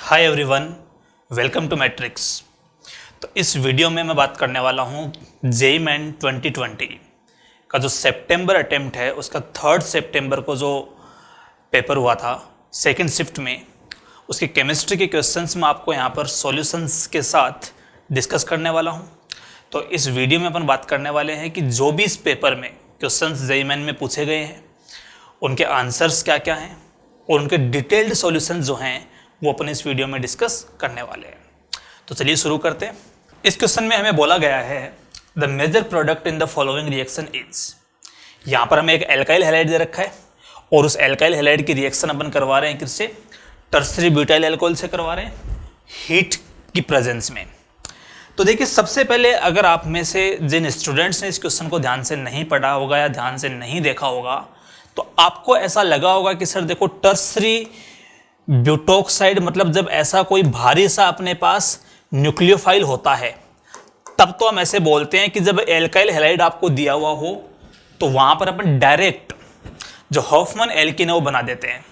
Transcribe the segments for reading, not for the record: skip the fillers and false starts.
Hi everyone, welcome to Matrix. तो इस video में मैं बात करने वाला हूँ जेईई मेन 2020 का जो सितंबर अटेम्प्ट है उसका 3 सितंबर को जो पेपर हुआ था सेकंड शिफ्ट में, उसकी केमिस्ट्री के क्वेश्चंस मैं आपको यहाँ पर सॉल्यूशंस के साथ डिस्कस करने वाला हूँ। तो इस वीडियो में अपन बात करने वाले हैं कि जो भी इस पेपर में क्वेश्चंस जेईई मेन में पूछे गए हैं उनके आंसर्स क्या क्या हैं और उनके डिटेल्ड सॉल्यूशंस जो हैं वो अपन इस वीडियो में डिस्कस करने वाले हैं। तो चलिए शुरू करते हैं। इस क्वेश्चन में हमें बोला गया है the major product in the following reaction is. यहाँ पर हमें एक एल्काइल हैलाइड दे रखा है और उस एल्काइल हैलाइड की रिएक्शन अपन करवा रहे हैं किससे? टर्सरी ब्यूटाइल अल्कोहल से करवा रहे हैं हीट की प्रेजेंस में। तो देखिए, सबसे पहले अगर आप में से जिन स्टूडेंट्स ने इस क्वेश्चन को ध्यान से नहीं पढ़ा होगा या ध्यान से नहीं देखा होगा तो आपको ऐसा लगा होगा कि सर देखो, टर्सरी ब्यूटोक्साइड मतलब जब ऐसा कोई भारी सा अपने पास न्यूक्लियोफाइल होता है तब तो हम ऐसे बोलते हैं कि जब एल्काइल हैलाइड आपको दिया हुआ हो तो वहां पर अपन डायरेक्ट जो हॉफमैन एल्कीन है वो बना देते हैं।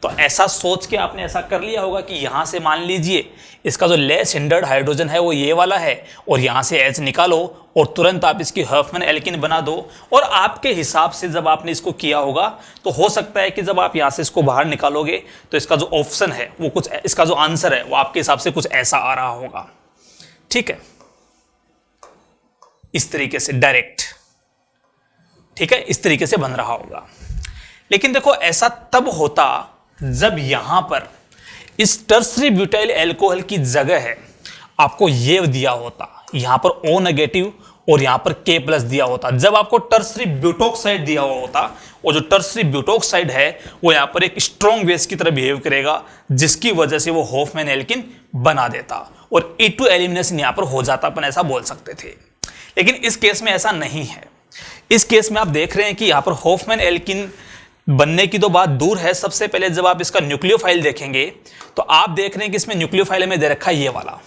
तो ऐसा सोच के आपने ऐसा कर लिया होगा कि यहाँ से मान लीजिए इसका जो लेस हिंडर्ड हाइड्रोजन है वो ये वाला है और यहाँ से H निकालो और तुरंत आप इसकी हॉफमैन एल्कीन बना दो। और आपके हिसाब से जब आपने इसको किया होगा तो हो सकता है कि जब आप यहाँ से इसको बाहर निकालोगे तो इसका जो ऑप्शन है वो कुछ, इसका जो आंसर है वो आपके हिसाब से कुछ ऐसा आ रहा होगा। ठीक है, इस तरीके से डायरेक्ट, ठीक है, इस तरीके से बन रहा होगा। लेकिन देखो, ऐसा तब होता जब यहां पर इस टर्सरी ब्यूटाइल अल्कोहल की जगह है आपको ये दिया होता, यहां पर O नेगेटिव और यहां पर K+ दिया होता। जब आपको टर्सरी ब्यूटोक्साइड दिया हुआ होता और जो टर्सरी ब्यूटोक्साइड है वो यहां पर एक स्ट्रॉन्ग बेस की तरह बिहेव करेगा जिसकी वजह से वो हॉफमैन एल्कीन बना देता और E2 एलिमिनेशन यहां पर हो जाता, अपन ऐसा बोल सकते थे। लेकिन इस केस में ऐसा नहीं है। इस केस में आप देख रहे हैं कि यहां पर हॉफमैन एल्कीन बनने की तो बात दूर है। सबसे पहले जब आप इसका न्यूक्लियोफाइल देखेंगे तो आप देख रहे हैं कि इसमें न्यूक्लियोफाइल में दे रखा है ये वाला।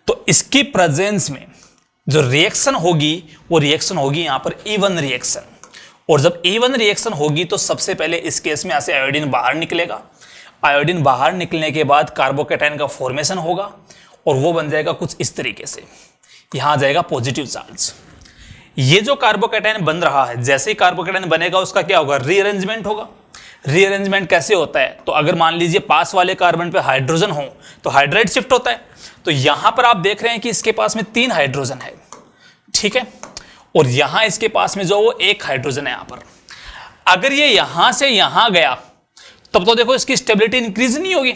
तो इसकी प्रेजेंस में जो रिएक्शन होगी वो रिएक्शन होगी यहां पर E1 रिएक्शन। और जब E1 रिएक्शन होगी तो सबसे पहले इस केस में यहां से आयोडीन बाहर निकलेगा। आयोडीन बाहर निकलने के बाद कार्बोकैटायन का फॉर्मेशन होगा और वो बन जाएगा कुछ इस तरीके से। यहां आ जाएगा पॉजिटिव चार्ज। ये जो कार्बोकैटायन बन रहा है, जैसे ही कार्बोकैटायन बनेगा उसका क्या होगा? रीअरेंजमेंट होगा। रीअरेंजमेंट कैसे होता है? तो अगर मान लीजिए पास वाले कार्बन पे हाइड्रोजन हो तो हाइड्राइड शिफ्ट होता है। तो यहां पर आप देख रहे हैं कि इसके पास में 3 हाइड्रोजन है, ठीक है, और यहां इसके पास में जो वो 1 हाइड्रोजन है। यहां पर अगर ये यहां से यहां गया तब तो देखो इसकी स्टेबिलिटी इंक्रीज नहीं होगी।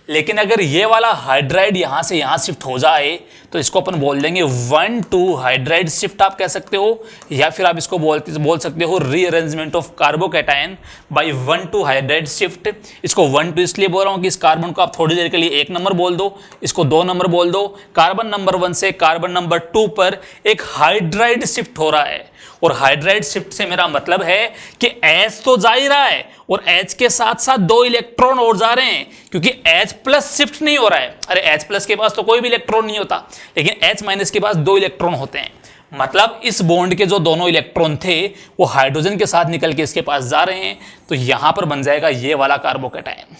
लेकिन अगर ये वाला हाइड्राइड यहां से यहां शिफ्ट हो जाए तो इसको अपन बोल देंगे 1-2 हाइड्राइड शिफ्ट आप कह सकते हो, या फिर आप इसको बोल सकते हो rearrangement of carbocation by 1-2 hydride shift. इसको 1-2 इसलिए बोल रहा हूं कि इस कार्बन को आप थोड़ी देर के लिए 1 नंबर बोल दो, इसको 2 नंबर बोल दो। कार्बन नंबर 1 से कार्बन नंबर 2 पर एक हाइड्राइड शिफ्ट हो रहा है और हाइड्राइड शिफ्ट से मेरा मतलब है कि H तो जा ही रहा है और H के साथ साथ 2 इलेक्ट्रॉन और जा रहे हैं, क्योंकि H+ शिफ्ट नहीं हो रहा है। अरे H+ के पास तो कोई भी इलेक्ट्रॉन नहीं होता, लेकिन H- के पास 2 इलेक्ट्रॉन होते हैं। मतलब इस बॉन्ड के जो दोनों इलेक्ट्रॉन थे वो हाइड्रोजन के साथ निकल के इसके पास जा रहे हैं। तो यहां पर बन जाएगा ये वाला कार्बोकैटायन,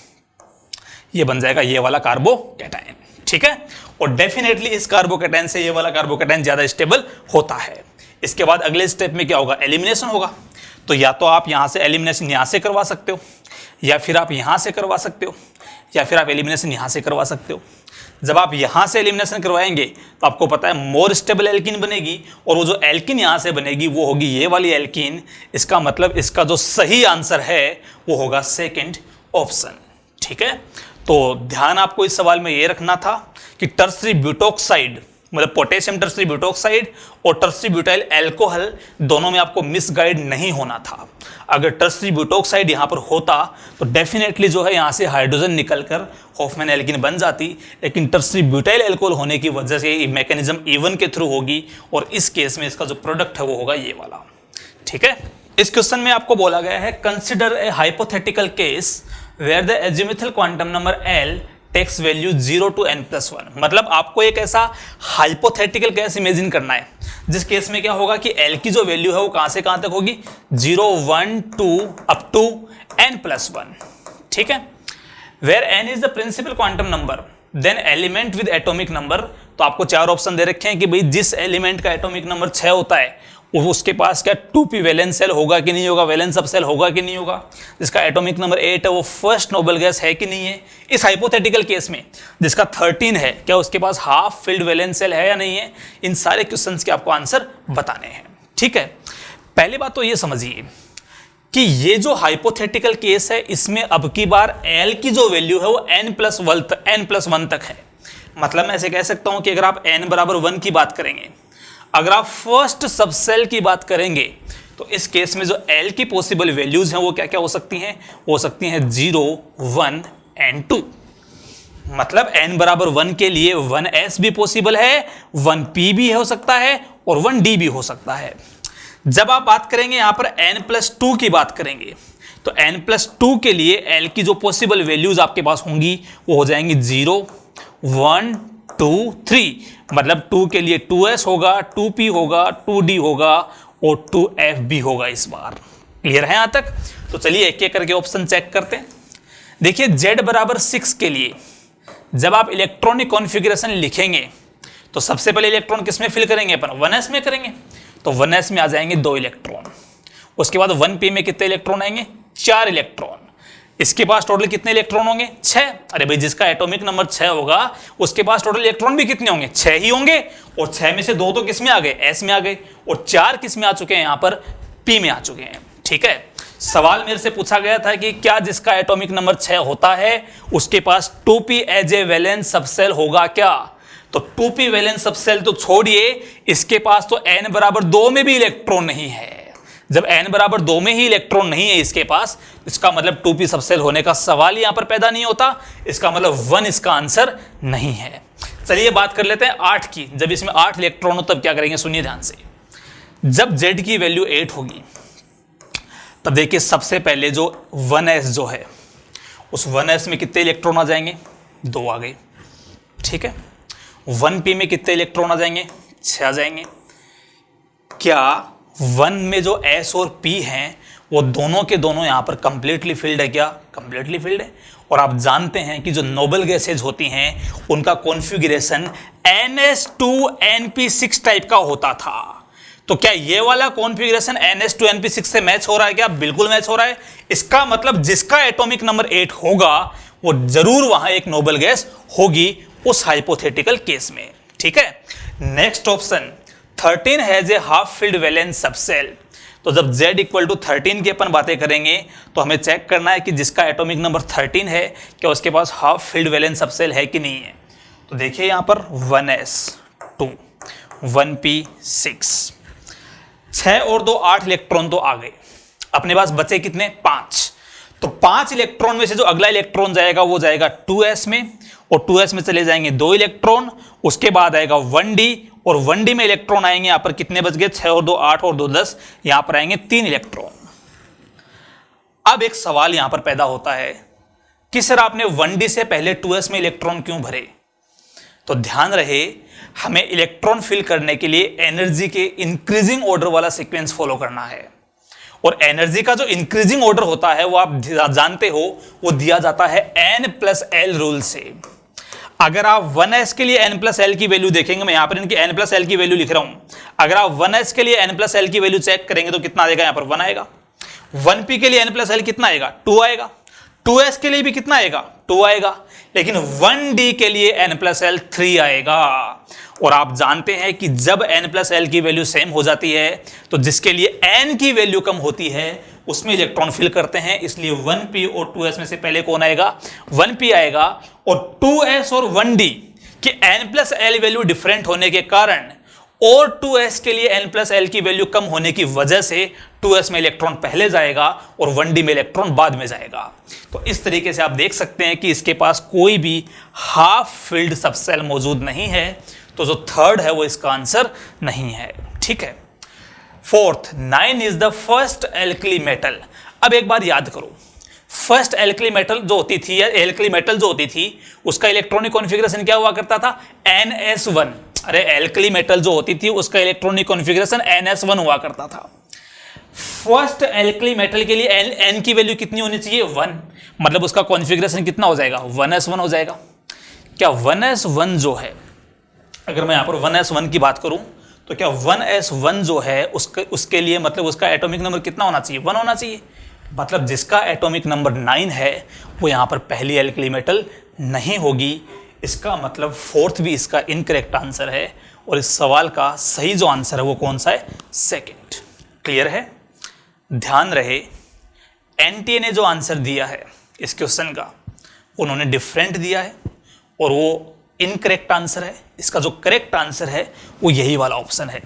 ये बन जाएगा ये वाला कार्बोकैटायन, ठीक है। और डेफिनेटली इस कार्बोकैटायन से ये वाला कार्बोकैटायन ज्यादा स्टेबल होता है। इसके बाद अगले स्टेप में क्या होगा? एलिमिनेशन होगा। तो या तो आप यहां से एलिमिनेशन यहां से करवा सकते हो, या फिर आप यहां से करवा सकते हो, या फिर आप एलिमिनेशन यहां से करवा सकते हो। जब आप यहां से एलिमिनेशन करवाएंगे तो आपको पता है मोर स्टेबल एल्कीन बनेगी और वो जो एल्कीन यहां से बनेगी वो होगी ये वाली एल्कीन। इसका मतलब इसका जो सही आंसर है वो होगा सेकंड ऑप्शन, ठीक है। तो ध्यान आपको इस सवाल में ये रखना था कि टर्सरी ब्यूटोक्साइड मतलब पोटेशियम टर्सरी ब्यूटोक्साइड और टर्सरी ब्यूटाइल अल्कोहल दोनों में आपको मिसगाइड नहीं होना था। अगर टर्सरी ब्यूटोक्साइड यहां पर होता तो डेफिनेटली जो है यहां से हाइड्रोजन निकलकर हॉफमैन एल्कीन बन जाती। लेकिन टर्सरी ब्यूटाइल अल्कोहल होने की वजह से ये मैकेनिज्म E1 के थ्रू होगी और इस केस में इसका जो प्रोडक्ट है वो होगा ये वाला, ठीक है। इस क्वेश्चन में आपको बोला गया है consider a hypothetical case where the azimuthal quantum number L takes value 0 to n+1। मतलब आपको एक ऐसा हाइपोथेटिकल केस इमेजिन करना है जिस केस में क्या होगा कि L की जो वैल्यू है वो कहां से कहां तक होगी? 0, 1, 2 अप टू n+1, ठीक है। Where n is the principal quantum number then element with atomic number. तो आपको चार ऑप्शन दे रखे हैं कि भाई जिस एलिमेंट का एटॉमिक नंबर 6 होता है वो उसके पास क्या 2p वैलेंस सेल होगा कि नहीं होगा, वैलेंस सब सेल होगा कि नहीं होगा। जिसका एटॉमिक नंबर 8 है वो फर्स्ट नोबल गैस है कि नहीं है। इस हाइपोथेटिकल केस में जिसका 13 है क्या उसके पास हाफ फिल्ड वैलेंस सेल है या नहीं है। इन सारे क्वेश्चंस के आपको आंसर बताने हैं। ठीक है, पहली बात तो ये समझिए कि ये जो हाइपोथेटिकल केस है इसमें अब की बार L की जो वैल्यू है वो n+1 तक है। मतलब मैं ऐसे कह सकता हूं कि अगर आप n बराबर 1 की बात करेंगे, अगर आप फर्स्ट सबसेल की बात करेंगे तो इस केस में जो L की पॉसिबल वैल्यूज हैं वो क्या क्या हो सकती हैं, हो सकती हैं 0, 1 एंड 2। मतलब n बराबर 1 के लिए 1s भी पॉसिबल है, 1p भी हो सकता है और 1d भी हो सकता है। जब आप बात करेंगे यहां पर n+2 की बात करेंगे तो n+2 के लिए L की जो पॉसिबल वैल्यूज आपके पास होंगी वो हो जाएंगी 0, 1, 2, 3। मतलब 2 के लिए 2s होगा, 2p होगा, 2d होगा और 2f भी होगा। इस बार क्लियर है यहां तक। तो चलिए एक एक करके ऑप्शन चेक करते हैं। देखिए z बराबर 6 के लिए जब आप इलेक्ट्रॉनिक कॉन्फ़िगरेशन लिखेंगे तो सबसे पहले इलेक्ट्रॉन किस में फिल करेंगे, अपन 1s में करेंगे। तो 1s में आ जाएंगे 2 इलेक्ट्रॉन। उसके बाद 1p में कितने इलेक्ट्रॉन आएंगे, 4 इलेक्ट्रॉन। इसके पास टोटल कितने इलेक्ट्रॉन होंगे, 6। अरे भाई जिसका एटॉमिक नंबर 6 होगा उसके पास टोटल इलेक्ट्रॉन भी कितने होंगे, 6 ही होंगे। और 6 में से 2 तो किस में आ गए, s में आ गए। और 4 किस में आ चुके हैं, यहां पर p में आ चुके हैं। ठीक है, सवाल मेरे से पूछा गया था कि क्या जिसका एटॉमिक नंबर 6 होता है उसके पास 2p as a valence subshell होगा क्या। तो 2p वैलेंस सबसेल तो छोड़िए, इसके पास तो n बराबर 2 में भी इलेक्ट्रॉन नहीं है। जब n बराबर 2 में ही इलेक्ट्रॉन नहीं है इसके पास, इसका मतलब 2p सबसेल होने का सवाल यहां पर पैदा नहीं होता। इसका मतलब 1 इसका आंसर नहीं है। चलिए बात कर लेते हैं 8 की। जब इसमें 8 इलेक्ट्रॉन हो तब क्या करेंगे, सुनिए ध्यान से। जब z की वैल्यू 8 होगी तब देखिए सबसे पहले जो 1s जो है उस 1s में कितने इलेक्ट्रॉन आ जाएंगे, 2 आ गए। ठीक है, 1p में कितने इलेक्ट्रॉन आ जाएंगे, 6 आ जाएंगे। क्या 1 में जो s और p हैं वो दोनों के दोनों यहां पर कंप्लीटली फिल्ड है क्या, कंप्लीटली फिल्ड है। और आप जानते हैं कि जो नोबल गैसेज होती हैं उनका कॉन्फ़िगरेशन ns2np6 टाइप का होता था। तो क्या ये वाला कॉन्फ़िगरेशन ns2np6 से मैच हो रहा है क्या, बिल्कुल मैच हो रहा है। इसका मतलब जिसका एटॉमिक नंबर 8 होगा वो जरूर वहां एक नोबल गैस होगी उस हाइपोथेटिकल केस में। ठीक है, next option 13 has a half filled valence subshell. तो जब z इक्वल टू 13 की अपन बातें करेंगे तो हमें चेक करना है कि जिसका एटॉमिक नंबर 13 है क्या उसके पास हाफ फिल्ड वैलेंस सबसेल है कि नहीं है। तो देखिए यहां पर 1s 2 1p 6 और 2 8 इलेक्ट्रॉन तो आ गए। अपने पास बचे कितने, 5। तो 5 इलेक्ट्रॉन में से जो अगला इलेक्ट्रॉन जाएगा वो जाएगा 2s में, और 2s में चले जाएंगे 2 इलेक्ट्रॉन। उसके बाद आएगा 1d, और 1d में इलेक्ट्रॉन आएंगे यहां पर कितने बच गए, 6 और 2 8 और 2 10। यहां पर आएंगे 3 इलेक्ट्रॉन। अब एक सवाल यहां पर पैदा होता है कि सर आपने 1d से पहले 2s में इलेक्ट्रॉन क्यों भरे। तो ध्यान रहे हमें इलेक्ट्रॉन फिल करने के लिए एनर्जी के इंक्रीजिंग ऑर्डर वाला सीक्वेंस फॉलो करना है। और एनर्जी का जो इंक्रीजिंग ऑर्डर होता है वो आप जानते हो वो दिया जाता है n+l रूल से। अगर आप 1s के लिए n+l की वैल्यू देखेंगे, मैं यहां पर इनकी n+l की वैल्यू लिख रहा हूं। अगर आप 1s के लिए n+l की वैल्यू चेक करेंगे तो कितना आएगा, यहां पर 1 आएगा। 1p के लिए n+l कितना आएगा, 2 आएगा। 2s के लिए भी कितना आएगा, 2 आएगा। लेकिन 1d के लिए n+l 3 आएगा। और आप जानते हैं कि जब n+l की वैल्यू सेम हो जाती है तो जिसके लिए n की वैल्यू कम होती है उसमें इलेक्ट्रॉन फिल करते हैं। इसलिए 1p और 2s में से पहले कौन आएगा, 1p आएगा। और 2s और 1d की n+l वैल्यू डिफरेंट होने के कारण और 2s के लिए n+l की वैल्यू कम होने की वजह से 2s में इलेक्ट्रॉन पहले जाएगा और 1d में इलेक्ट्रॉन बाद में जाएगा। तो इस तरीके से आप देख सकते हैं कि इसके पास कोई भी हाफ फिल्ड सबसेल मौजूद नहीं है। तो जो थर्ड है वो इसका आंसर नहीं है। ठीक है, fourth 9 is the first alkali metal. अब एक बार याद करो, फर्स्ट एल्कली मेटल जो होती थी या एल्कली मेटल जो होती थी उसका इलेक्ट्रॉनिक कॉन्फ़िगरेशन क्या हुआ करता था, ns1। अरे एल्कली मेटल जो होती थी उसका इलेक्ट्रॉनिक कॉन्फ़िगरेशन ns1 हुआ करता था। फर्स्ट एल्कली मेटल के लिए एन की वैल्यू कितनी होनी चाहिए 1, मतलब उसका कॉन्फ़िगरेशन कितना हो जाएगा 1s1 हो जाएगा। क्या 1s1 जो है, अगर मैं यहाँ पर 1s1 की बात करूं तो क्या 1s1 जो है उसके लिए मतलब उसका एटॉमिक नंबर कितना होना चाहिए 1 होना चाहिए, मतलब जिसका एटॉमिक नंबर 9 है वो यहाँ पर पहली एल्कली मेटल नहीं होगी। इसका मतलब फोर्थ भी इसका इनकरेक्ट आंसर है और इस सवाल का सही जो आंसर है वो कौन सा है, सेकंड। क्लियर है? ध्यान रहे एनटीए ने जो आंसर दिया है इस क्वेश्चन का उन्होंने डिफरेंट दिया है और वो इनकरेक्ट आंसर है। इसका जो करेक्ट आंसर है वो यही वाला ऑप्शन है।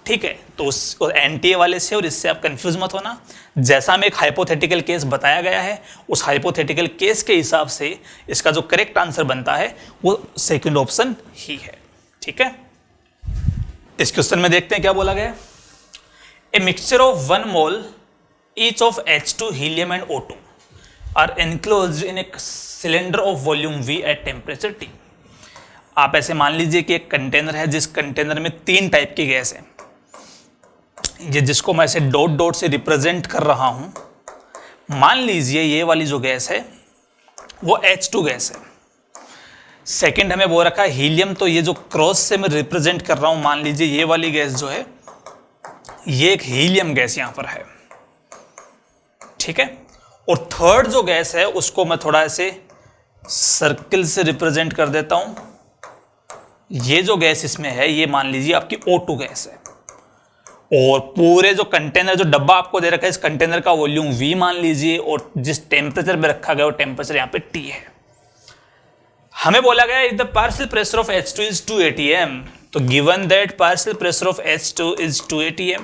ठीक है, तो उस एनटीए वाले से और इससे आप कंफ्यूज मत होना। जैसा में एक हाइपोथेटिकल केस बताया गया है उस हाइपोथेटिकल केस के हिसाब से इसका जो करेक्ट आंसर बनता है वो सेकंड ऑप्शन ही है। ठीक है, इस क्वेश्चन में देखते हैं क्या बोला गया। A mixture of 1 mole each of H2 helium and O2 are enclosed in a cylinder of volume V at temperature T। आप ऐसे मान लीजिए कि एक कंटेनर है जिस कंटेनर में 3 टाइप की गैस है, ये जिसको मैं ऐसे डॉट डॉट से रिप्रेजेंट कर रहा हूं। मान लीजिए ये वाली जो गैस है वो H2 गैस है। सेकंड हमें बोल रखा है हीलियम, तो ये जो क्रॉस से मैं रिप्रेजेंट कर रहा हूं, मान लीजिए ये वाली गैस जो है ये एक हीलियम गैस यहां पर है। ठीक है, और थर्ड जो गैस है उसको मैं थोड़ा ऐसे सर्किल से रिप्रेजेंट कर देता हूं। ये जो गैस इसमें है ये मान लीजिए आपकी O2 गैस है और पूरे जो कंटेनर जो डब्बा आपको दे रखा है इस कंटेनर का वॉल्यूम V मान लीजिए और जिस टेम्परेचर पे रखा गया वो टेम्परेचर यहां पे T है। हमें बोला गया if the partial pressure of H2 is 2 atm, तो given that partial pressure of H2 is 2 atm,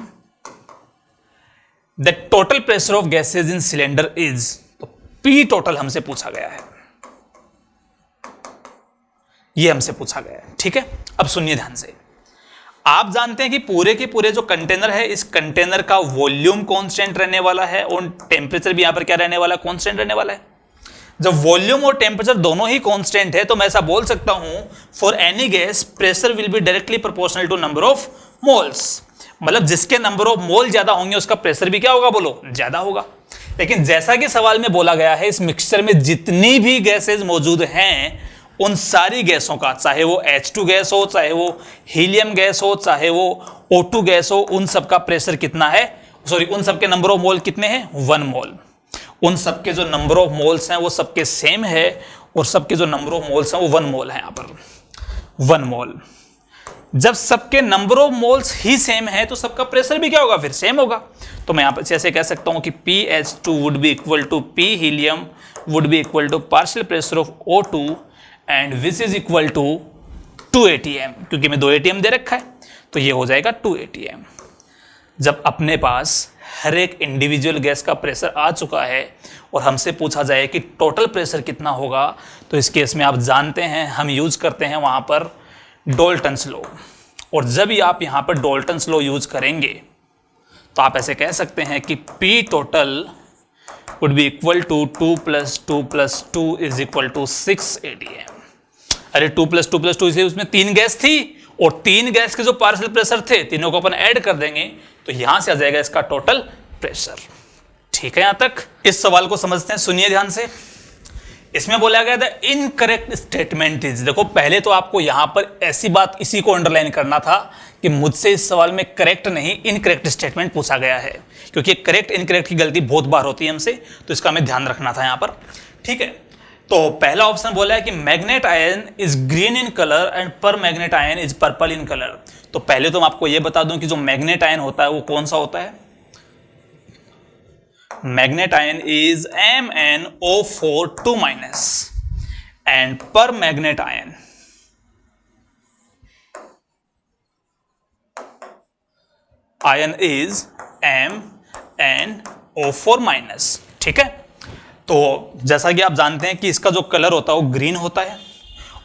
the total pressure of gases in cylinder is, तो P टोटल हमसे पूछा गया है, ये हमसे पूछा गया है। ठीक है, अब सुनिए ध्यान से। आप जानते हैं कि पूरे के पूरे जो कंटेनर है इस कंटेनर का वॉल्यूम कांस्टेंट रहने वाला है और टेम्परेचर भी यहां पर क्या रहने वाला है, कांस्टेंट रहने वाला है। जब वॉल्यूम और टेम्परेचर दोनों ही कांस्टेंट है तो मैं ऐसा बोल सकता हूं for any gas pressure will be directly proportional to number of moles, मतलब जिसके नंबर ऑफ मोल ज्यादा होंगे उसका प्रेशर भी क्या होगा, बोलो, ज्यादा होगा। लेकिन जैसा कि सवाल में बोला गया है इस मिक्सचर में जितनी भी गैसेज मौजूद हैं उन सारी गैसों का, चाहे वो H2 गैस हो, चाहे वो हीलियम गैस हो, चाहे वो O2 गैस हो, उन सबका प्रेशर कितना है, सॉरी उन सबके नंबर ऑफ मोल कितने हैं, 1 मोल। उन सबके जो नंबर ऑफ मोल्स हैं वो सबके सेम है और सबके जो नंबर ऑफ मोल्स हैं वो 1 मोल है। यहां पर 1 मोल, जब सबके number of moles he same है तो सबका प्रेशर भी क्या होगा, फिर सेम होगा। तो मैं यहां पर ऐसे कह सकता हूं कि PH2 would be equal to P helium would be equal to partial pressure of O2 and which is equal to 2 atm, क्योंकि मैं 2 atm दे रखा है तो ये हो जाएगा 2 atm। जब अपने पास हर एक इंडिविजुअल गैस का प्रेशर आ चुका है और हमसे पूछा जाए कि टोटल प्रेशर कितना होगा, तो इस केस में आप जानते हैं हम यूज करते हैं वहां पर डाल्टन्स लॉ, और जब भी आप यहां पर डाल्टन्स लॉ यूज करेंगे तो आप ऐसे कह सकते हैं कि P total would be equal to 2 plus 2 plus 2 is equal to 6 atm। अरे 2 plus 2 plus 2 इसे उसमें 3 गैस थी और 3 गैस के जो पार्शियल प्रेशर थे तीनों को अपन ऐड कर देंगे तो यहां से आ जाएगा इसका टोटल प्रेशर। ठीक है, यहां तक इस सवाल को समझते हैं, सुनिए ध्यान से। इसमें बोला गया था इनकरेक्ट स्टेटमेंट इज, देखो पहले तो आपको यहां पर ऐसी बात इसी को अंडरलाइन करना था कि मुझसे इस सवाल में करेक्ट नहीं इनकरेक्ट स्टेटमेंट पूछा गया है, क्योंकि करेक्ट इनकरेक्ट की गलती बहुत बार होती है हमसे, तो इसका हमें ध्यान रखना था यहां पर। ठीक है, तो पहला ऑप्शन बोला है कि manganate ion is green in colour and permanganate ion is purple in colour. तो पहले तो मैं आपको यह बता दूं कि जो मैग्नेट आयन होता है वो कौन सा होता है, magnet ion is MnO4 2 minus and permanganate ion is MnO4 minus। ठीक है, तो जैसा कि आप जानते हैं कि इसका जो कलर होता है वो ग्रीन होता है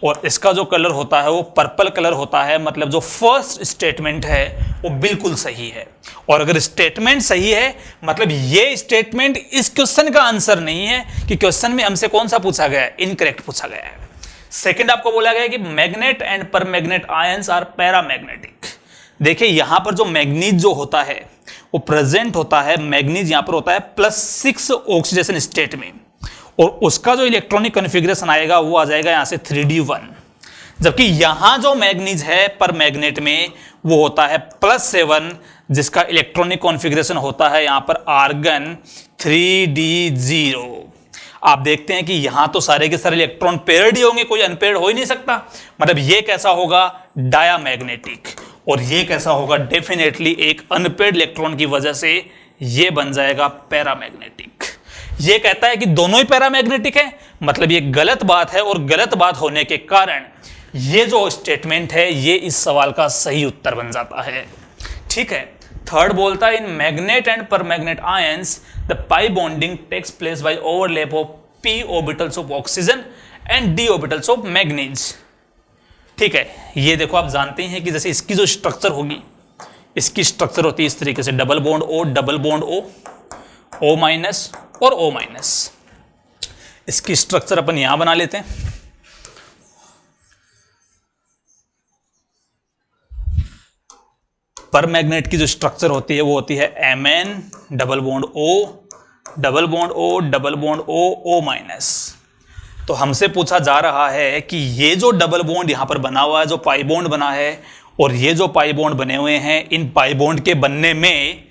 और इसका जो कलर होता है वो पर्पल कलर होता है, मतलब जो फर्स्ट स्टेटमेंट है वो बिल्कुल सही है। और अगर स्टेटमेंट सही है मतलब ये स्टेटमेंट इस क्वेश्चन का आंसर नहीं है कि क्वेश्चन में हमसे कौन सा पूछा गया है, इनकरेक्ट पूछा गया है। सेकंड आपको बोला गया कि magnet and परमैग्नेट ions are paramagnetic. देखिए यहां पर जो मैग्नीज जो होता है वो प्रेजेंट होता है, मैग्नीज यहां पर होता है +6 ऑक्सीडेशन स्टेट में, और उसका जो इलेक्ट्रॉनिक कॉन्फ़िगरेशन आएगा वो आ जाएगा यहां से 3d1। जबकि यहां जो मैग्नीज है पर मैग्नेट में वो होता है +7, जिसका इलेक्ट्रॉनिक कॉन्फ़िगरेशन होता है यहां पर आर्गन 3d0। आप देखते हैं कि यहां तो सारे के सारे इलेक्ट्रॉन पेयर्ड ही होंगे, कोई अनपेयर्ड हो ही नहीं सकता। मतलब ये कैसा होगा, डायामैग्नेटिक, और ये कैसा होगा, डेफिनेटली एक अनपेयर्ड इलेक्ट्रॉन की वजह से ये बन जाएगा पैरामैग्नेटिक। ये कहता है कि दोनों ही पैरामैग्नेटिक है, मतलब ये गलत बात है, और गलत बात होने के कारण ये जो स्टेटमेंट है ये इस सवाल का सही उत्तर बन जाता है। ठीक है, थर्ड बोलता है in manganate and परमैग्नेट ions the pi bonding takes place by overlap of p orbitals of oxygen and d orbitals of manganese. ठीक है, ये देखो आप जानते हैं कि जैसे इसकी जो स्ट्रक्चर होगी, इसकी स्ट्रक्चर होती है इस तरीके से, double bond O, double bond O minus और O माइनस। इसकी स्ट्रक्चर अपन यहां बना लेते हैं। पर मैग्नेट की जो स्ट्रक्चर होती है वो होती है Mn double bond O, double bond O, double bond O minus. तो हमसे पूछा जा रहा है कि ये जो डबल बॉन्ड यहां पर बना हुआ है, जो पाई बॉन्ड बना है, और ये जो पाई बॉन्ड बने हुए हैं, इन पाई बॉन्ड के बनने में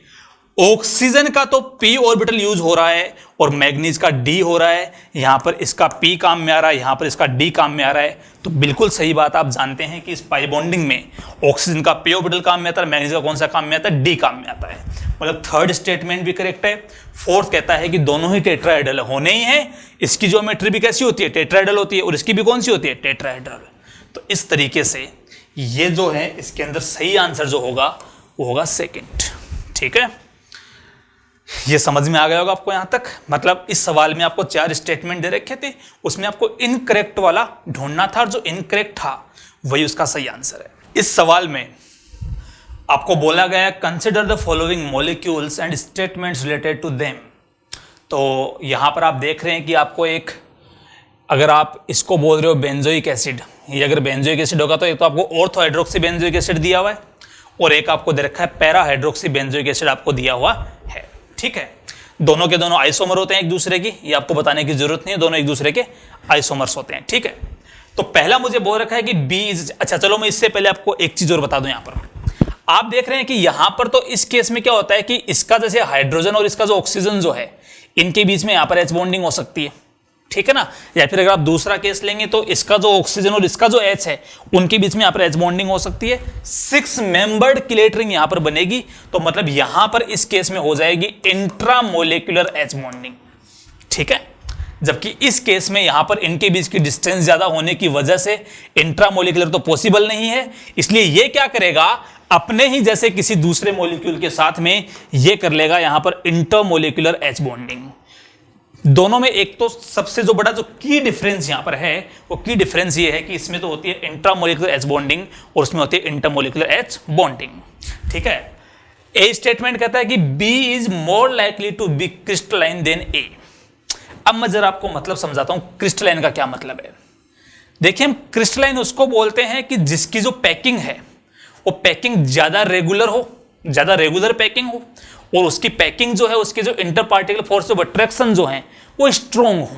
ऑक्सीजन का तो p ऑर्बिटल यूज हो रहा है और मैग्नीज का d हो रहा है। यहां पर इसका p काम में आ रहा है, यहां पर इसका d काम में आ रहा है। तो बिल्कुल सही बात, आप जानते हैं कि इस पाई बॉन्डिंग में ऑक्सीजन का p ऑर्बिटल काम में आता है, मैग्नीज का कौन सा काम में आता है, d काम में आता है। मतलब थर्ड स्टेटमेंट भी करेक्ट है। फोर्थ कहता है कि दोनों ही टेट्राहेड्रल होने ही है, इसकी ज्योमेट्री भी कैसी होती है, टेट्राहेड्रल होती है, और इसकी भी कौन सी होती है, टेट्राहेड्रल। तो इस तरीके से ये जो है इसके अंदर सही आंसर जो होगा वो होगा सेकेंड। ठीक है, ये समझ में आ गया होगा आपको यहां तक। मतलब इस सवाल में आपको 4 स्टेटमेंट दे रखे थे, उसमें आपको इनकरेक्ट वाला ढूंढना था, और जो इनकरेक्ट था वही उसका सही आंसर है। इस सवाल में आपको बोला गया consider the following molecules and statements related to them. तो यहां पर आप देख रहे हैं कि आपको एक, अगर आप इसको बोल रहे हो बेंजोइक एसिड, ये अगर बेंजोइक एसिड होगा तो एक तो आपको ऑर्थो हाइड्रोक्सी बेंजोइक एसिड दिया हुआ है, और एक आपको दे रखा है पैरा हाइड्रोक्सी बेंजोइक एसिड आपको दिया हुआ है। ठीक है, दोनों के दोनों आइसोमर होते हैं एक दूसरे की, ये आपको बताने की जरूरत नहीं है, दोनों एक दूसरे के आइसोमर्स होते हैं। ठीक है, तो पहला मुझे बोल रखा है कि बी इज, अच्छा चलो मैं इससे पहले आपको एक चीज और बता दूं। यहां पर आप देख रहे हैं कि यहां पर तो इस केस में क्या होता है कि इसका जैसे हाइड्रोजन और इसका जो ऑक्सीजन जो है, इनके बीच में यहां पर एच बॉन्डिंग हो सकती है। ठीक है ना, या फिर अगर आप दूसरा केस लेंगे तो इसका जो ऑक्सीजन और इसका जो H है, उनके बीच में यहां पर एच बॉन्डिंग हो सकती है। 6 मेंबर्ड किलेट रिंग यहां पर बनेगी, तो मतलब यहां पर इस केस में हो जाएगी इंट्रामोलिकुलर एच बॉन्डिंग। ठीक है, जबकि इस केस में यहां पर इनके बीच की डिस्टेंस ज्यादा होने की वजह से इंट्रामोलिकुलर तो पॉसिबल नहीं है, इसलिए ये क्या करेगा, अपने ही जैसे किसी दूसरे मॉलिक्यूल के साथ में ये कर लेगा यहां पर इंटरमोलिकुलर एच बॉन्डिंग। दोनों में एक तो सबसे जो बड़ा जो की डिफरेंस यहां पर है, वो की डिफरेंस ये है कि इसमें तो होती है इंट्रामोलिकुलर एच बॉन्डिंग और उसमें होती है इंटरमोलिकुलर एच बॉन्डिंग। ठीक है, ए स्टेटमेंट कहता है कि B is more likely to be crystalline than A. अब मैं जरा आपको मतलब समझाता हूं क्रिस्टलाइन का क्या मतलब है। देखिए, हम क्रिस्टलाइन उसको बोलते हैं कि जिसकी जो पैकिंग है वो पैकिंग ज्यादा रेगुलर हो, ज्यादा रेगुलर पैकिंग हो, और उसकी पैकिंग जो है, उसके जो inter particle force of attraction जो है वो स्ट्रॉन्ग हो।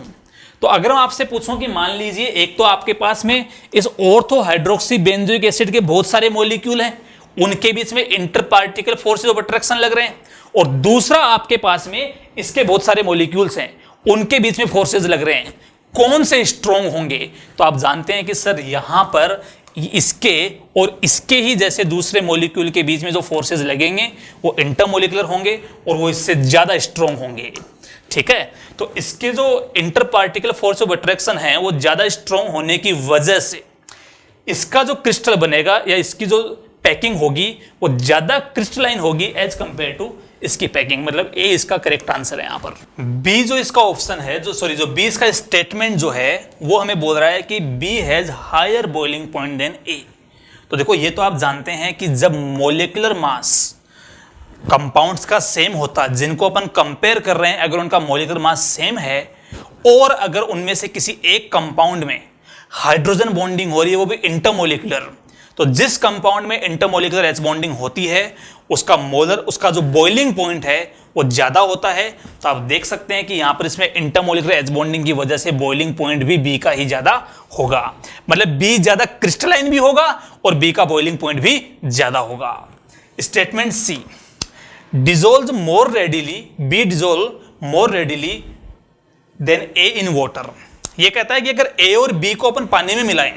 तो अगर मैं आपसे पूछूं कि मान लीजिए एक तो आपके पास में इस ऑर्थो हाइड्रोक्सी बेंजोइक एसिड के बहुत सारे मॉलिक्यूल हैं, उनके बीच में inter particle forces of attraction लग रहे हैं, और दूसरा आपके पास में इसके बहुत सारे मॉलिक्यूल्स हैं, उनके बीच में फोर्सेस लग रहे हैं, कौन से स्ट्रॉन्ग होंगे? तो आप जानते हैं कि सर यहां पर इसके और इसके ही जैसे दूसरे मॉलिक्यूल के बीच में जो फोर्सेस लगेंगे वो इंटरमोलिकुलर होंगे और वो इससे ज्यादा स्ट्रॉन्ग होंगे। ठीक है, तो इसके जो inter particle force of attraction है वो ज्यादा स्ट्रॉन्ग होने की वजह से इसका जो क्रिस्टल बनेगा या इसकी जो पैकिंग होगी वो ज्यादा क्रिस्टलाइन होगी एज कंपेयर टू इसकी पैकिंग। मतलब ए इसका करेक्ट आंसर है। यहां पर बी जो इसका ऑप्शन है, जो बी इसका स्टेटमेंट जो है वो हमें बोल रहा है कि B has higher boiling point than A. तो देखो, ये तो आप जानते हैं कि जब मोलिकुलर मास कंपाउंड्स का सेम होता, जिनको अपन कंपेयर कर रहे हैं, अगर उनका मोलिकुलर मास सेम है और अगर उनमें से किसी एक कंपाउंड में हाइड्रोजन बॉन्डिंग हो रही है वो भी इंटरमोलिकुलर, तो जिस कंपाउंड में इंटरमोलिकुलर एच बॉन्डिंग होती है उसका जो बॉइलिंग पॉइंट है वो ज्यादा होता है। तो आप देख सकते हैं कि यहां पर इसमें इंटरमोलिकुलर एच बॉन्डिंग की वजह से बॉइलिंग पॉइंट भी बी का ही ज्यादा होगा, मतलब बी ज्यादा क्रिस्टलाइन भी होगा और बी का बॉइलिंग पॉइंट भी ज्यादा होगा। Statement C, dissolves more readily, B dissolve more readily than A in water। ये कहता है कि अगर A और B को अपन पानी में मिलाएं,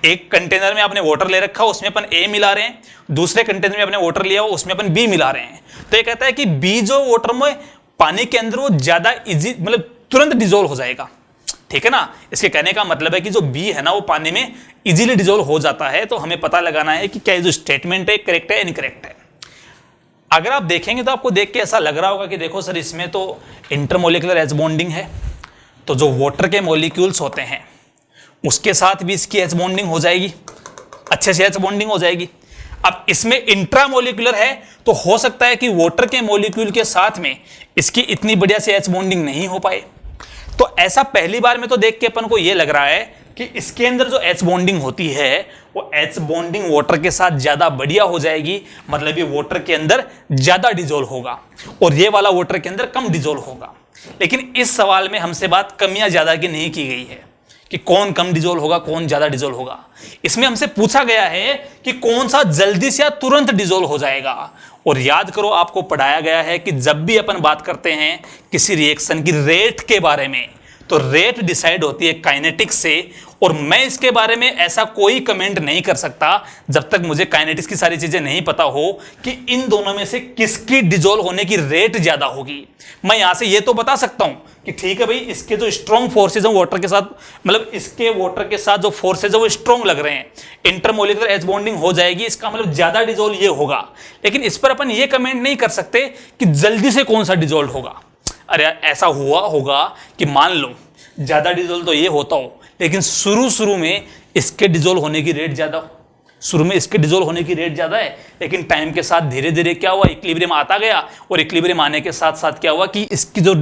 एक कंटेनर में आपने वाटर ले रखा, उसमें अपन A मिला रहे हैं, दूसरे कंटेनर में आपने वाटर लिया उसमें अपन B मिला रहे हैं, तो ये कहता है कि B जो वाटर में पानी के अंदर वो ज्यादा इजी मतलब तुरंत डिजोल्व हो जाएगा, ठीक है ना। इसके कहने का मतलब है कि जो B है ना वो पानी में इजीली डिजोल्व हो जाता है। तो हमें पता लगाना है कि क्या जो स्टेटमेंट है करेक्ट है इनकरेक्ट है। अगर आप देखेंगे तो आपको देख के ऐसा लग रहा होगा कि देखो सर इसमें तो इंटरमोलिकुलर एच बॉन्डिंग है, तो जो वाटर के मॉलिक्यूल्स होते हैं उसके साथ भी इसकी एच बॉन्डिंग हो जाएगी, अच्छे से एच बॉन्डिंग हो जाएगी। अब इसमें इंट्रामोलिकुलर है तो हो सकता है कि वाटर के मॉलिक्यूल के साथ में इसकी इतनी बढ़िया से एच बॉन्डिंग नहीं हो पाए। तो ऐसा पहली बार में तो देख के अपन को यह लग रहा है कि इसके अंदर जो एच बॉन्डिंग होती है वो एच बॉन्डिंग वाटर के साथ ज्यादा बढ़िया हो जाएगी, मतलब ये वाटर के अंदर ज्यादा डिजोल्व होगा और ये वाला वाटर के अंदर कम डिजोल्व होगा। लेकिन इस सवाल में हमसे बात कम या ज्यादा की नहीं की गई है कि कौन कम डिजोल्व होगा कौन ज्यादा डिजोल्व होगा। इसमें हमसे पूछा गया है कि कौन सा जल्दी से या तुरंत डिजोल्व हो जाएगा। और याद करो आपको पढ़ाया गया है कि जब भी अपन बात करते हैं किसी रिएक्शन की रेट के बारे में तो रेट डिसाइड होती है काइनेटिक्स से, और मैं इसके बारे में ऐसा कोई कमेंट नहीं कर सकता जब तक मुझे काइनेटिक्स की सारी चीजें नहीं पता हो कि इन दोनों में से किसकी डिजोल्व होने की रेट ज्यादा होगी। मैं यहां से ये तो बता सकता हूं कि ठीक है भाई इसके जो स्ट्रॉन्ग फोर्सेज हैं वाटर के साथ, मतलब इसके वाटर के साथ जो फोर्सेज है वो स्ट्रॉन्ग लग रहे हैं, इंटरमोलिकुलर एच बॉन्डिंग हो जाएगी, इसका मतलब ज्यादा डिजोल्व ये होगा। लेकिन इस पर अपन ये कमेंट नहीं कर सकते कि जल्दी से कौन सा डिजोल्व होगा। अरे ऐसा हुआ होगा कि मान लो ज्यादा डिजोल्व तो ये होता हो लेकिन शुरू में इसके डिजोल्व होने की रेट ज्यादा हो, शुरू में इसके डिजोल्व होने की रेट ज्यादा है, लेकिन टाइम के साथ धीरे धीरे क्या हुआ इक्विलिब्रियम आता गया, और इक्विलिब्रियम आने के साथ साथ क्या हुआ कि इसकी जो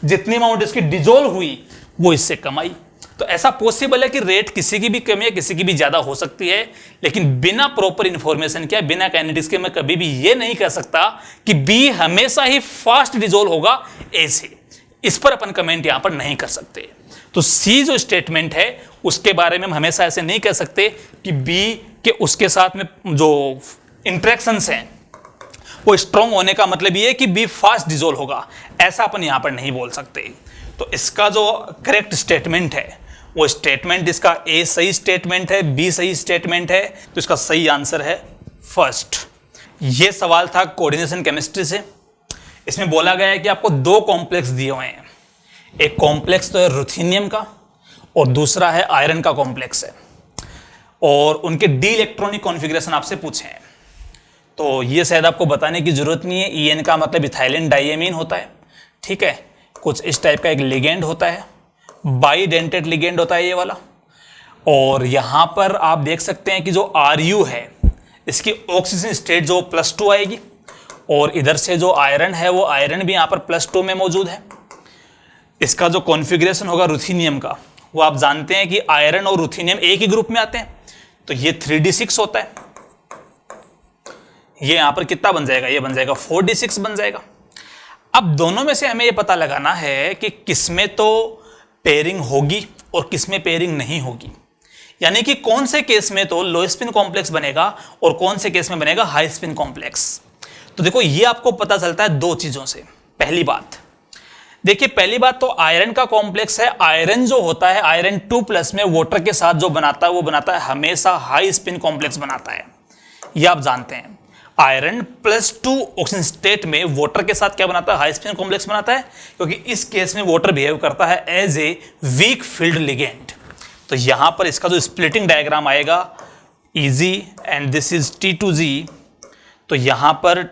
जितनी अमाउंट इसकी डिजोल्व हुई वो इससे कम आई। तो ऐसा पॉसिबल है कि रेट किसी की भी कम है किसी की भी ज्यादा हो सकती है, लेकिन बिना प्रॉपर इंफॉर्मेशन के बिना काइनेटिक्स के मैं कभी भी ये नहीं कह सकता कि बी हमेशा ही फास्ट डिजोल्व होगा ए से। इस पर अपन कमेंट यहां पर नहीं कर सकते। तो सी जो स्टेटमेंट है उसके बारे में हम हमेशा ऐसे नहीं कह सकते कि बी के उसके साथ में जो इंटरेक्शंस हैं वो स्ट्रॉन्ग होने का मतलब ये है कि बी फास्ट डिजोल्व होगा, ऐसा अपन यहां पर नहीं बोल सकते। तो इसका जो करेक्ट स्टेटमेंट है वो स्टेटमेंट इसका ए सही स्टेटमेंट है, बी सही स्टेटमेंट है, तो इसका सही आंसर है फर्स्ट। ये सवाल था कोऑर्डिनेशन केमिस्ट्री से। इसमें बोला गया है कि आपको दो कॉम्प्लेक्स दिए हुए हैं, एक कॉम्प्लेक्स तो है रुथेनियम का और दूसरा है आयरन का कॉम्प्लेक्स है, और उनके डी इलेक्ट्रॉनिक कॉन्फ़िगरेशन आपसे पूछे हैं। तो ये शायद आपको बताने की जरूरत नहीं है, EN का मतलब इथाइलिन डाइएमीन होता है, ठीक है। कुछ इस टाइप का एक लिगेंड होता है, बाइडेंटेड लिगेंड होता है ये वाला। और यहां पर आप देख सकते हैं कि जो RU है इसकी ऑक्सीजन स्टेट जो +2 आएगी, और इधर से जो आयरन है वो आयरन भी यहां पर +2 में मौजूद है। इसका जो कॉन्फ़िगरेशन होगा रुथेनियम का वो आप जानते हैं कि आयरन और रुथेनियम एक ही ग्रुप में आते हैं, तो ये 3d6 होता है। ये यहां पर कितना बन जाएगा, ये बन जाएगा 4d6 बन जाएगा। अब दोनों में से हमें ये पता लगाना है कि किसमें तो पेयरिंग होगी और किसमें पेयरिंग नहीं होगी, यानी कि कौन से केस में तो लो स्पिन कॉम्प्लेक्स बनेगा और कौन से केस में बनेगा हाई स्पिन कॉम्प्लेक्स। तो देखो ये आपको पता चलता है दो चीजों से। पहली बात देखिए, पहली बात तो आयरन का कॉम्प्लेक्स है, आयरन जो होता है आयरन 2+ में वाटर के साथ जो बनाता है वो बनाता है हमेशा हाई स्पिन कॉम्प्लेक्स बनाता है, ये आप जानते हैं। आयरन +2 ऑक्सीजन स्टेट में वाटर के साथ क्या बनाता है, हाई स्पिन कॉम्प्लेक्स बनाता है, क्योंकि इस केस में वाटर बिहेव करता है as a weak field ligand. तो यहां पर इसका जो स्प्लिटिंग डायग्राम आएगा Eg and this is T2G, तो यहां पर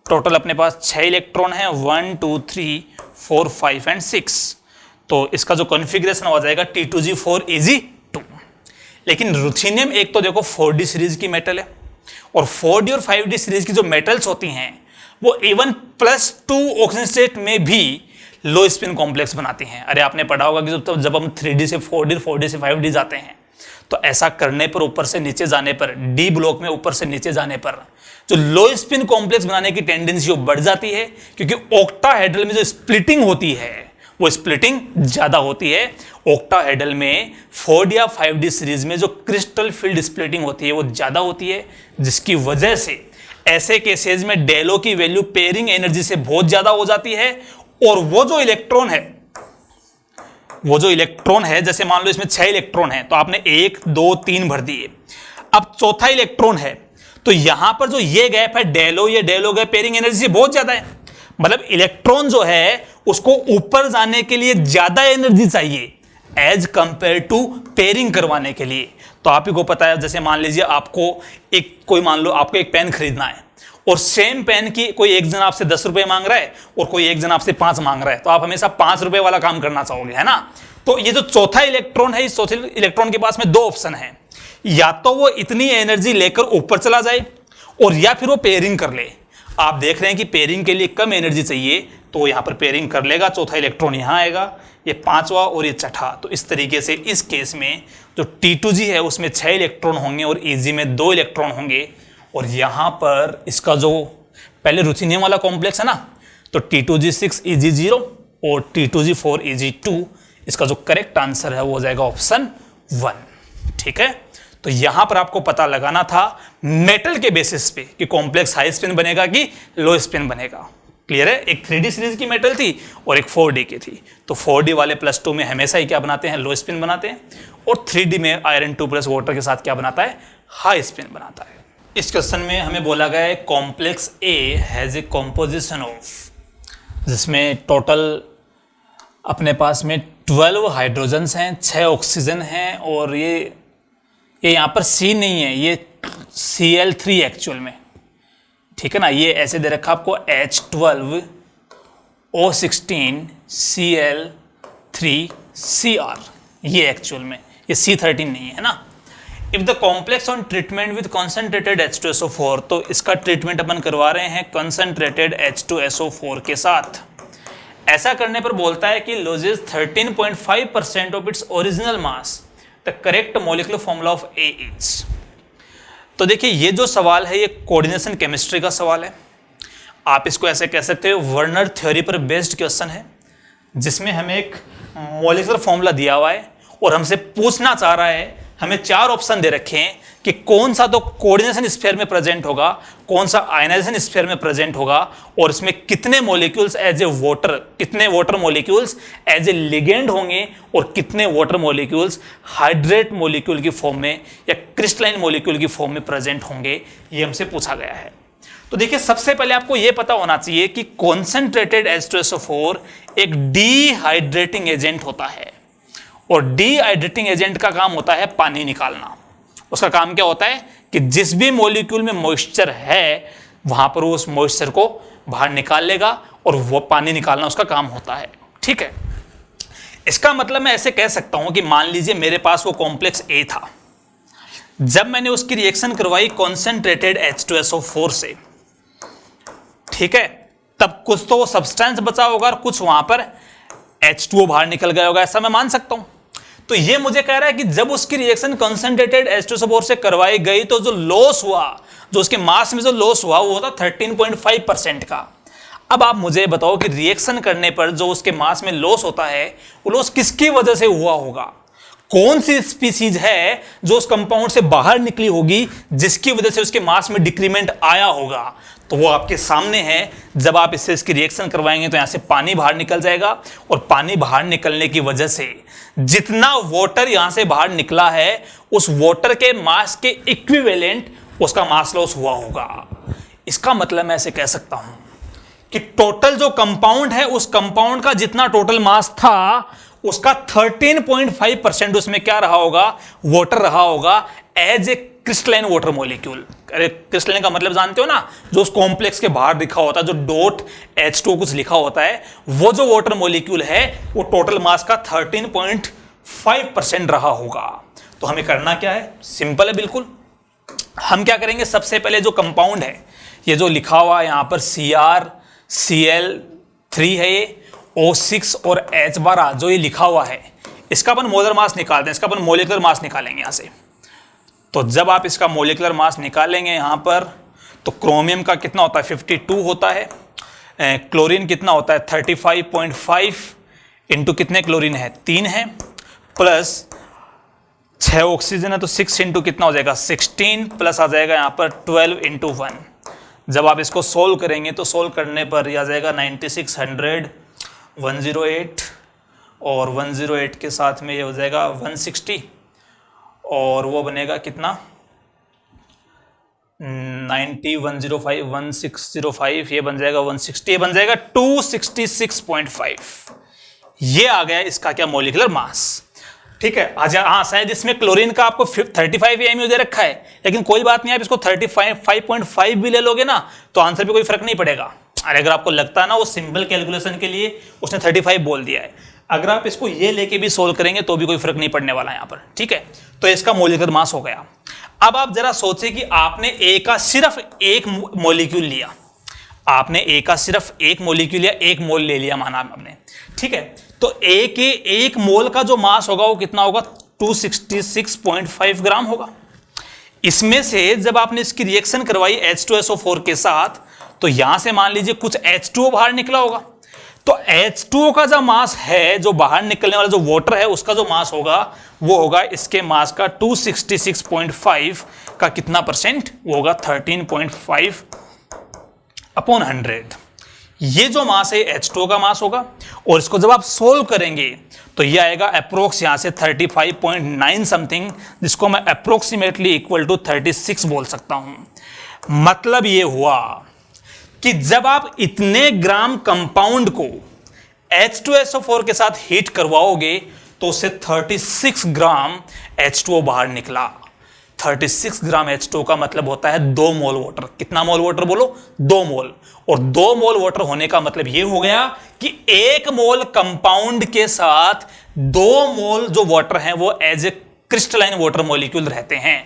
टोटल अपने पास 6 इलेक्ट्रॉन है, 1 2 3 4 5 एंड 6। तो इसका जो कॉन्फ़िगरेशन हो जाएगा T2G4Eg2। लेकिन रुथेनियम एक तो देखो 4D सीरीज की मेटल है, और 4D और 5D सीरीज की जो मेटल्स होती हैं वो इवन +2 ऑक्सीजन स्टेट में भी लो स्पिन कॉम्प्लेक्स बनाती हैं। अरे आपने पढ़ा होगा कि जब हम 3D से 4D 4D से 5D जाते हैं तो ऐसा करने पर, ऊपर से नीचे जाने पर, डी ब्लॉक में ऊपर से नीचे जाने पर जो लो स्पिन कॉम्प्लेक्स बनाने की टेंडेंसी वो बढ़ जाती है, क्योंकि ऑक्टाहेड्रल में जो स्प्लिटिंग होती है वो स्प्लिटिंग ज्यादा होती है। ऑक्टाहेड्रल में 4D या 5D सीरीज में जो क्रिस्टल फील्ड स्प्लिटिंग होती है वो ज्यादा होती है, जिसकी वजह से ऐसे केसेस में डेलो की वैल्यू पेयरिंग एनर्जी से बहुत ज्यादा हो जाती है। और वो जो इलेक्ट्रॉन है, जैसे मान लो इसमें 6 इलेक्ट्रॉन है, तो आपने 1 2 3 भर दिए, अब चौथा इलेक्ट्रॉन है, तो यहां पर जो ये गैप है डेलो, ये डेलो गैप पेयरिंग एनर्जी से बहुत ज्यादा है। मतलब इलेक्ट्रॉन जो है उसको ऊपर जाने के लिए ज्यादा एनर्जी चाहिए एज कंपेयर टू पेयरिंग करवाने के लिए। तो आप ही को पता है, जैसे मान लीजिए आपको मान लो आपको एक पेन खरीदना है, और सेम पेन की कोई एक जन आपसे 10 रुपए मांग रहा है और कोई एक जन आपसे 5 मांग रहा है, तो आप हमेशा 5 रुपए वाला काम करना चाहोगे, है ना। तो ये जो चौथा इलेक्ट्रॉन है, इस चौथे इलेक्ट्रॉन के पास में 2 ऑप्शन है, या तो वो इतनी एनर्जी लेकर ऊपर चला जाए, और या फिर वो पेयरिंग कर ले। आप देख रहे हैं कि पेयरिंग के लिए कम एनर्जी चाहिए, तो यहां पर पेयरिंग कर लेगा, चौथा इलेक्ट्रॉन यहां आएगा, ये 5वां और ये छठा। तो इस तरीके से इस केस में जो T2G है उसमें 6 इलेक्ट्रॉन होंगे और EG में 2 इलेक्ट्रॉन होंगे। और यहां पर इसका जो पहले रुथिनियम वाला कॉम्प्लेक्स है ना, तो T2G6 EG0 और T2G4 EG2, इसका जो करेक्ट आंसर है वो हो जाएगा ऑप्शन 1। ठीक है, तो यहां पर आपको पता लगाना था मेटल के बेसिस पे कि कॉम्प्लेक्स हाई स्पिन बनेगा कि लो स्पिन बनेगा। क्लियर है, एक 3D सीरीज की मेटल थी और एक 4D की थी, तो 4D वाले +2 में हमेशा ही क्या बनाते हैं, लो स्पिन बनाते हैं, और 3D में आयरन 2 प्लस वाटर के साथ क्या बनाता है, हाई स्पिन बनाता है। इस क्वेश्चन में हमें बोला गया है complex A has a composition of, जिसमें टोटल अपने पास में 12 हाइड्रोजन्स हैं, 6 ऑक्सीजन हैं, और ये यहाँ पर C नहीं है, ये Cl3 एक्चुअल में। ठीक है ना, ये ऐसे दे रखा आपको H12O16 Cl3Cr, ये एक्चुअल में, ये C13 नहीं है ना। If the complex on treatment with concentrated H2SO4, तो इसका ट्रीटमेंट अपन करवा रहे हैं कॉन्सेंट्रेटेड H2SO4 के साथ। ऐसा करने पर बोलता है कि losses 13.5% of its original mass, the correct molecular formula of A is. तो देखिए ये जो सवाल है ये कोऑर्डिनेशन केमिस्ट्री का सवाल है, आप इसको ऐसे कह सकते हो वर्नर थ्योरी पर बेस्ड क्वेश्चन है, जिसमें हमें एक मॉलिक्यूलर फॉर्मूला दिया हुआ है और हमसे पूछना चाह रहा है, हमें 4 ऑप्शन दे रखे हैं कि कौन सा तो कोऑर्डिनेशन स्फीयर में प्रेजेंट होगा, कौन सा आयनाइजेशन स्फीयर में प्रेजेंट होगा, और इसमें कितने मॉलिक्यूल्स एज ए वाटर, कितने water molecules as a ligand होंगे, और कितने वाटर मॉलिक्यूल्स हाइड्रेट मॉलिक्यूल की फॉर्म में या क्रिस्टलाइन मॉलिक्यूल की फॉर्म में प्रेजेंट होंगे, ये हमसे पूछा गया है। तो देखिए सबसे पहले आपको यह पता होना चाहिए कि कॉन्सेंट्रेटेड H2SO4 एक डीहाइड्रेटिंग एजेंट होता है, और डीहाइड्रेटिंग एजेंट का काम होता है पानी निकालना। उसका काम क्या होता है कि जिस भी मॉलिक्यूल में मॉइस्चर है वहां पर वो उस मॉइस्चर को बाहर निकाल लेगा, और वो पानी निकालना उसका काम होता है। ठीक है, इसका मतलब मैं ऐसे कह सकता हूं कि मान लीजिए मेरे पास वो कॉम्प्लेक्स A था, जब मैंने उसकी रिएक्शन करवाई कॉन्सेंट्रेटेड H2SO4 से, ठीक है, तब कुछ तो वो सब्सटेंस बचा होगा और कुछ वहां पर H2O बाहर निकल गया होगा, ऐसा मैं मान सकता हूं। तो ये मुझे कह रहा है कि जब उसकी रिएक्शन कंसंट्रेटेड H2SO4 से करवाई गई तो जो लॉस हुआ, जो उसके मास में जो लॉस हुआ वो था 13.5% का। अब आप मुझे बताओ कि रिएक्शन करने पर जो उसके मास में लॉस होता है वो लॉस किसकी वजह से हुआ होगा, कौन सी स्पीसीज है जो उस कंपाउंड से बाहर निकली होगी जिसकी वजह से उसके मास में डिक्रीमेंट आया होगा। तो वो आपके सामने है, जब आप इससे इसकी रिएक्शन करवाएंगे तो यहां से पानी बाहर निकल जाएगा, और पानी बाहर निकलने की वजह से जितना वाटर यहां से बाहर निकला है उस वाटर के मास के इक्विवेलेंट उसका मास लॉस हुआ होगा। इसका मतलब मैं ऐसे कह सकता हूं कि टोटल जो कंपाउंड है उस कंपाउंड का जितना टोटल मास था उसका 13.5% उसमें क्या रहा होगा, वाटर रहा होगा as a crystalline water molecule. अरे क्रिस्टलाइन का मतलब जानते हो ना, जो उस कॉम्प्लेक्स के बाहर लिखा होता है, जो डॉट H2 कुछ लिखा होता है, वो जो वाटर मॉलिक्यूल है वो टोटल मास का 13.5% रहा होगा। तो हमें करना क्या है, सिंपल है बिल्कुल। हम क्या करेंगे, सबसे पहले जो कंपाउंड है, ये जो लिखा हुआ है यहां पर CrCl3 है, ये O6 और H12 जो ये लिखा हुआ है, इसका अपन मोलर मास निकालते हैं, इसका अपन मोलिकुलर मास निकालेंगे यहाँ से। तो जब आप इसका मोलिकुलर मास निकालेंगे यहाँ पर, तो क्रोमियम का कितना होता है 52 होता है, क्लोरीन कितना होता है 35.5 इंटू कितने क्लोरीन है 3 है, प्लस 6 ऑक्सीजन है तो 6 इंटू कितना हो जाएगा 16, प्लस आ जाएगा यहाँ पर 12 इंटू 1। जब आप इसको सोल्व करेंगे तो सोल्व करने पर यह आ जाएगा 9600, 108 और 108 के साथ में ये हो जाएगा 160 और वो बनेगा कितना 90, 105, 1605, ये बन जाएगा 160, ये बन जाएगा 266.5। ये आ गया इसका क्या मोलिकुलर मास। ठीक है, हाँ शायद इसमें क्लोरीन का आपको 35 एमयू दे रखा है, लेकिन कोई बात नहीं, आप इसको 35.5 भी ले लोगे ना तो आंसर पे कोई फर्क नहीं पड़ेगा। अरे अगर आपको लगता है ना वो सिंपल कैलकुलेशन के लिए उसने 35 बोल दिया है, अगर आप इसको ये लेके भी सोल्व करेंगे तो भी कोई फर्क नहीं पड़ने वाला यहाँ पर। ठीक है, तो इसका मोलिकुलर मास हो गया। अब आप जरा सोचे कि आपने ए का सिर्फ एक मॉलिक्यूल लिया, आपने ए का सिर्फ एक मॉलिक्यूल या एक मोल ले लिया माना आपने। ठीक है, तो ए के एक मोल का जो मास होगा वो कितना होगा 266.5 ग्राम होगा। इसमें से जब आपने इसकी रिएक्शन करवाई H2SO4 के साथ, तो यहां से मान लीजिए कुछ H2O बाहर निकला होगा, तो H2O का जो मास है, जो बाहर निकलने वाला जो वाटर है उसका जो मास होगा वो होगा इसके मास का 266.5 का कितना परसेंट, वो होगा 13.5 अपॉन 100। ये जो मास है H2O का मास होगा, और इसको जब आप सोल्व करेंगे तो ये आएगा अप्रोक्स यहां से 35.9 समथिंग, जिसको मैं अप्रोक्सीमेटली इक्वल टू 36 बोल सकता हूं। मतलब ये हुआ कि जब आप इतने ग्राम कंपाउंड को H2SO4 के साथ हीट करवाओगे तो उससे 36 ग्राम H2O बाहर निकला। 36 ग्राम H2O का मतलब होता है 2 मोल वाटर। कितना मोल वाटर बोलो? 2 मोल। और 2 मोल वाटर होने का मतलब यह हो गया कि 1 मोल कंपाउंड के साथ 2 मोल जो वाटर हैं वो as a crystalline water molecule रहते हैं।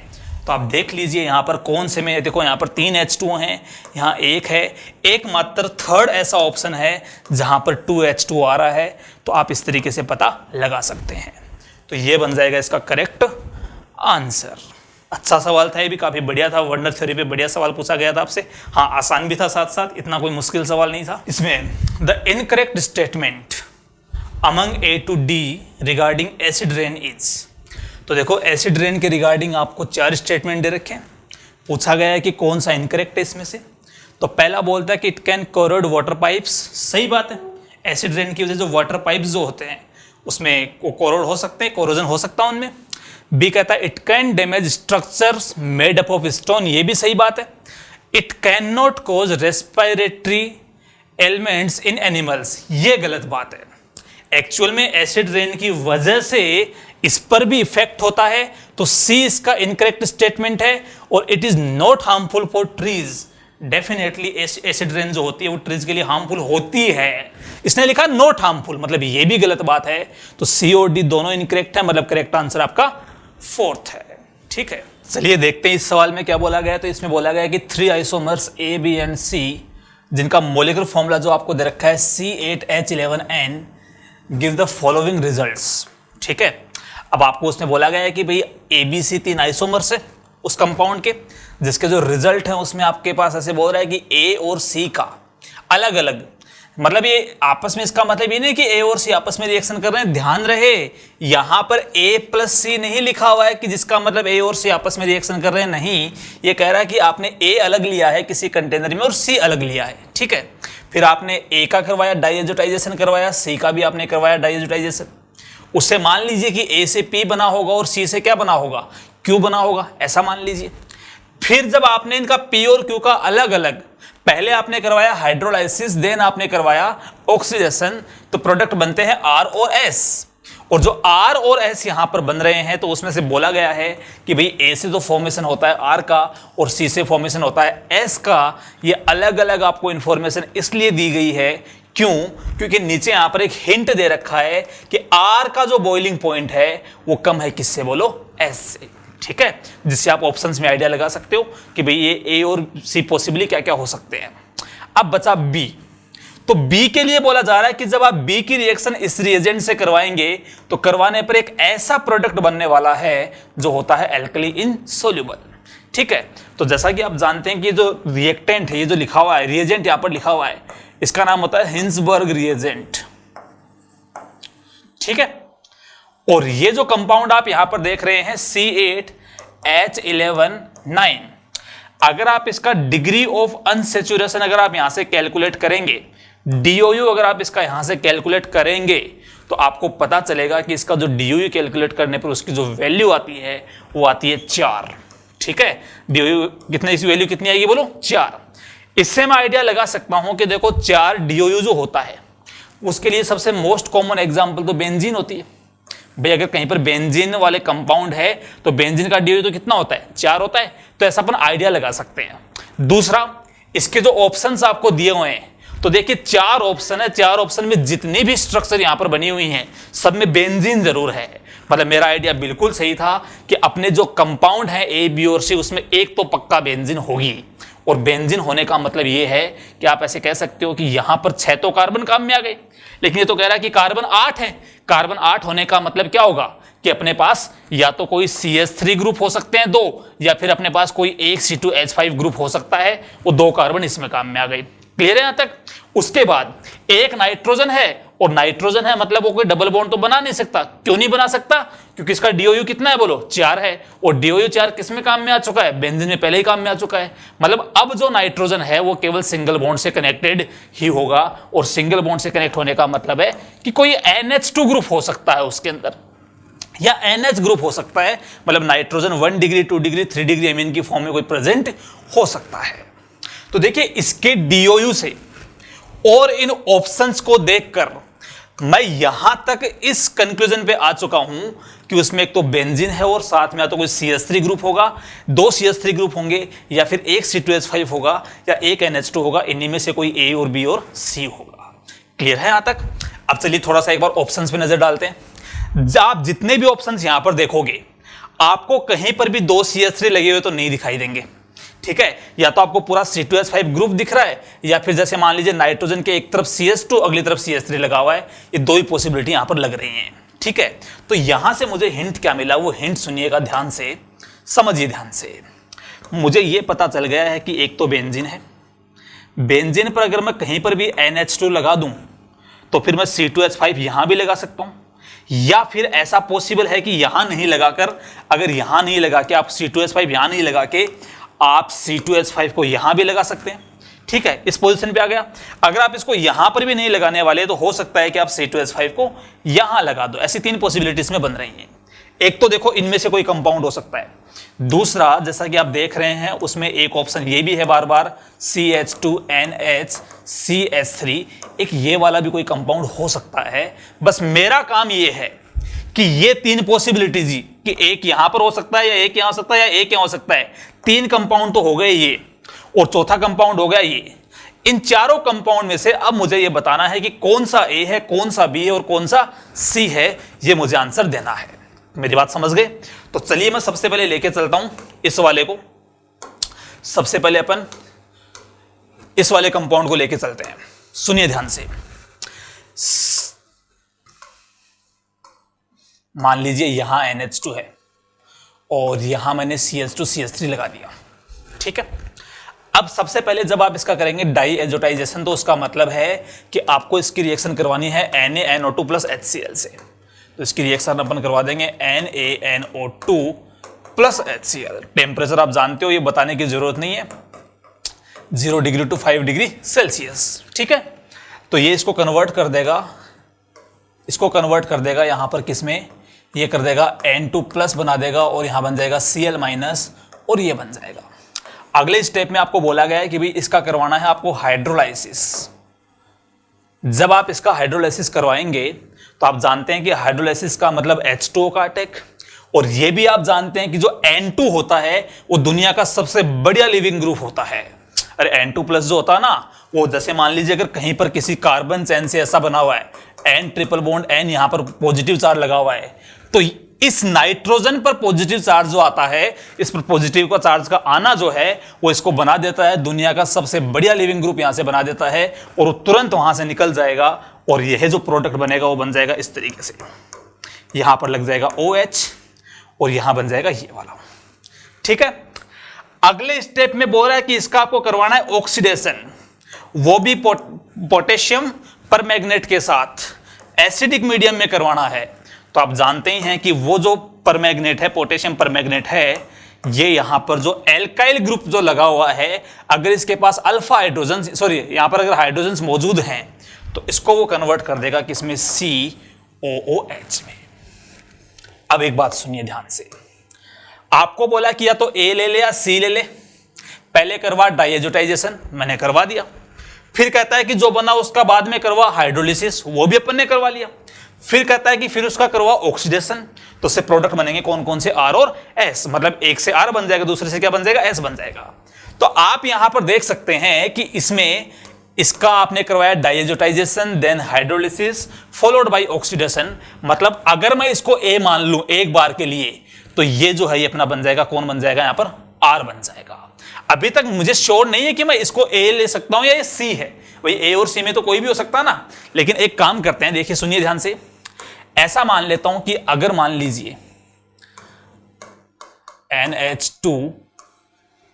तो आप देख लीजिए यहां पर कौन से में, देखो यहां पर 3 H2O हैं, यहां 1 है, एकमात्र थर्ड ऐसा ऑप्शन है जहां पर 2 H2O आ रहा है। तो आप इस तरीके से पता लगा सकते हैं। तो ये बन जाएगा इसका करेक्ट आंसर। अच्छा सवाल था, ये भी काफी बढ़िया था, वंडर थ्योरी पे बढ़िया सवाल पूछा गया था आपसे। हाँ, आसान भी था, साथ साथ इतना कोई मुश्किल सवाल नहीं था। इसमें the incorrect statement among A to D regarding acid rain is. तो देखो एसिड रेन के रिगार्डिंग आपको 4 स्टेटमेंट दे रखे हैं। पूछा गया है कि कौन सा इनकरेक्ट है इसमें से। तो पहला बोलता है कि it can corrode water pipes. सही बात है, एसिड रेन की वजह से जो वाटर पाइप्स जो होते हैं उसमें कोरोड हो सकते हैं, कोरोजन हो सकता है उनमें। बी कहता है it can damage structures made up of stone. ये भी सही बात है। It can not cause respiratory elements in animals. ये गलत बात है। एक्चुअल में एसिड रेन की वजह से इस पर भी इफेक्ट होता है। तो सी इसका इनकरेक्ट स्टेटमेंट है। और it is not harmful for trees. Definitely acid rain जो होती है वो ट्रीज के लिए हार्मफुल होती है। इसने लिखा नॉट हार्मफुल, मतलब ये भी गलत बात है। तो सी और डी दोनों इनकरेक्ट है, मतलब करेक्ट आंसर आपका 4th है। ठीक है, चलिए देखते हैं इस सवाल में क्या बोला गया। तो इसमें बोला गया कि 3 isomers A, B and C जिनका मोलिकुलर फॉर्मूला जो आपको दे रखा है C8H11N give the following results. ठीक है, अब आपको उसमें बोला गया है कि भाई ABC 3 आइसोमर्स है उस कंपाउंड के, जिसके जो रिजल्ट है उसमें आपके पास ऐसे बोल रहा है कि A और C का अलग अलग, मतलब ये आपस में, इसका मतलब ये नहीं कि A और C आपस में रिएक्शन कर रहे हैं। ध्यान रहे यहां पर A+C नहीं लिखा हुआ है कि जिसका मतलब A और C आपस में रिएक्शन कर रहे हैं। नहीं, ये कह रहा है कि आपने A अलग लिया है किसी कंटेनर में और C अलग लिया है। ठीक है, फिर आपने A का करवाया डाइएजोटाइजेशन करवाया, C का भी आपने करवाया डाइएजोटाइजेशन। उससे मान लीजिए कि A से P बना होगा और C से क्या बना होगा, Q बना होगा, ऐसा मान लीजिए। फिर जब आपने इनका P और Q का अलग अलग, पहले आपने करवाया हाइड्रोलाइसिस, देन आपने करवाया ऑक्सीडेशन, तो प्रोडक्ट बनते हैं R और S। और जो R और S यहां पर बन रहे हैं तो उसमें से बोला गया है कि भाई A से तो फॉर्मेशन होता है R का और C से फॉर्मेशन होता है S का। ये अलग अलग आपको इंफॉर्मेशन इसलिए दी गई है, क्यों? क्योंकि नीचे यहां पर एक हिंट दे रखा है कि R का जो बॉइलिंग पॉइंट है वो कम है किससे, बोलो, S से। ठीक है, जिससे आप ऑप्शंस में आइडिया लगा सकते हो कि भाई ये A और C पॉसिबली क्या क्या हो सकते हैं। अब बचा B। तो बी के लिए बोला जा रहा है कि जब आप बी की रिएक्शन इस रिएजेंट से करवाएंगे तो करवाने पर एक ऐसा प्रोडक्ट बनने वाला है जो होता है एल्कली इनसोल्यूबल। ठीक है, तो जैसा कि आप जानते हैं कि जो रिएक्टेंट है, ये जो लिखा हुआ है रिएजेंट यहां पर लिखा हुआ है, इसका नाम होता है हिंसबर्ग रिएजेंट। ठीक है, और ये जो कंपाउंड आप यहां पर देख रहे हैं C8H11 अगर आप इसका डिग्री ऑफ अनसेचुरेशन अगर आप यहां से कैलकुलेट करेंगे, DOU अगर आप इसका यहां से कैलकुलेट करेंगे तो आपको पता चलेगा कि इसका जो DOU कैलकुलेट करने पर उसकी जो वैल्यू आती है वो आती है 4। ठीक है, DOU कितने, इसकी वैल्यू कितनी आएगी बोलो 4। इससे मैं आइडिया लगा सकता हूं कि देखो 4 DOU जो होता है उसके लिए सबसे मोस्ट कॉमन एग्जांपल तो बेंजीन होती है। भाई अगर कहीं पर बेंजीन वाले कंपाउंड है तो बेंजीन का DOU तो कितना होता है 4 होता है, तो ऐसा अपन आइडिया लगा सकते हैं। दूसरा, इसके जो ऑप्शंस आपको दिए हुए हैं तो देखिए 4 ऑप्शन है, 4 ऑप्शन में जितनी भी स्ट्रक्चर यहां पर बनी हुई हैं सब में बेंजीन जरूर है। मतलब मेरा आइडिया बिल्कुल सही था कि अपने जो कंपाउंड है ए बी और सी उसमें एक तो पक्का बेंजीन होगी, और बेंजीन होने का मतलब ये है कि आप ऐसे कह सकते हो कि यहां पर 6 तो कार्बन काम में आ गए, लेकिन ये तो कह रहा है कि कार्बन 8 है। कार्बन 8 होने का मतलब क्या होगा कि अपने पास या तो कोई CH3 ग्रुप हो सकते हैं 2, या फिर अपने पास कोई एक C2H5 ग्रुप हो सकता है, वो 2 कार्बन इसमें काम में आ गए। क्लियर है यहां तक? उसके बाद एक नाइट्रोजन है, और नाइट्रोजन है मतलब वो कोई डबल बॉन्ड तो बना नहीं सकता। क्यों नहीं बना सकता? क्योंकि इसका DOU कितना है बोलो 4 है, और DOU 4 किस में काम में आ चुका है? बेंजीन में पहले ही काम में आ चुका है। मतलब अब जो नाइट्रोजन है वो केवल सिंगल बॉन्ड से कनेक्टेड ही होगा, और सिंगल बॉन्ड से कनेक्ट होने का मतलब है कि कोई NH2 ग्रुप हो सकता है उसके अंदर, या NH ग्रुप हो सकता है। मतलब nitrogen 1 degree 2 degree 3 degree amine की फॉर्म में कोई प्रेजेंट हो सकता है। तो देखिए इसके DOU से और इन ऑप्शंस को देखकर मैं यहां तक इस कंक्लूजन पे आ चुका हूं कि उसमें एक तो बेंजीन है और साथ में या तो कोई CH3 ग्रुप होगा, 2 CH3 ग्रुप होंगे, या फिर एक C2H5 होगा, या एक NH2 होगा। इन्हीं में से कोई A और B और C होगा। क्लियर है यहां तक? अब चलिए थोड़ा सा एक बार ऑप्शंस पे नजर डालते हैं। आप जितने भी ऑप्शंस यहां पर देखोगे आपको कहीं पर भी 2 CH3 लगे हुए तो नहीं दिखाई देंगे। ठीक है, या तो आपको पूरा C2H5 ग्रुप दिख रहा है, या फिर जैसे मान लीजिए नाइट्रोजन के एक तरफ CH2 अगली तरफ CH3 लगा हुआ है। ये 2 ही पॉसिबिलिटी यहां पर लग रही हैं। ठीक है, तो यहां से मुझे हिंट क्या मिला वो हिंट सुनिएगा ध्यान से, समझिए ध्यान से। मुझे ये पता चल गया है कि एक तो बेंजीन है, बेंजीन पर अगर मैं कहीं पर भी NH2 लगा दूं तो फिर मैं C2H5 यहां भी लगा सकता हूं, या फिर ऐसा पॉसिबल है कि यहां नहीं लगाकर, अगर यहां नहीं लगा के आप C2H5 यहां नहीं लगा के आप C2H5 को यहां भी लगा सकते हैं। ठीक है, इस पोजीशन पे आ गया। अगर आप इसको यहां पर भी नहीं लगाने वाले तो हो सकता है कि आप C2H5 को यहां लगा दो। ऐसी 3 पॉसिबिलिटीज में बन रही हैं। एक तो देखो इनमें से कोई कंपाउंड हो सकता है। दूसरा, जैसा कि आप देख रहे हैं उसमें एक ऑप्शन ये भी है बार बार CH2NH एक ये वाला भी कोई कंपाउंड हो सकता है। बस मेरा काम ये है कि ये 3 पॉसिबिलिटीज ही, कि एक यहां पर हो सकता है, या एक यहां हो सकता है, या एक यहां हो सकता है। 3 कंपाउंड तो हो गए ये, और चौथा कंपाउंड हो गया ये। इन चारों कंपाउंड में से अब मुझे ये बताना है कि कौन सा A है, कौन सा B है और कौन सा C है। ये मुझे आंसर देना है। मेरी बात समझ गए? तो चलिए मैं सबसे पहले लेके चलता हूं इस वाले को। सबसे पहले अपन इस वाले कंपाउंड को लेके चलते हैं। सुनिए ध्यान से। मान लीजिए यहां NH2 है और यहां मैंने CH2 CH3 लगा दिया। ठीक है, अब सबसे पहले जब आप इसका करेंगे डाई एजोटाइजेशन तो उसका मतलब है कि आपको इसकी रिएक्शन करवानी है NaNO2 प्लस HCl से। तो इसकी रिएक्शन अपन करवा देंगे NaNO2 प्लस HCl। टेम्परेचर आप जानते हो, ये बताने की जरूरत नहीं है, 0 डिग्री टू 5 डिग्री सेल्सियस। ठीक है, तो ये इसको कन्वर्ट कर देगा, यहां पर किसमें, ये कर देगा N2 प्लस बना देगा, और यहां बन जाएगा Cl माइनस, और ये बन जाएगा। अगले स्टेप में आपको बोला गया है कि भाई इसका करवाना है आपको हाइड्रोलाइसिस। जब आप इसका हाइड्रोलाइसिस करवाएंगे तो आप जानते हैं कि हाइड्रोलाइसिस का मतलब H2O का अटैक, और ये भी आप जानते हैं कि जो N2 होता है वो दुनिया का सबसे बढ़िया लिविंग ग्रुप होता है। अरे N2 प्लस जो होता है ना, वो जैसे मान लीजिए अगर कहीं पर किसी कार्बन चैन से ऐसा बना हुआ है N ट्रिपल बॉन्ड N, यहां पर पॉजिटिव चार्ज लगा हुआ है, तो इस नाइट्रोजन पर पॉजिटिव चार्ज जो आता है, इस पर पॉजिटिव का चार्ज का आना जो है वो इसको बना देता है दुनिया का सबसे बढ़िया लिविंग ग्रुप यहां से बना देता है, और वो तुरंत वहां से निकल जाएगा और यह जो प्रोडक्ट बनेगा वो बन जाएगा इस तरीके से। यहां पर लग जाएगा OH और यहां बन जाएगा ये वाला। ठीक है, अगले स्टेप में बोल रहा है कि इसका आपको करवाना है ऑक्सीडेशन, वो भी पोटेशियम परमैंगनेट के साथ एसिडिक मीडियम में करवाना है। तो आप जानते ही हैं कि वो जो परमैंगनेट है, पोटेशियम परमैंगनेट है, ये यहां पर जो एल्काइल ग्रुप जो लगा हुआ है, अगर इसके पास अल्फा हाइड्रोजन, सॉरी यहां पर अगर हाइड्रोजन मौजूद हैं तो इसको वो कन्वर्ट कर देगा किसमें, COOH में। अब एक बात सुनिए ध्यान से, आपको बोला कि या तो A ले ले या C ले ले, पहले करवा डाइएजोटाइजेशन, मैंने करवा दिया, फिर कहता है कि जो बना उसका बाद में करवा हाइड्रोलिसिस, वो भी अपन ने करवा लिया, फिर कहता है कि फिर उसका करवा ऑक्सीडेशन, तो उससे प्रोडक्ट बनेंगे कौन कौन से, R और S, मतलब एक से R बन जाएगा, दूसरे से क्या बन जाएगा, S बन जाएगा। तो आप यहां पर देख सकते हैं कि इसमें इसका आपने करवाया diazotization, then hydrolysis followed by oxidation, मतलब अगर मैं इसको A मान लूं एक बार के लिए, तो ये जो है ये अपना बन जाएगा, कौन बन जाएगा, यहां पर R बन जाएगा। अभी तक मुझे श्योर नहीं है कि मैं इसको A ले सकता हूं या ये C है, भाई A और C में तो कोई भी हो सकता है ना, लेकिन एक काम करते हैं, देखिए सुनिए ध्यान से, ऐसा मान लेता हूं कि अगर मान लीजिए NH2,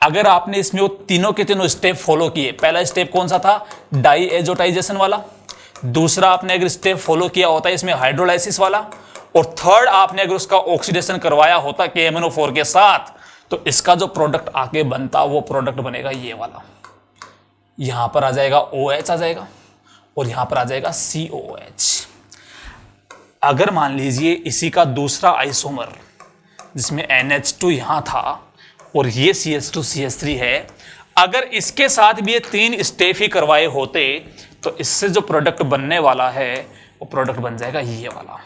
अगर आपने इसमें वो तीनों के तीनों स्टेप फॉलो किए, पहला स्टेप कौन सा था, डाइएजोटाइजेशन वाला, दूसरा आपने अगर स्टेप फॉलो किया होता है इसमें हाइड्रोलाइसिस वाला, और थर्ड आपने अगर उसका ऑक्सीडेशन करवाया होता KMnO4 के साथ, तो इसका जो प्रोडक्ट आगे बनता वो प्रोडक्ट बनेगा ये वाला, यहां पर आ जाएगा OH आ जाएगा और यहां पर आ जाएगा COOH। अगर मान लीजिए इसी का दूसरा आइसोमर जिसमें NH2 यहां था और ये CH2CH3 है, अगर इसके साथ भी ये तीन स्टेप ही करवाए होते तो इससे जो प्रोडक्ट बनने वाला है वो प्रोडक्ट बन जाएगा ये वाला।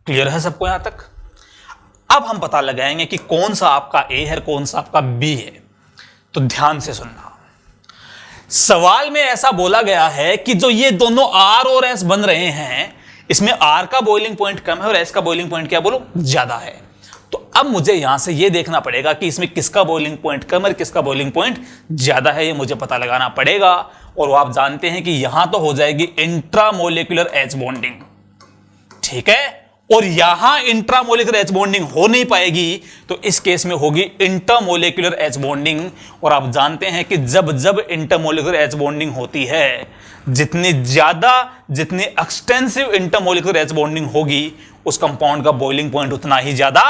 क्लियर है सबको यहां तक? अब हम पता लगाएंगे कि कौन सा आपका A है, कौन सा आपका B है। तो ध्यान से सुनना, सवाल में ऐसा बोला गया है कि जो ये दोनों R और S बन रहे हैं, इसमें R का बॉइलिंग पॉइंट कम है और S का बॉइलिंग पॉइंट क्या बोलो, ज्यादा है। तो अब मुझे यहां से ये देखना पड़ेगा कि इसमें किसका बॉइलिंग पॉइंट कम है, किसका बॉइलिंग पॉइंट ज्यादा है, ये मुझे पता लगाना पड़ेगा। और वो आप जानते हैं कि यहां तो हो जाएगी इंट्रामोलिकुलर H बॉन्डिंग, ठीक है, और यहां इंट्रामोलिकुलर H बॉन्डिंग हो नहीं पाएगी, तो इस केस में होगी इंटरमोलिकुलर H बॉन्डिंग। और आप जानते हैं कि जब जब इंटरमोलिकुलर H बॉन्डिंग होती है, जितनी एक्सटेंसिव इंटरमोलिकुलर H बॉन्डिंग होगी, उस कंपाउंड का बॉइलिंग पॉइंट उतना ही ज्यादा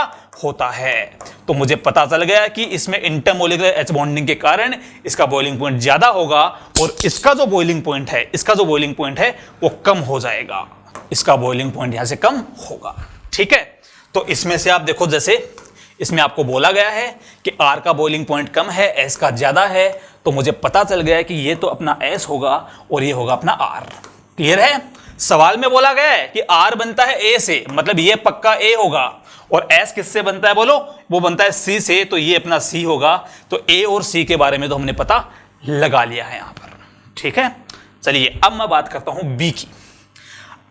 होता है। तो मुझे पता चल गया कि इसमें इंटरमोलिकुलर H बॉन्डिंग के कारण इसका बॉइलिंग पॉइंट ज्यादा होगा और इसका जो बॉइलिंग पॉइंट है वो कम हो जाएगा, इसका बॉइलिंग पॉइंट यहां से कम होगा। ठीक है, तो इसमें से आप देखो, जैसे इसमें आपको बोला गया है कि R का बॉइलिंग पॉइंट कम है, S का ज्यादा है, तो मुझे पता चल गया है कि ये तो अपना S होगा और ये होगा अपना R। क्लियर है? सवाल में बोला गया है कि R बनता है A से, मतलब ये पक्का A होगा, और S किससे बनता है बोलो, वो बनता है C से, तो ये अपना C होगा। तो A और C के बारे में तो हमने पता लगा लिया है यहां पर। ठीक है, चलिए अब मैं बात करता हूं B की।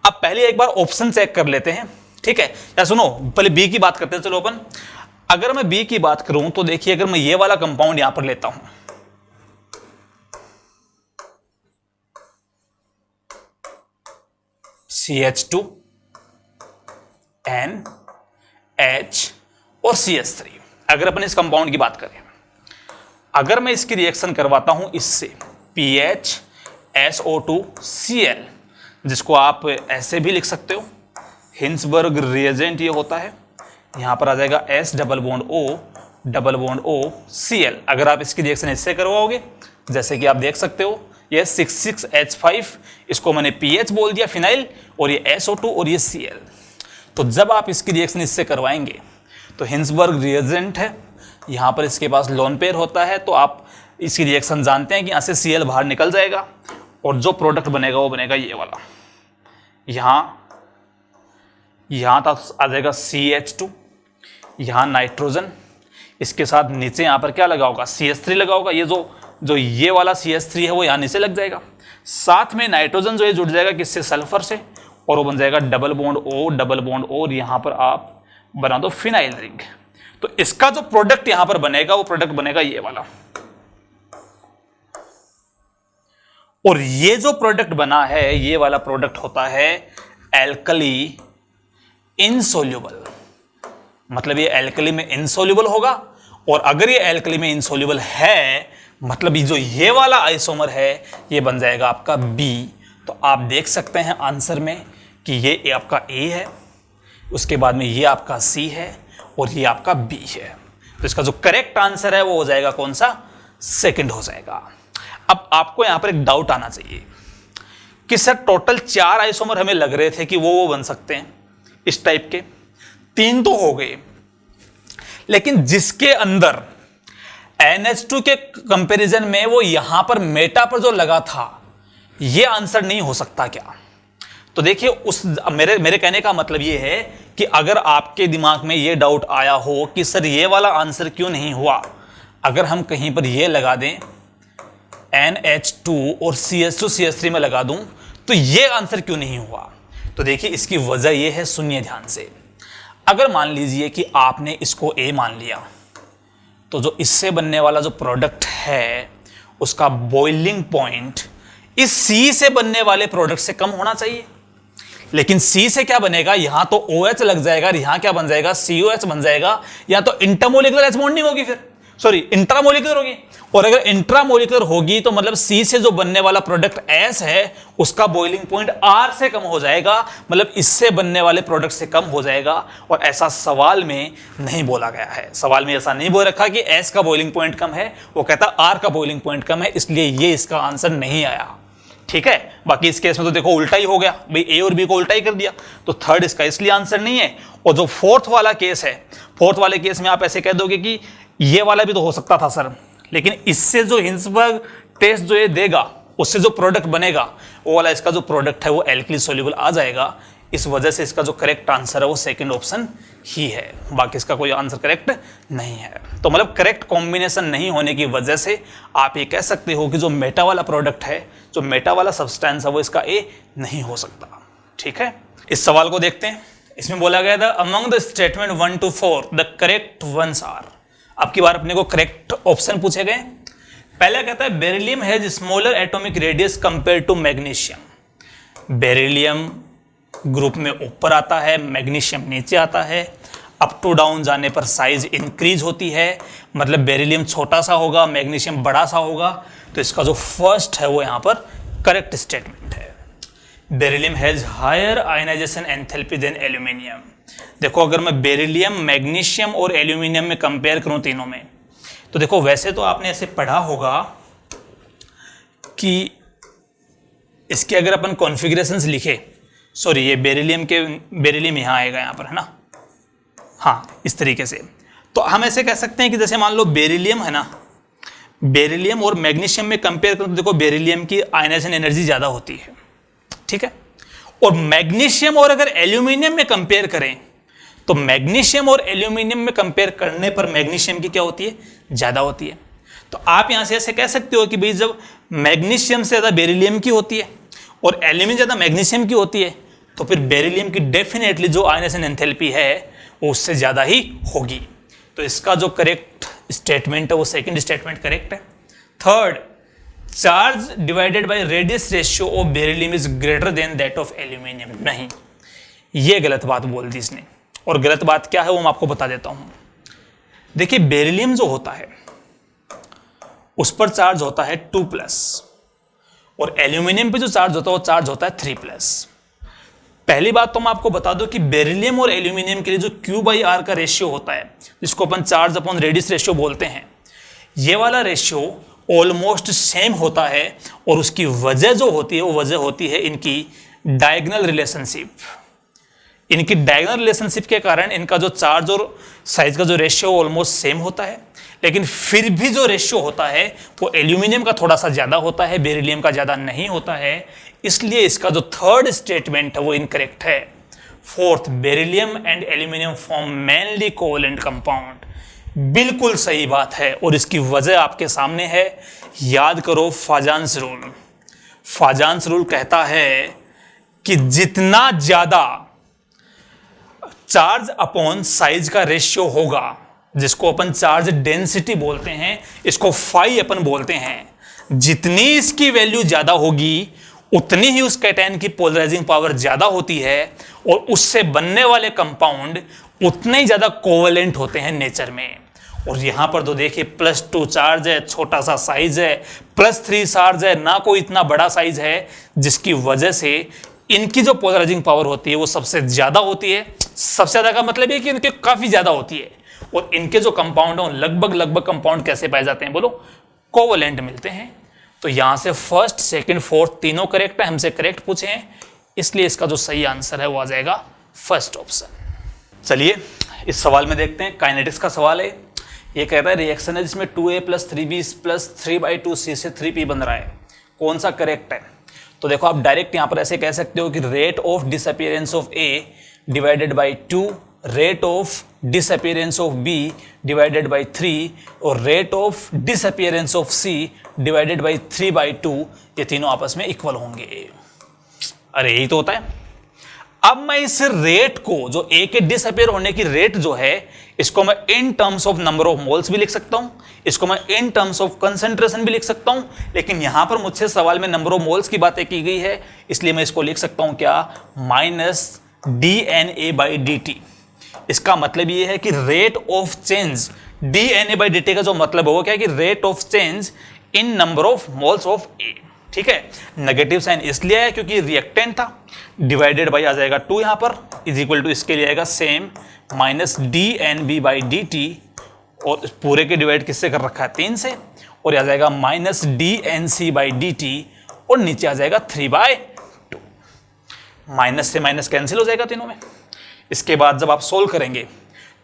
अब पहले एक बार ऑप्शन चेक कर लेते हैं, ठीक है, या सुनो पहले B की बात करते हैं। चलो अपन, अगर मैं B की बात करूं तो देखिए, अगर मैं ये वाला कंपाउंड यहां पर लेता हूं, CH2 NH और CH3, अगर अपन इस कंपाउंड की बात करें, अगर मैं इसकी रिएक्शन करवाता हूं इससे PH SO2 Cl, जिसको आप ऐसे भी लिख सकते हो, हिंसबर्ग रिएजेंट ये होता है, यहां पर आ जाएगा S double bond O Cl। अगर आप इसकी रिएक्शन इससे करवाओगे, जैसे कि आप देख सकते हो, ये 66H5, इसको मैंने PH बोल दिया फिनाइल, और ये SO2 और ये Cl। तो जब आप इसकी रिएक्शन इससे करवाएंगे तो हिंसबर्ग रिएजेंट है, यहां पर इसके पास लोन पेयर होता है, तो आप इसकी रिएक्शन जानते हैं कि यहां से Cl बाहर निकल जाएगा और जो प्रोडक्ट बनेगा वो बनेगा ये वाला। यहां तक आ जाएगा CH2, यहां नाइट्रोजन, इसके साथ नीचे यहां पर क्या लगा होगा, CH3 लगा होगा। ये जो ये वाला CH3 है वो यहां नीचे लग जाएगा, साथ में नाइट्रोजन जो है जुड़ जाएगा किससे, सल्फर से, और वो बन जाएगा डबल बॉन्ड O, और यहां पर आप बना दो फिनाइल रिंग। तो इसका जो प्रोडक्ट यहां पर बनेगा वो प्रोडक्ट बनेगा ये वाला, और ये जो प्रोडक्ट बना है ये वाला प्रोडक्ट होता है एल्कली इनसोल्यूबल। मतलब ये एल्कली में इनसोल्यूबल होगा, और अगर ये एल्कली में इनसोल्यूबल है मतलब ये जो ये वाला आइसोमर है ये बन जाएगा आपका B। तो आप देख सकते हैं आंसर में कि ये आपका A है, उसके बाद में ये आपका C है, और ये आपका B है। तो इसका जो करेक्ट आंसर है वो हो जाएगा कौन सा, सेकंड हो जाएगा। अब आपको यहां पर एक डाउट आना चाहिए कि सर टोटल 4 आइसोमर हमें लग रहे थे कि वो बन सकते हैं इस टाइप के, 3 तो हो गए, लेकिन जिसके अंदर NH2 के कंपैरिजन में वो यहां पर मेटा पर जो लगा था ये आंसर नहीं हो सकता क्या? तो देखिए उस मेरे कहने का मतलब ये है कि अगर आपके दिमाग में ये डाउट आया हो कि सर ये वाला आंसर क्यों नहीं हुआ, अगर हम कहीं पर ये लगा दें NH2 और CH2 CH3 में लगा दूं तो ये आंसर क्यों नहीं हुआ, तो देखिए इसकी वजह ये है, सुनिए ध्यान से। अगर मान लीजिए कि आपने इसको A मान लिया तो जो इससे बनने वाला जो प्रोडक्ट है उसका बॉइलिंग पॉइंट इस C से बनने वाले प्रोडक्ट से कम होना चाहिए, लेकिन C से क्या बनेगा, यहां तो OH लग जाएगा और यहां क्या बन जाएगा, COH बन जाएगा, या तो इंटरमोलिकुलर एच बॉन्डिंग होगी, फिर सॉरी इंट्रामोलिकुलर होगी, और अगर इंट्रामोलिकुलर होगी तो मतलब C से जो बनने वाला प्रोडक्ट S है उसका बॉइलिंग पॉइंट R से कम हो जाएगा, मतलब इससे बनने वाले प्रोडक्ट से कम हो जाएगा। और ऐसा सवाल में नहीं बोला गया है, सवाल में ऐसा नहीं बोल रखा कि S का बॉइलिंग पॉइंट कम है, वो कहता R का बॉइलिंग पॉइंट कम है, इसलिए ये इसका आंसर नहीं आया। ठीक है, बाकी इस केस में तो देखो उल्टा ही हो गया भाई, A और B को उल्टा ही कर दिया, तो थर्ड इसका इसलिए आंसर नहीं है। और जो फोर्थ वाला केस है, फोर्थ वाले केस में आप ऐसे कह दोगे कि ये वाला भी तो हो सकता था सर, लेकिन इससे जो हिंसबर्ग टेस्ट जो ये देगा उससे जो प्रोडक्ट बनेगा वो वाला इसका जो प्रोडक्ट है वो एल्कली सोल्यूबल आ जाएगा। इस वजह से इसका जो करेक्ट आंसर है वो सेकंड ऑप्शन ही है, बाकी इसका कोई आंसर करेक्ट नहीं है। तो मतलब करेक्ट कॉम्बिनेशन नहीं होने की वजह से आप ये कह सकते हो कि जो मेटा वाला प्रोडक्ट है, जो मेटा वाला सब्सटेंस है वो इसका ए नहीं हो सकता। ठीक है, इस सवाल को देखते हैं। इसमें बोला गया था among the statement 1 to 4 the correct ones are. अब की बार अपने को करेक्ट ऑप्शन पूछे गए। पहला कहता है beryllium has smaller atomic radius compare to magnesium. Beryllium group में ऊपर आता है, मैग्नीशियम नीचे आता है, अप टू डाउन जाने पर साइज इंक्रीज होती है, मतलब बेरिलियम छोटा सा होगा, मैग्नीशियम बड़ा सा होगा। तो इसका जो फर्स्ट है वो यहां पर करेक्ट स्टेटमेंट है। Beryllium has higher ionization enthalpy than aluminium. देखो अगर मैं बेरिलियम, मैग्नीशियम और एल्यूमिनियम में कंपेयर करूं तीनों में, तो देखो वैसे तो आपने ऐसे पढ़ा होगा कि इसके अगर अपन कॉन्फ़िगरेशंस लिखे, सॉरी ये बेरिलियम यहाँ आएगा यहाँ पर, है ना, हाँ इस तरीके से। तो हम ऐसे कह सकते हैं कि जैसे मान लो बेरिलियम है ना, बेरिलियम और मैग्नीशियम में कंपेयर करो तो देखो बेरिलियम की आयनाइजेशन एनर्जी ज़्यादा होती है, ठीक है। और मैग्नीशियम और अगर एल्यूमिनियम में कंपेयर करें तो मैग्नीशियम और एल्यूमिनियम में कंपेयर करने पर मैग्नीशियम की क्या होती है, ज़्यादा होती है। तो आप यहाँ से ऐसे कह सकते हो कि भाई जब मैग्नीशियम से ज़्यादा बेरिलियम की होती है और एल्यूमिनियम ज़्यादा मैग्नीशियम की होती है तो फिर बेरिलियम की डेफिनेटली जो आयनाइजेशन एंथैल्पी है वो उससे ज़्यादा ही होगी। तो इसका जो करेक्ट स्टेटमेंट है वो सेकंड स्टेटमेंट करेक्ट है। Third, charge divided by radius ratio of beryllium is greater than that of aluminium. नहीं, ये गलत बात बोल दी इसने, और गलत बात क्या है वो मैं आपको बता देता हूं। देखिए बेरिलियम जो होता है उस पर चार्ज होता है 2+, और एल्यूमिनियम पे जो चार्ज होता है वो चार्ज होता है 3+। पहली बात तो मैं आपको बता दूं कि बेरिलियम और एल्यूमिनियम के लिए जो Q/R का रेशियो होता है, जिसको अपन चार्ज अपॉन रेडियस रेशियो बोलते हैं, ये वाला रेशियो ऑलमोस्ट सेम होता है। और उसकी वजह जो होती है वो वजह होती है इनकी डायगोनल रिलेशनशिप। इनकी डायगोनल रिलेशनशिप के कारण इनका जो चार्ज और साइज का जो रेशियो ऑलमोस्ट सेम होता है, लेकिन फिर भी जो रेशियो होता है वो एल्यूमिनियम का थोड़ा सा ज़्यादा होता है, बेरिलियम का ज़्यादा नहीं होता है। इसलिए इसका जो थर्ड स्टेटमेंट है वो इनकरेक्ट है। Fourth, beryllium and aluminium form mainly covalent compound, बिल्कुल सही बात है, और इसकी वजह आपके सामने है। याद करो फाजान्स रूल। फाजान्स रूल कहता है कि जितना ज्यादा चार्ज अपॉन साइज का रेशियो होगा, जिसको अपन चार्ज डेंसिटी बोलते हैं, इसको फाई अपन बोलते हैं, जितनी इसकी वैल्यू ज्यादा होगी उतनी ही उस कैटायन की पोलराइजिंग पावर ज्यादा होती है और उससे बनने वाले कंपाउंड उतने ही ज्यादा कोवेलेंट होते हैं नेचर में। और यहां पर तो देखिए +2 चार्ज है, छोटा सा साइज है, +3 चार्ज है, ना कोई इतना बड़ा साइज है, जिसकी वजह से इनकी जो पोलराइजिंग पावर होती है वो सबसे ज्यादा होती है। सबसे ज्यादा का मतलब है कि इनके काफी ज्यादा होती है। और इनके जो कंपाउंड हो लगभग कंपाउंड कैसे पाए जाते हैं बोलो, कोवेलेंट मिलते हैं। तो यहां से फर्स्ट, सेकंड, फोर्थ तीनों करेक्ट है, हमसे करेक्ट पूछे हैं, इसलिए इसका जो सही आंसर है वो आ जाएगा फर्स्ट ऑप्शन। चलिए इस सवाल में देखते हैं, काइनेटिक्स का सवाल है। ये कहता है रिएक्शन है जिसमें 2A + 3B + 3/2C से 3P बन रहा है, कौन सा करेक्ट है? तो देखो आप डायरेक्ट यहां पर ऐसे कह सकते हो कि rate of disappearance of A divided by 2, rate of disappearance of B divided by 3 और rate of disappearance of C divided by 3/2, ये तीनों आपस में इक्वल होंगे। अरे यही तो होता है। अब मैं इस रेट को, जो A के डिसअपीयर होने की रेट जो है, इसको मैं इन terms of number of moles भी लिख सकता हूं, इसको मैं इन टर्म्स ऑफ कंसंट्रेशन भी लिख सकता हूं, लेकिन यहां पर मुझसे सवाल में नंबर ऑफ मोल्स की बातें की गई है, इसलिए मैं इसको लिख सकता हूं क्या, -dNA/dt। इसका मतलब ये है कि रेट ऑफ चेंज, dNA/dt का जो मतलब है वो क्या है कि rate of change in number of moles of A। ठीक है, नेगेटिव साइन इसलिए है क्योंकि रिएक्टेंट था, डिवाइडेड बाई आ जाएगा 2 यहां पर, इज इक्वल टू इसके लिए आएगा सेम -dNB/dt, और पूरे के डिवाइड किससे कर रखा है, 3 से, और आ जाएगा -dNC/dt, और नीचे आ जाएगा 3/2। माइनस से माइनस कैंसिल हो जाएगा तीनों में। इसके बाद जब आप सोल्व करेंगे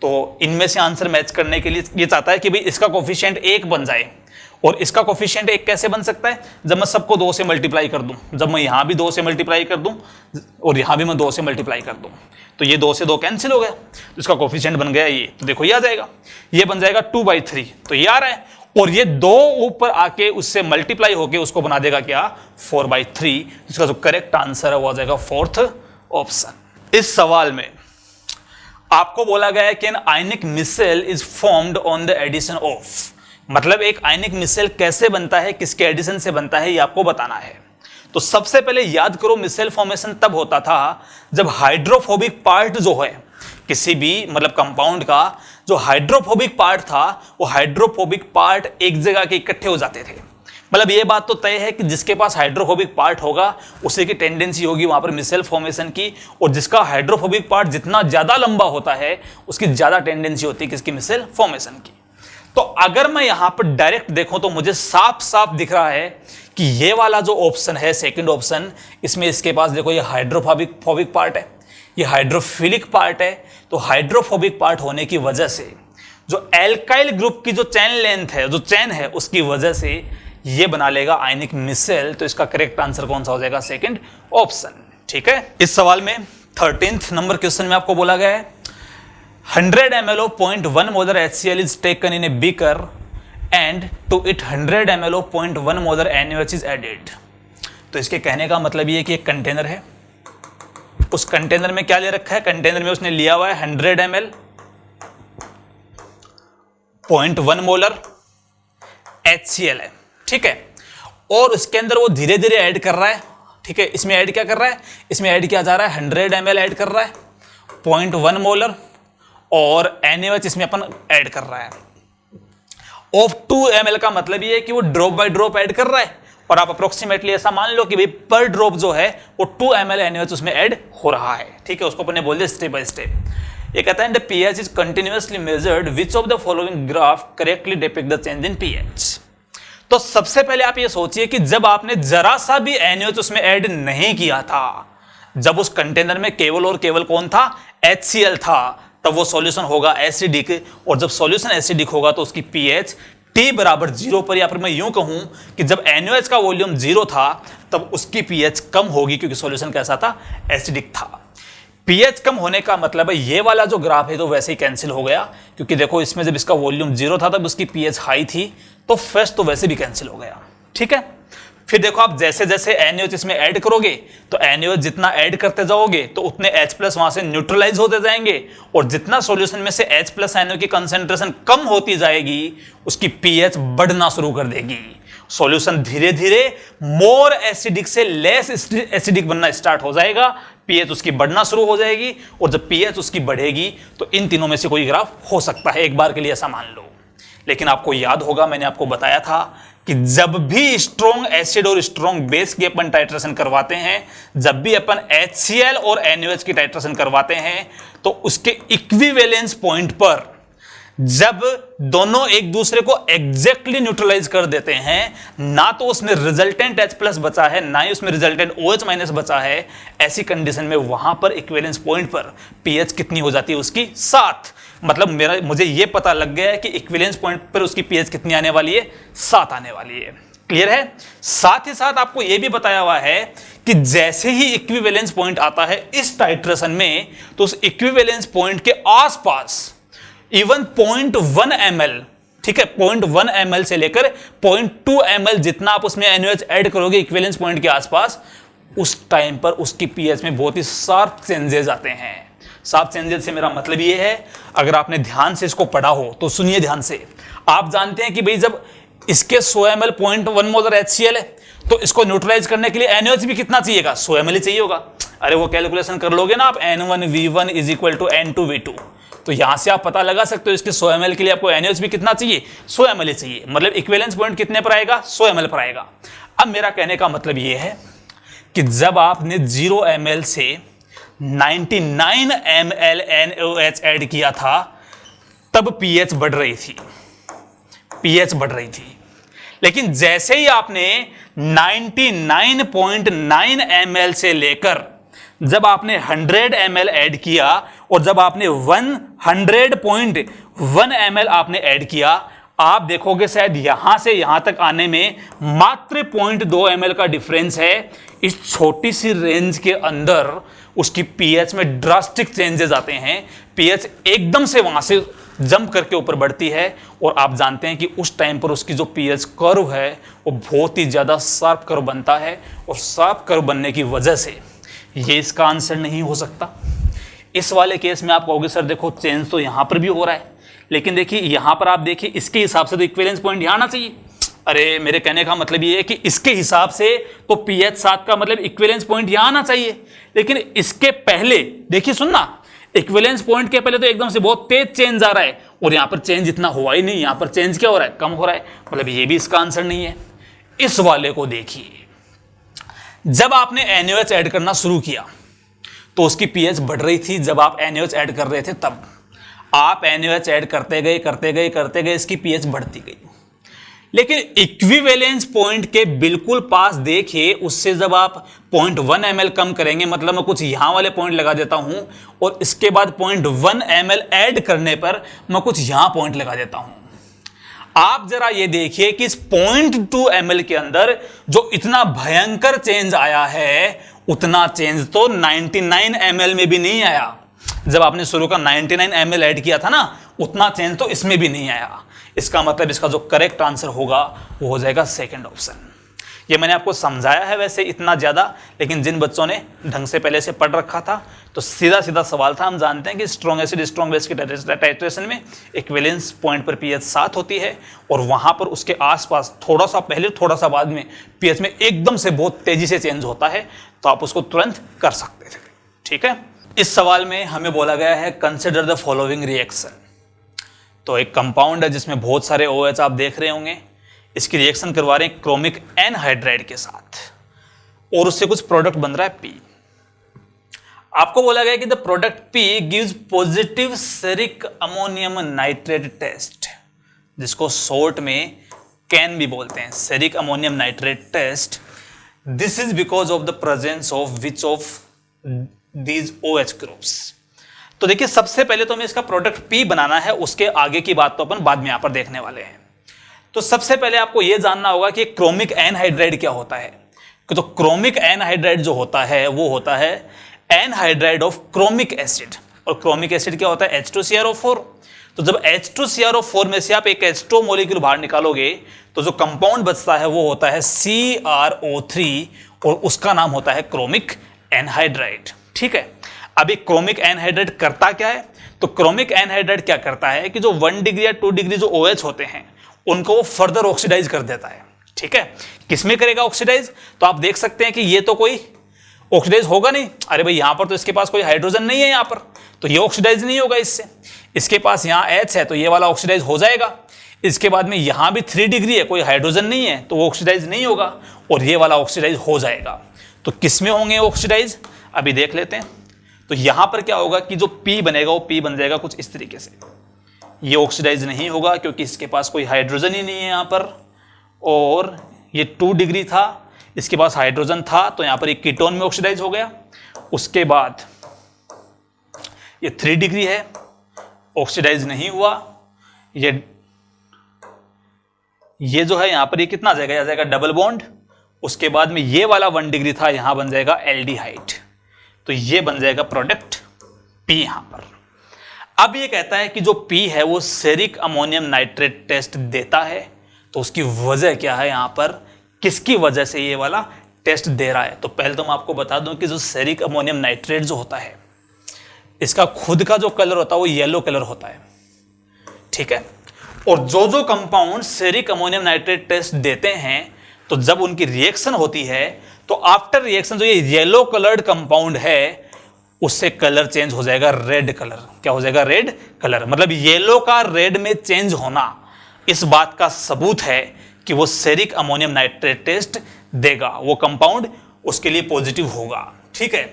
तो इनमें से आंसर मैच करने के लिए ये चाहता है कि भाई इसका कोफिशिएंट 1 बन जाए, और इसका कोफिशिएंट 1 कैसे बन सकता है, जब मैं सबको 2 से मल्टीप्लाई कर दूं, जब मैं यहां भी 2 से मल्टीप्लाई कर दूं और यहां भी मैं 2 से मल्टीप्लाई कर दूं, तो ये 2 से 2 कैंसिल हो गया, तो इसका कोफिशिएंट बन गया ये, तो देखो ये आ जाएगा, ये बन जाएगा 2/3, तो ये आ रहा है, और ये 2 ऊपर आके उससे मल्टीप्लाई होके उसको बना देगा क्या, 4/3। इसका जो करेक्ट आंसर है वो आ जाएगा फोर्थ ऑप्शन। इस सवाल में आपको बोला गया है कि an ionic micelle is formed on the addition of, मतलब एक आयनिक मिसेल कैसे बनता है, किसके एडिशन से बनता है, ये आपको बताना है। तो सबसे पहले याद करो, मिसेल फॉर्मेशन तब होता था जब हाइड्रोफोबिक पार्ट जो है किसी भी मतलब कंपाउंड का, जो हाइड्रोफोबिक पार्ट था वो हाइड्रोफोबिक पार्ट एक जगह के इकट्ठे हो जाते थे। मतलब ये बात तो तय है कि जिसके पास हाइड्रोफोबिक पार्ट होगा उसी की टेंडेंसी होगी वहां पर मिसेल फॉर्मेशन की, और जिसका हाइड्रोफोबिक पार्ट जितना ज्यादा लंबा होता है उसकी ज्यादा टेंडेंसी होती है किसकी, मिसेल फॉर्मेशन की। तो अगर मैं यहां पर डायरेक्ट देखूं तो मुझे साफ साफ दिख रहा है कि ये वाला जो ऑप्शन है, सेकंड ऑप्शन, इसमें इसके पास देखो ये हाइड्रोफोबिक पार्ट है, ये हाइड्रोफिलिक पार्ट है। तो हाइड्रोफोबिक पार्ट होने की वजह से जो एल्काइल ग्रुप की जो चेन लेंथ है, जो चेन है, उसकी वजह से ये बना लेगा आयनिक मिसेल। तो इसका करेक्ट आंसर कौन सा हो जाएगा, सेकंड ऑप्शन। ठीक है, इस सवाल में 13th नंबर क्वेश्चन में आपको बोला गया है 100 ml of 0.1 molar HCl is taken in a beaker and to it 100 ml of 0.1 molar NaOH is added। तो इसके कहने का मतलब ये कि एक कंटेनर है, उस कंटेनर में क्या ले रखा है, कंटेनर में उसने लिया हुआ है 100 ml 0.1 मोलर HCl है। ठीक है, और उसके अंदर वो धीरे धीरे ऐड कर रहा है। ठीक है, इसमें ऐड क्या कर रहा है, इसमें ऐड किया जा रहा है 100 ml ऐड कर रहा है 0.1 मोलर, और NaOH इसमें अपन ऐड कर रहा है। ऑफ 2 ml का मतलब ये है कि वो ड्रॉप बाय ड्रॉप ऐड कर रहा है, और आप अप्रोक्सीमेटली ऐसा मान लो कि भाई पर ड्रॉप जो है वो 2 ml NaOH उसमें ऐड हो रहा है। ठीक है, उसको अपने बोल दिया स्टेप बाय स्टेप। ये कहता है the pH is continuously measured, which of the following graph correctly depict the change in pH। तो सबसे पहले आप ये सोचिए कि जब आपने जरा सा भी NaOH उसमें ऐड नहीं किया था, जब उस कंटेनर में केवल और केवल कौन था, HCl था, तब वो सॉल्यूशन होगा एसिडिक, और जब सॉल्यूशन एसिडिक होगा तो उसकी pH T बराबर 0 पर, या फिर मैं यूं कहूं कि जब NaOH का वॉल्यूम 0 था तब उसकी pH कम होगी, क्योंकि सॉल्यूशन कैसा था, एसिडिक था। pH कम होने का मतलब है ये वाला जो ग्राफ है तो वैसे ही कैंसिल हो गया, क्योंकि देखो इसमें जब इसका वॉल्यूम 0 था तब उसकी pH हाई थी, तो फेस तो वैसे भी कैंसिल हो गया। ठीक है, फिर देखो आप जैसे जैसे NaOH इसमें ऐड करोगे तो NaOH जितना ऐड करते जाओगे तो उतने H+ वहां से न्यूट्रलाइज होते जाएंगे, और जितना सॉल्यूशन में से H+ NaOH की कंसेंट्रेशन कम होती जाएगी उसकी pH बढ़ना शुरू कर देगी। सॉल्यूशन धीरे धीरे मोर एसिडिक से लेस एसिडिक बनना स्टार्ट हो जाएगा, pH उसकी बढ़ना शुरू हो जाएगी, और जब pH उसकी बढ़ेगी तो इन तीनों में से कोई ग्राफ हो सकता है, एक बार के लिए ऐसा मान लो। लेकिन आपको याद होगा मैंने आपको बताया था कि जब भी स्ट्रॉन्ग एसिड और स्ट्रॉन्ग बेस की अपन टाइट्रेशन करवाते हैं, जब भी अपन HCl और NaOH की टाइट्रेशन करवाते हैं, तो उसके इक्विवेलेंस पॉइंट पर जब दोनों एक दूसरे को एग्जैक्टली न्यूट्रलाइज कर देते हैं, ना तो उसमें रिजल्टेंट H+ बचा है ना ही उसमें रिजल्टेंट OH- बचा है, ऐसी कंडीशन में वहां पर इक्विवेलेंस पॉइंट पर pH कितनी हो जाती है उसकी 7। मतलब मुझे यह पता लग गया है कि इक्विवेलेंस पॉइंट पर उसकी pH कितनी आने वाली है, 7 आने वाली है। क्लियर है। साथ ही साथ आपको यह भी बताया हुआ है कि जैसे ही इक्विवेलेंस पॉइंट आता है इस टाइट्रेशन में, तो उस इक्विवेलेंस पॉइंट के आसपास इवन 0.1 ml, ठीक है, 0.1 ml से लेकर 0.2 ml जितना आप उसमें NaOH ऐड करोगे इक्विवेलेंस पॉइंट के आसपास, उस टाइम पर उसकी pH में बहुत ही शार्प चेंजेस आते हैं। शार्प चेंजेस से मेरा मतलब ये है, अगर आपने ध्यान से इसको पढ़ा हो तो सुनिए ध्यान से। आप जानते हैं कि भाई जब इसके 100 ml 0.1 मोलर HCl है, तो इसको न्यूट्रलाइज करने के लिए NaOH भी कितना चाहिएगा, 100 ml ही चाहिए होगा। अरे वो कैलकुलेशन कर लोगे ना आप, N1V1 = N2V2, तो यहां से आप पता लगा सकते हो इसके 100 ml के लिए आपको NaOH भी कितना चाहिए, 100 ml चाहिए। मतलब इक्विवेलेंस पॉइंट कितने पर आएगा, 100 ml पर आएगा। अब मेरा कहने का मतलब यह है कि जब आपने 0 ml से 99 ml NaOH ऐड किया था, तब pH बढ़ रही थी, pH बढ़ रही थी। लेकिन जैसे ही आपने 99.9 ml से लेकर जब आपने 100 ml ऐड किया, और जब आपने 100.1 ml आपने ऐड किया, आप देखोगे शायद यहां से यहां तक आने में मात्र 0.2 ml का डिफरेंस है। इस छोटी सी रेंज के अंदर उसकी pH में ड्रास्टिक चेंजेस आते हैं, pH एकदम से वहां से जंप करके ऊपर बढ़ती है, और आप जानते हैं कि उस टाइम पर उसकी जो pH कर्व है वो बहुत ही ज्यादा शार्प कर्व बनता है, और शार्प कर्व बनने की वजह से ये इसका आंसर नहीं हो सकता। इस वाले केस में आप कहोगे सर देखो चेंज तो यहां पर भी हो रहा है, लेकिन देखिए यहां पर आप देखिए इसके हिसाब से तो इक्विवेलेंस पॉइंट यहां आना चाहिए। अरे मेरे कहने का मतलब ये है कि इसके हिसाब से तो pH 7 का मतलब इक्विवेलेंस पॉइंट यहां आना चाहिए, लेकिन इसके पहले देखिए सुनना, इक्विवेलेंस पॉइंट के पहले तो एकदम से बहुत तेज चेंज आ रहा है, और यहां पर चेंज इतना हुआ ही नहीं, यहां पर चेंज क्या हो रहा है, कम हो रहा है। मतलब ये भी इसका आंसर नहीं है। इस वाले को देखिए, जब आपने NaOH ऐड करना शुरू किया तो उसकी pH बढ़ रही थी, जब आप NaOH ऐड कर रहे थे तब आप NaOH ऐड करते गए इसकी pH बढ़ती गई। लेकिन इक्विवेलेंस पॉइंट के बिल्कुल पास देखिए, उससे जब आप 0.1 ml कम करेंगे, मतलब मैं कुछ यहां वाले पॉइंट लगा देता हूं, और इसके बाद 0.1 ml ऐड करने पर मैं कुछ यहां पॉइंट लगा देता हूं। आप जरा ये देखिए कि इस 0.2 ml के अंदर जो इतना भयंकर चेंज आया है, उतना चेंज तो 99 ml में भी नहीं आया। जब आपने शुरू का 99 ml ऐड किया था ना, उतना चेंज तो इसमें भी नहीं आया। इसका मतलब इसका जो करेक्ट आंसर होगा वो हो जाएगा सेकंड ऑप्शन। ये मैंने आपको समझाया है वैसे इतना ज्यादा, लेकिन जिन बच्चों ने ढंग से पहले से पढ़ रखा था तो सीधा सीधा सवाल था। हम जानते हैं कि स्ट्रॉन्ग एसिड स्ट्रॉन्ग बेस की टाइट्रेशन में इक्विवेलेंस पॉइंट पर pH 7 होती है, और वहां पर उसके आसपास थोड़ा सा पहले थोड़ा सा बाद में pH में एकदम से बहुत तेजी से चेंज होता है, तो आप उसको तुरंत कर सकते थे। ठीक है। इस सवाल में हमें बोला गया है कंसिडर द फॉलोइंग रिएक्शन। तो एक कंपाउंड है जिसमें बहुत सारे OH आप देख रहे होंगे, इसकी रिएक्शन करवा रहे हैं क्रोमिक एनहाइड्राइड के साथ, और उससे कुछ प्रोडक्ट बन रहा है P। आपको बोला गया कि the product P gives positive ceric ammonium nitrate test, जिसको शॉर्ट में कैन भी बोलते हैं, ceric ammonium nitrate test. This is because of the presence of which of these OH groups. तो देखिए सबसे पहले तो हमें इसका प्रोडक्ट P बनाना है, उसके आगे की बात तो अपन बाद में यहां पर देखने वाले हैं। तो सबसे पहले आपको यह जानना होगा कि क्रोमिक एनहाइड्राइड क्या होता है। तो क्रोमिक एनहाइड्राइड जो होता है वो होता है एनहाइड्राइड ऑफ क्रोमिक एसिड, और क्रोमिक एसिड क्या होता है, H2CrO4। तो जब H2CrO4 में से आप एक H2 मॉलिक्यूल बाहर निकालोगे तो जो कंपाउंड बचता है वो होता है CrO3 और उसका नाम होता है क्रोमिक एनहाइड्राइड। ठीक है, अभी क्रोमिक एनहाइड्राइड करता क्या है? तो क्रोमिक एनहाइड्राइड क्या करता है कि जो 1 डिग्री या 2 डिग्री जो OH होते हैं उनको वो फर्दर ऑक्सीडाइज कर देता है। ठीक है, किसमें करेगा ऑक्सीडाइज? तो आप देख सकते हैं कि ये तो कोई ऑक्सीडाइज होगा नहीं, अरे भाई यहां पर तो इसके पास कोई हाइड्रोजन नहीं है यहां पर, तो ये ऑक्सीडाइज नहीं होगा इससे। इसके पास यहाँ H है तो ये वाला ऑक्सीडाइज हो जाएगा। इसके बाद में यहां भी 3 डिग्री है, कोई हाइड्रोजन नहीं है तो वो ऑक्सीडाइज नहीं होगा, और ये वाला ऑक्सीडाइज हो जाएगा। तो किसमें होंगे ऑक्सीडाइज? अभी देख लेते हैं। तो यहां पर क्या होगा कि जो P बनेगा वो P बन जाएगा कुछ इस तरीके से। ये ऑक्सीडाइज नहीं होगा क्योंकि इसके पास कोई हाइड्रोजन ही नहीं है यहाँ पर, और ये 2 डिग्री था, इसके पास हाइड्रोजन था तो यहाँ पर एक कीटोन में ऑक्सीडाइज हो गया। उसके बाद ये 3 डिग्री है, ऑक्सीडाइज नहीं हुआ। ये जो है यहाँ पर ये कितना आ जाएगा? आ जाएगा डबल बॉन्ड। उसके बाद में ये वाला 1 डिग्री था, यहाँ बन जाएगा एल्डिहाइड, तो ये बन जाएगा प्रोडक्ट P यहाँ पर। अब ये कहता है कि जो P है वो सेरिक अमोनियम नाइट्रेट टेस्ट देता है, तो उसकी वजह क्या है यहाँ पर, किसकी वजह से ये वाला टेस्ट दे रहा है? तो पहले तो मैं आपको बता दूं कि जो सेरिक अमोनियम नाइट्रेट जो होता है इसका खुद का जो कलर होता है वो येलो कलर होता है। ठीक है, और जो जो compound ceric ammonium nitrate test देते हैं तो जब उनकी रिएक्शन होती है तो आफ्टर रिएक्शन जो ये येलो कलर्ड कंपाउंड है उससे कलर चेंज हो जाएगा रेड कलर। क्या हो जाएगा? Red colour. मतलब येलो का रेड में चेंज होना इस बात का सबूत है कि वो सेरिक अमोनियम नाइट्रेट टेस्ट देगा, वो कंपाउंड उसके लिए पॉजिटिव होगा। ठीक है,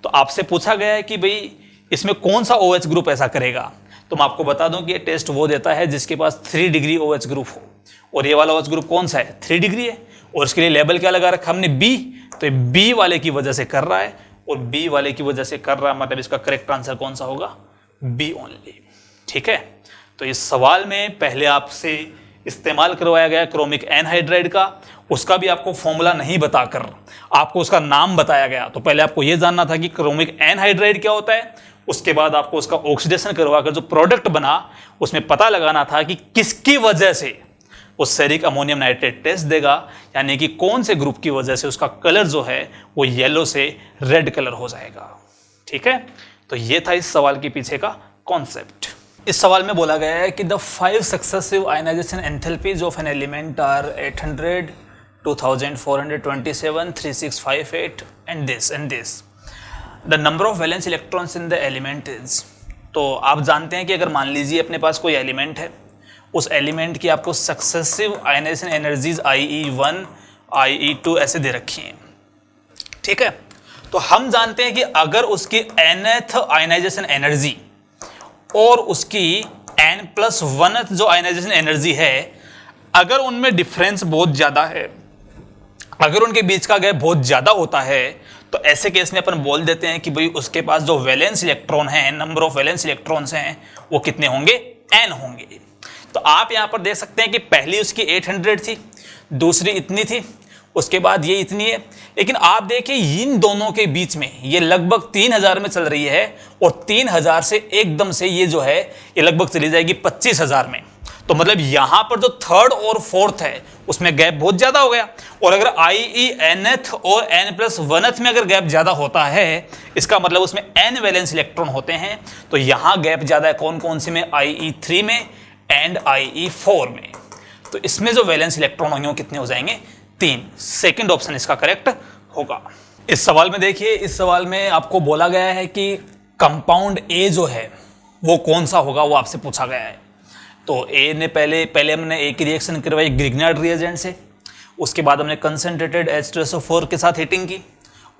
तो आपसे पूछा गया है कि भाई इसमें कौन सा OH ग्रुप ऐसा करेगा, तो मैं आपको बता दूं कि ये टेस्ट वो देता है जिसके पास 3 डिग्री OH ग्रुप हो, और ये वाला OH ग्रुप कौन सा है? 3 डिग्री है, और इसके लिए लेबल क्या लगा रखा हमने? B। तो ये B वाले की वजह से कर रहा है, और B वाले की वजह से कर रहा है, मतलब इसका करेक्ट आंसर कौन सा होगा? B only. ठीक है, तो इस सवाल में पहले आपसे इस्तेमाल करवाया गया क्रोमिक एनहाइड्राइड का, उसका भी आपको फॉर्मूला नहीं बताकर आपको उसका नाम बताया गया। तो पहले आपको यह जानना था कि क्रोमिक एनहाइड्राइड क्या होता है, उसके बाद आपको उसका ऑक्सीडेशन करवाकर जो प्रोडक्ट बना उसमें पता लगाना था कि किसकी वजह से वो सेरिक अमोनियम नाइट्रेट टेस्ट देगा, यानी कि कौन से ग्रुप की वजह से उसका कलर जो है वो येलो से रेड कलर हो जाएगा। ठीक है, तो ये था इस सवाल के पीछे का कॉन्सेप्ट। इस सवाल में बोला गया है कि the 5 successive ionization enthalpies of an element are 800, 2427, 3658 and this. The number of valence electrons in the element is. तो आप जानते हैं कि अगर मान लीजिए अपने पास कोई एलिमेंट है, उस एलिमेंट की आपको successive ionization energies IE1, IE2 ऐसे दे रखी हैं। ठीक है, तो हम जानते हैं कि अगर उसकी nth आयनाइजेशन एनर्जी और उसकी n+1th जो आयनाइजेशन एनर्जी है, अगर उनमें डिफरेंस बहुत ज़्यादा है, अगर उनके बीच का गैप बहुत ज़्यादा होता है, तो ऐसे केस में अपन बोल देते हैं कि भाई उसके पास जो वैलेंस इलेक्ट्रॉन हैं, नंबर ऑफ वैलेंस इलेक्ट्रॉन्स हैं, वो कितने होंगे? n होंगे। तो आप यहाँ पर देख सकते हैं कि पहली उसकी 800 थी, दूसरी इतनी थी, उसके बाद ये इतनी है, लेकिन आप देखिए इन दोनों के बीच में ये लगभग 3000 में चल रही है, और 3000 से एकदम से ये जो है ये लगभग चली जाएगी 25000 में। तो मतलब यहाँ पर जो थर्ड और फोर्थ है उसमें गैप बहुत ज़्यादा हो गया, और अगर IE और n+1th में अगर गैप ज़्यादा होता है, इसका मतलब उसमें n वैलेंस इलेक्ट्रॉन होते हैं, तो यहाँ गैप ज़्यादा है कौन कौन से में? IE3 में एंड IE4 में। तो इसमें जो वैलेंस इलेक्ट्रॉन होंगे वो कितने हो जाएंगे? 3। सेकंड ऑप्शन इसका करेक्ट होगा। इस सवाल में देखिए, इस सवाल में आपको बोला गया है कि कंपाउंड A जो है वो कौन सा होगा, वो आपसे पूछा गया है। तो A ने पहले हमने A की रिएक्शन करवाई ग्रिग्नार्ड रिएजेंट से, उसके बाद हमने कंसंट्रेटेड H2SO4 के साथ हीटिंग की,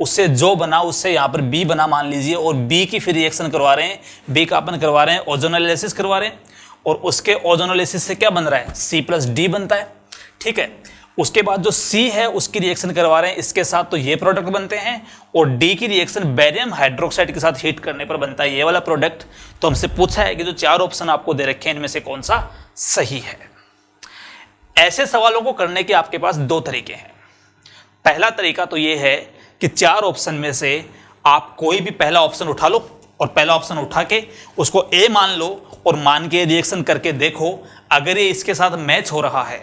उससे जो बना उससे यहाँ पर B बना मान लीजिए, और B की फिर रिएक्शन करवा रहे हैं, B का अपन करवा रहे हैं ओजोनोलिसिस करवा रहे हैं, और उसके ओजोनोलिसिस से क्या बन रहा है? C+D बनता है। ठीक है, उसके बाद जो C है उसकी रिएक्शन करवा रहे हैं इसके साथ, तो ये प्रोडक्ट बनते हैं, और D की रिएक्शन बेरियम हाइड्रोक्साइड के साथ हीट करने पर बनता है ये वाला प्रोडक्ट। तो हमसे पूछा है कि जो 4 ऑप्शन आपको दे रखे हैं इनमें से कौन सा सही है। ऐसे सवालों को करने के आपके पास 2 तरीके हैं। पहला तरीका तो ये है कि 4 ऑप्शन में से आप कोई भी पहला ऑप्शन उठा लो, और पहला ऑप्शन उठा के उसको A मान लो, और मान के रिएक्शन करके देखो, अगर ये इसके साथ मैच हो रहा है,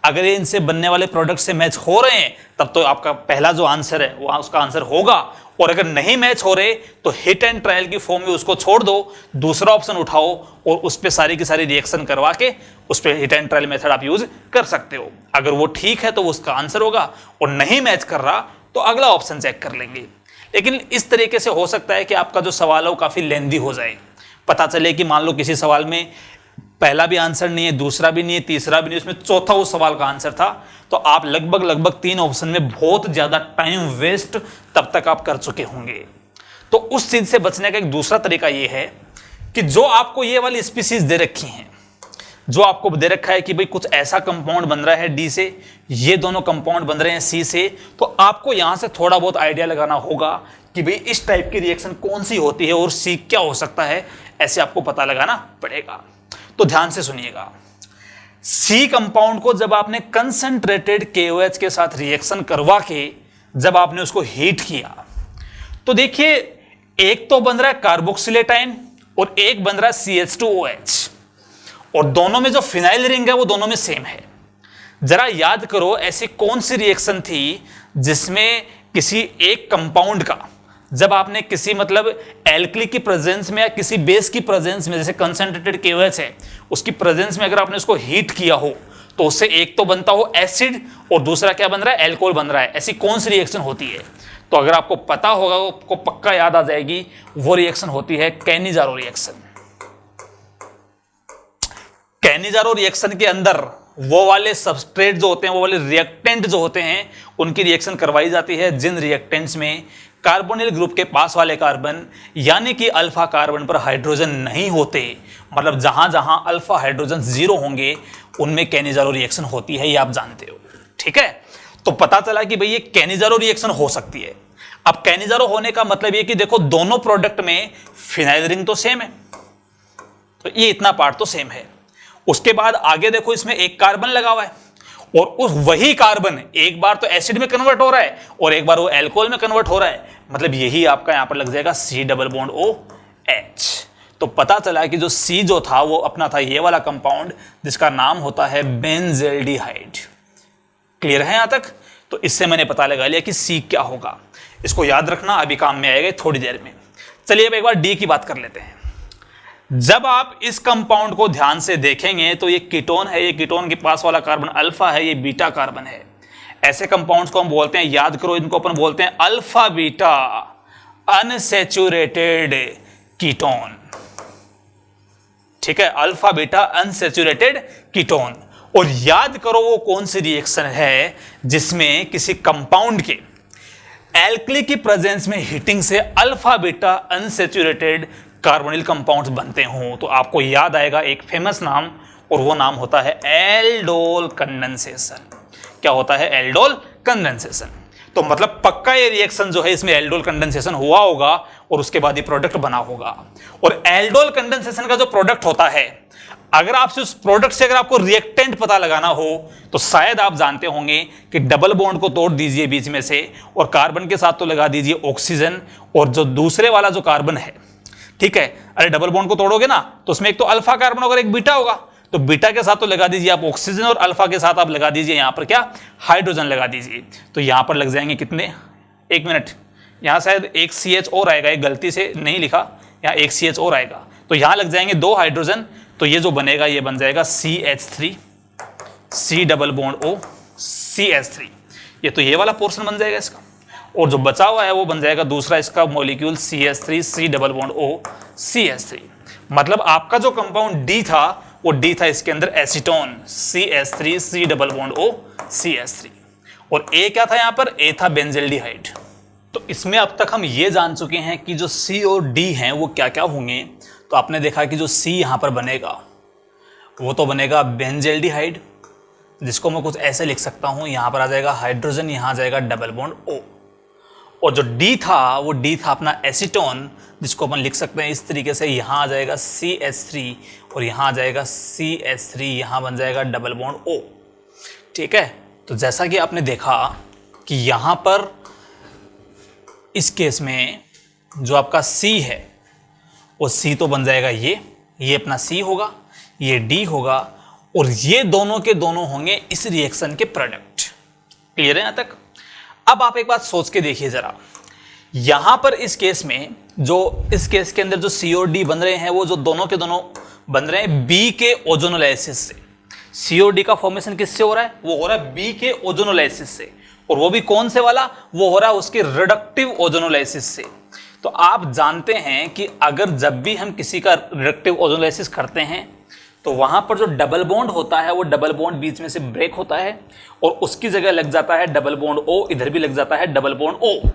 अगर ये इनसे बनने वाले प्रोडक्ट से मैच हो रहे हैं तब तो आपका पहला जो आंसर है वो उसका आंसर होगा, और अगर नहीं मैच हो रहे तो हिट एंड ट्रायल की फॉर्म में उसको छोड़ दो, दूसरा ऑप्शन उठाओ और उस पर सारी की सारी रिएक्शन करवा के उस पर हिट एंड ट्रायल मेथड आप यूज कर सकते हो। अगर वो ठीक है तो वो उसका आंसर होगा, और नहीं मैच कर रहा तो अगला ऑप्शन चेक कर लेंगे। लेकिन इस तरीके से हो सकता है कि आपका जो सवाल है वो काफी लेंदी हो जाए। पता चले कि मान लो किसी सवाल में पहला भी आंसर नहीं है, दूसरा भी नहीं है, तीसरा भी नहीं, उसमें चौथा उस सवाल का आंसर था, तो आप लगभग 3 ऑप्शन में बहुत ज्यादा टाइम वेस्ट तब तक आप कर चुके होंगे। तो उस चीज से बचने का एक दूसरा तरीका यह है कि जो आपको ये वाली स्पीसीज दे रखी हैं, जो आपको दे रखा है कि भाई कुछ ऐसा कंपाउंड बन रहा है डी से, ये दोनों कंपाउंड बन रहे हैं सी से, तो आपको यहां से थोड़ा बहुत आइडिया लगाना होगा कि भाई इस टाइप की रिएक्शन कौन सी होती है और सी क्या हो सकता है, ऐसे आपको पता लगाना पड़ेगा। तो ध्यान से सुनिएगा, सी कंपाउंड को जब आपने कंसंट्रेटेड KOH के साथ रिएक्शन करवा के जब आपने उसको हीट किया तो देखिए एक तो बन रहा है कार्बोक्सिलेटाइन और एक बन रहा है CH2OH, और दोनों में जो फिनाइल रिंग है वो दोनों में सेम है। जरा याद करो ऐसी कौन सी रिएक्शन थी जिसमें किसी एक कंपाउंड का जब आपने किसी मतलब एल्कली की प्रेजेंस में या किसी बेस की प्रेजेंस में, जैसे कंसंट्रेटेड KOH है उसकी प्रेजेंस में अगर आपने उसको हीट किया हो तो उससे एक तो बनता हो एसिड और दूसरा क्या बन रहा है, एल्कोहल बन रहा है। ऐसी कौन सी रिएक्शन होती है? तो अगर आपको पता होगा आपको पक्का याद आ जाएगी, वो रिएक्शन होती है कैनिजारो रिएक्शन। कैनिजारो रिएक्शन के अंदर वो वाले सबस्ट्रेट जो होते हैं, वो वाले रिएक्टेंट जो होते हैं, उनकी रिएक्शन करवाई जाती है जिन रिएक्टेंट्स में कार्बोनिल ग्रुप के पास वाले कार्बन यानी कि अल्फा कार्बन पर हाइड्रोजन नहीं होते, मतलब जहां जहां अल्फा हाइड्रोजन 0 होंगे उनमें कैनिजारो रिएक्शन होती है, ये आप जानते हो। ठीक है, तो पता चला कि भाई ये कैनिजारो रिएक्शन हो सकती है। अब कैनिजारो होने का मतलब ये कि देखो दोनों प्रोडक्ट में फिनाइल रिंग तो सेम है, तो ये इतना पार्ट तो सेम है। उसके बाद आगे देखो इसमें एक कार्बन लगा हुआ है और उस वही कार्बन एक बार तो एसिड में कन्वर्ट हो रहा है और एक बार वो अल्कोहल में कन्वर्ट हो रहा है, मतलब यही आपका यहां पर लग जाएगा C डबल बॉन्ड OH। तो पता चला कि जो C जो था वो अपना था ये वाला कंपाउंड जिसका नाम होता है बेंजेल्डिहाइड। क्लियर है यहां तक? तो इससे मैंने पता लगा लिया कि C क्या होगा। इसको याद रखना, अभी काम में आएगा थोड़ी देर में। चलिए अब एक बार D की बात कर लेते हैं। जब आप इस कंपाउंड को ध्यान से देखेंगे तो ये कीटोन है, ये कीटोन के पास वाला कार्बन अल्फा है, ये बीटा कार्बन है। ऐसे कंपाउंड्स को हम बोलते हैं, याद करो इनको अपन बोलते हैं अल्फा बीटा अनसैचुरेटेड कीटोन। ठीक है, अल्फा बीटा अनसैचुरेटेड कीटोन। और याद करो वो कौन सी रिएक्शन है जिसमें किसी कंपाउंड के एल्कली की प्रेजेंस में हीटिंग से alpha beta unsaturated carbonyl compounds बनते हों। तो आपको याद आएगा एक फेमस नाम, और वो नाम होता है एल्डोल कंडेंसेशन। क्या होता है? Aldol condensation. तो मतलब पक्का ये रिएक्शन जो है इसमें एल्डोल कंडेंसेशन हुआ होगा और उसके बाद ये प्रोडक्ट बना होगा। और एल्डोल कंडेंसेशन का जो प्रोडक्ट होता है, अगर आपसे उस प्रोडक्ट से अगर आपको रिएक्टेंट पता लगाना हो तो शायद आप जानते होंगे कि डबल बॉन्ड को तोड़ दीजिए बीच में से और कार्बन के साथ तो लगा दीजिए ऑक्सीजन, और जो दूसरे वाला जो कार्बन है, ठीक है, अरे डबल बॉन्ड को तोड़ोगे ना तो उसमें एक तो अल्फा कार्बन होगा, एक बीटा होगा, तो बीटा के साथ तो लगा दीजिए आप ऑक्सीजन और अल्फा के साथ आप लगा दीजिए यहां पर क्या, हाइड्रोजन लगा दीजिए। तो यहां पर लग जाएंगे कितने, एक मिनट, यहां शायद एक CH और आएगा, एक गलती से नहीं लिखा, यहां एक CH और आएगा, तो यहां लग जाएंगे 2 हाइड्रोजन। तो ये जो बनेगा ये बन जाएगा CH3 C double bond O CH3। ये तो ये वाला पोर्शन बन जाएगा इसका, और जो बचा हुआ है वो बन जाएगा दूसरा इसका molecule CH3 C double bond O CH3। मतलब आपका जो कंपाउंड D था वो D था इसके अंदर acetone CH3 C double bond O CH3, और A क्या था यहाँ पर, A था बेंजेल्डिहाइड। तो इसमें अब तक हम ये जान चुके हैं कि जो C और D हैं वो क्या क्या होंगे। तो आपने देखा कि जो C यहाँ पर बनेगा वो तो बनेगा बेंजेल्डिहाइड, जिसको मैं कुछ ऐसे लिख सकता हूँ, यहाँ पर आ जाएगा हाइड्रोजन, यहाँ आ जाएगा डबल बॉन्ड O। और जो D था वो D था अपना एसीटोन, जिसको अपन लिख सकते हैं इस तरीके से, यहाँ आ जाएगा CH3 और यहाँ आ जाएगा CH3, यहाँ बन जाएगा डबल बॉन्ड O। ठीक है, तो जैसा कि आपने देखा कि यहाँ पर इस केस में जो आपका C है वो C तो बन जाएगा ये अपना C होगा, ये D होगा, और ये दोनों के दोनों होंगे इस रिएक्शन के प्रोडक्ट। क्लियर है यहां तक? अब आप एक बात सोच के देखिए जरा, यहां पर इस केस में इस केस के अंदर जो C और D बन रहे हैं वो जो दोनों के दोनों बन रहे हैं B के ओजोनोलाइसिस से। C और D का फॉर्मेशन किससे हो रहा है? वो हो रहा है B के ओजोनोलाइसिस से, और वो भी कौन से वाला? वो हो रहा है उसके रिडक्टिव ओजोनोलाइसिस से। तो आप जानते हैं कि अगर जब भी हम किसी का रिडक्टिव ओजोनोलाइसिस करते हैं तो वहां पर जो डबल बॉन्ड होता है वो डबल बॉन्ड बीच में से ब्रेक होता है और उसकी जगह लग जाता है डबल बॉन्ड O, इधर भी लग जाता है डबल बॉन्ड O।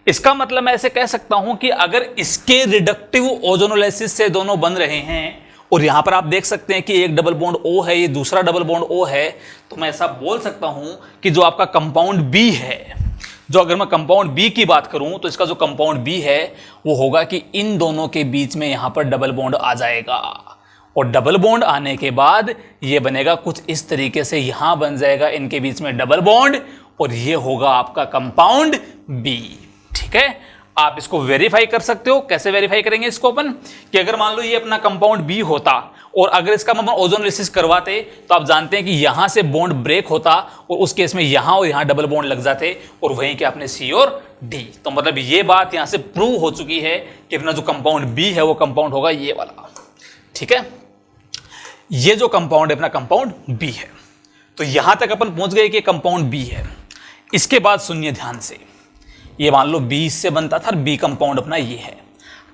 इसका मतलब मैं ऐसे कह सकता हूं कि अगर इसके रिडक्टिव ओजोनोलाइसिस से दोनों बन रहे हैं और यहां पर आप देख सकते हैं कि एक डबल बॉन्ड O है, ये दूसरा डबल बॉन्ड O है, तो मैं ऐसा बोल सकता हूं कि जो आपका कंपाउंड B है, जो अगर मैं कंपाउंड B की बात करूं तो इसका जो कंपाउंड B है वो होगा कि इन दोनों के बीच में यहां पर डबल बॉन्ड आ जाएगा, और डबल बॉन्ड आने के बाद ये बनेगा कुछ इस तरीके से, यहां बन जाएगा इनके बीच में डबल बॉन्ड, और ये होगा आपका कंपाउंड B। ठीक है, आप इसको वेरीफाई कर सकते हो। कैसे वेरीफाई करेंगे इसको अपन? कि अगर मान लो ये अपना कंपाउंड B होता और अगर इसका हम ओजोनोलाइसिस करवाते तो आप जानते हैं कि यहां से बॉन्ड ब्रेक होता और उस केस में यहां और यहां डबल बॉन्ड लग जाते और वहीं के अपने C और D। तो मतलब ये बात यहां से प्रूव हो चुकी है कि अपना जो कंपाउंड B है वो कंपाउंड होगा ये वाला। ठीक है, ये जो कंपाउंड है अपना कंपाउंड B है। तो यहां तक अपन पहुंच गए कि कंपाउंड B है। इसके बाद सुनिए ध्यान से, ये मान लो B इससे बनता था और B कंपाउंड अपना ये है।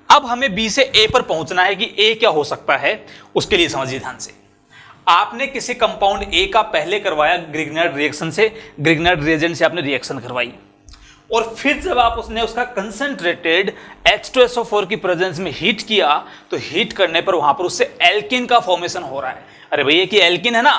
अब हमें B से A पर पहुंचना है कि A क्या हो सकता है, उसके लिए समझिए ध्यान से। आपने किसी कंपाउंड A का पहले करवाया ग्रिग्नार्ड रिएक्शन से, ग्रिग्नार्ड रिएजेंट से आपने रिएक्शन करवाई, और फिर जब आप उसका कंसंट्रेटेड H2SO4 की प्रेजेंस में हीट किया तो हीट करने पर वहां पर उससे एल्किन का फॉर्मेशन हो रहा है। अरे भैया कि एल्किन है ना,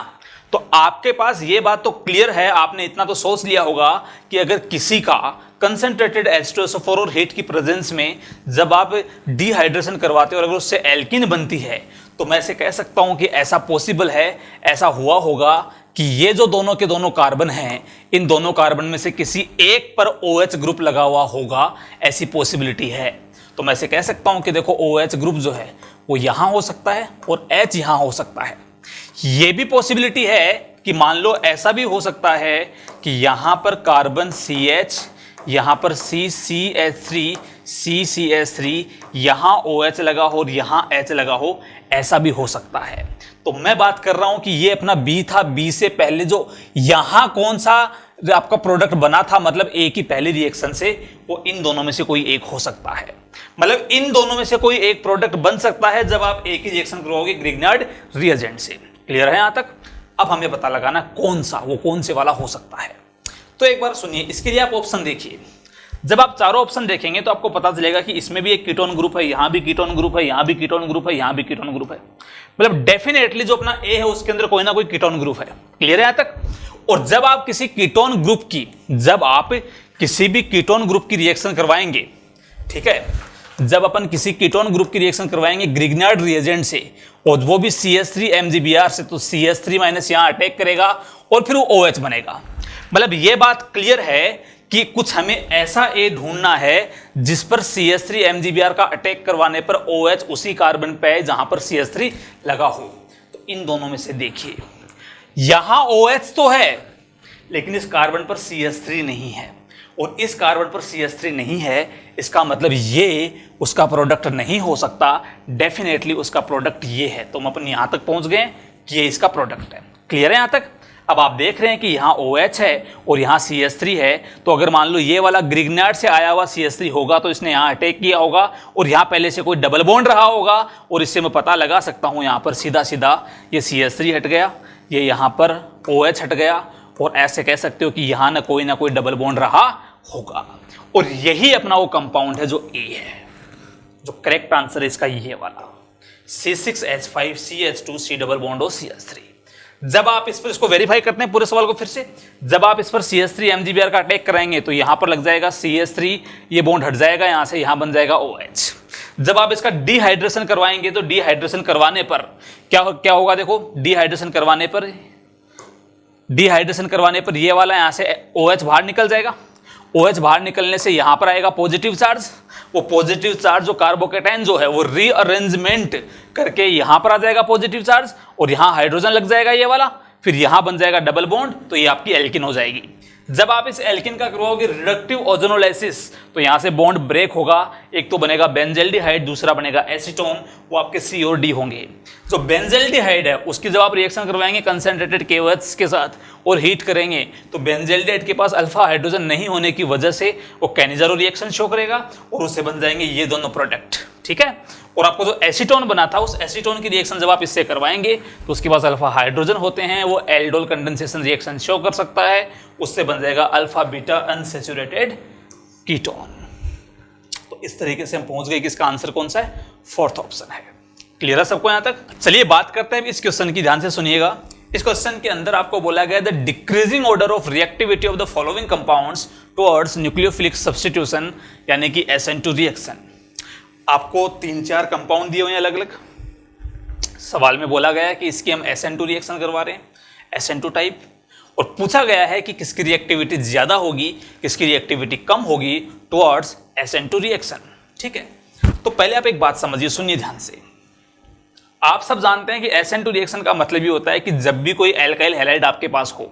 तो आपके पास ये बात तो क्लियर है, आपने इतना तो सोच लिया होगा कि अगर किसी का कंसंट्रेटेड H2SO4 और हीट की प्रेजेंस में जब आप डिहाइड्रेशन करवाते हो और अगर उससे एल्किन बनती है तो मैं ऐसे कह सकता हूं कि ऐसा पॉसिबल है, ऐसा हुआ होगा कि ये जो दोनों के दोनों कार्बन हैं, इन दोनों कार्बन में से किसी एक पर OH ग्रुप लगा हुआ होगा, ऐसी पॉसिबिलिटी है। तो मैं ऐसे कह सकता हूं कि देखो OH ग्रुप जो है वो यहां हो सकता है और H यहां हो सकता है। ये भी पॉसिबिलिटी है कि मान लो ऐसा भी हो सकता है कि यहां पर कार्बन CH, यहां पर CCH3, CCH3, यहां OH लगा हो और यहां H लगा हो, ऐसा भी हो सकता है। तो मैं बात कर रहा हूं कि ये अपना B था, B से पहले जो यहां कौन सा आपका प्रोडक्ट बना था, मतलब A की पहली रिएक्शन से, वो इन दोनों में से कोई एक हो सकता है। मतलब इन दोनों में से कोई एक प्रोडक्ट बन सकता है जब आप A की रिएक्शन करवाओगे ग्रिग्नार्ड रिएजेंट से। क्लियर है यहां तक? अब हमें पता लगाना कौन सा, वो कौन से वाला हो सकता है। तो एक बार सुनिए, इसके लिए आप ऑप्शन देखिए। जब आप चारों ऑप्शन देखेंगे तो आपको पता चलेगा कि इसमें भी एक कीटोन ग्रुप है, यहां भी कीटोन ग्रुप है, यहां भी कीटोन ग्रुप है, यहां भी कीटोन ग्रुप है। मतलब डेफिनेटली जो अपना A है उसके अंदर कोई ना कोई कीटोन ग्रुप है। क्लियर है यहां तक? और जब आप किसी भी कीटोन ग्रुप की रिएक्शन करवाएंगे, ठीक है, जब अपन किसी कीटोन ग्रुप की रिएक्शन करवाएंगे ग्रिग्नार्ड रिएजेंट से और वो भी CH3 MgBr से, तो CH3 माइनस यहां अटैक करेगा और फिर वो OH बनेगा। मतलब ये बात क्लियर है कि कुछ हमें ऐसा A ढूंढना है जिस पर CH3 MgBr का अटैक करवाने पर OH उसी कार्बन पे है जहां पर CH3 लगा हो। तो इन दोनों में से देखिए, यहां OH तो है लेकिन इस कार्बन पर CH3 नहीं है, और इस कार्बन पर CH3 नहीं है, इसका मतलब ये उसका प्रोडक्ट नहीं हो सकता। डेफिनेटली उसका प्रोडक्ट ये है। तो हम अपन यहां तक पहुंच गए कि ये इसका प्रोडक्ट है। क्लियर है यहां तक? अब आप देख रहे हैं कि यहाँ OH है और यहाँ CH3 है, तो अगर मान लो ये वाला ग्रिग्नार्ड से आया हुआ CH3 होगा तो इसने यहाँ अटैक किया होगा और यहाँ पहले से कोई डबल बॉन्ड रहा होगा, और इससे मैं पता लगा सकता हूँ यहाँ पर सीधा सीधा ये CH3 हट गया, ये यहाँ पर OH हट गया, और ऐसे कह सकते हो कि यहाँ ना कोई डबल बॉन्ड रहा होगा। और यही अपना वो कंपाउंड है जो A है। जो करेक्ट आंसर है इसका ये वाला C6H5CH2C डबल बॉन्ड और CH3। जब आप इस पर इसको वेरीफाई करते हैं पूरे सवाल को फिर से, जब आप इस पर CH3 MgBr का अटैक कराएंगे तो यहां पर लग जाएगा CH3, ये बॉन्ड हट जाएगा, यहां से यहां बन जाएगा OH। जब आप इसका डिहाइड्रेशन करवाएंगे तो डिहाइड्रेशन करवाने पर क्या होगा? देखो, डिहाइड्रेशन करवाने पर ये वाला यहां से OH बाहर निकल जाएगा, OH बाहर निकलने से यहां पर आएगा पॉजिटिव चार्ज, वो पॉजिटिव चार्ज जो कार्बोकेटाइन जो है वो रीअरेंजमेंट करके यहां पर आ जाएगा पॉजिटिव चार्ज, और यहां हाइड्रोजन लग जाएगा ये वाला, फिर यहां बन जाएगा डबल बॉन्ड, तो ये आपकी एल्किन हो जाएगी। जब आप इस एल्किन का करवाओगे रिडक्टिव ओजोनोलाइसिस, तो यहां से बॉन्ड ब्रेक होगा, एक तो बनेगा बेंजल्डिहाइड, दूसरा बनेगा एसीटोन, वो आपके C और D होंगे। जो बेंजल्डिहाइड है उसकी जब आप रिएक्शन करवाएंगे कंसंट्रेटेड KOH के साथ और हीट करेंगे, तो बेंजल्डिहाइड के पास अल्फा हाइड्रोजन नहीं होने की वजह से वो कैनिजारो रिएक्शन शो करेगा और उससे बन जाएंगे ये दोनों प्रोडक्ट, ठीक है। और आपको जो एसीटोन बना था उस एसीटोन की रिएक्शन जब आप इससे करवाएंगे तो उसके पास अल्फा हाइड्रोजन होते हैं, वो एल्डोल कंडेंसेशन रिएक्शन शो कर सकता है, उससे बन जाएगा अल्फा बीटा अनसैचुरेटेड कीटोन। तो इस तरीके से हम पहुंच गए कि इसका आंसर कौन सा है, फोर्थ ऑप्शन है। क्लियर है सबको यहां तक? चलिए बात करते हैं इस क्वेश्चन की, ध्यान से सुनिएगा। इस क्वेश्चन के अंदर आपको बोला गया the decreasing order of reactivity of the following compounds towards nucleophilic substitution, यानी कि SN2 रिएक्शन। आपको 3-4 कंपाउंड दिए हुए हैं अलग अलग, सवाल में बोला गया है कि इसकी हम SN2 रिएक्शन करवा रहे हैं, SN2 टाइप, और पूछा गया है कि किसकी रिएक्टिविटी ज्यादा होगी, किसकी रिएक्टिविटी कम होगी टुवर्ड्स SN2 रिएक्शन, ठीक है। तो पहले आप एक बात समझिए, सुनिए ध्यान से। आप सब जानते हैं कि SN2 रिएक्शन का मतलब ये होता है कि जब भी कोई एल्काइल हैलाइड आपके पास हो,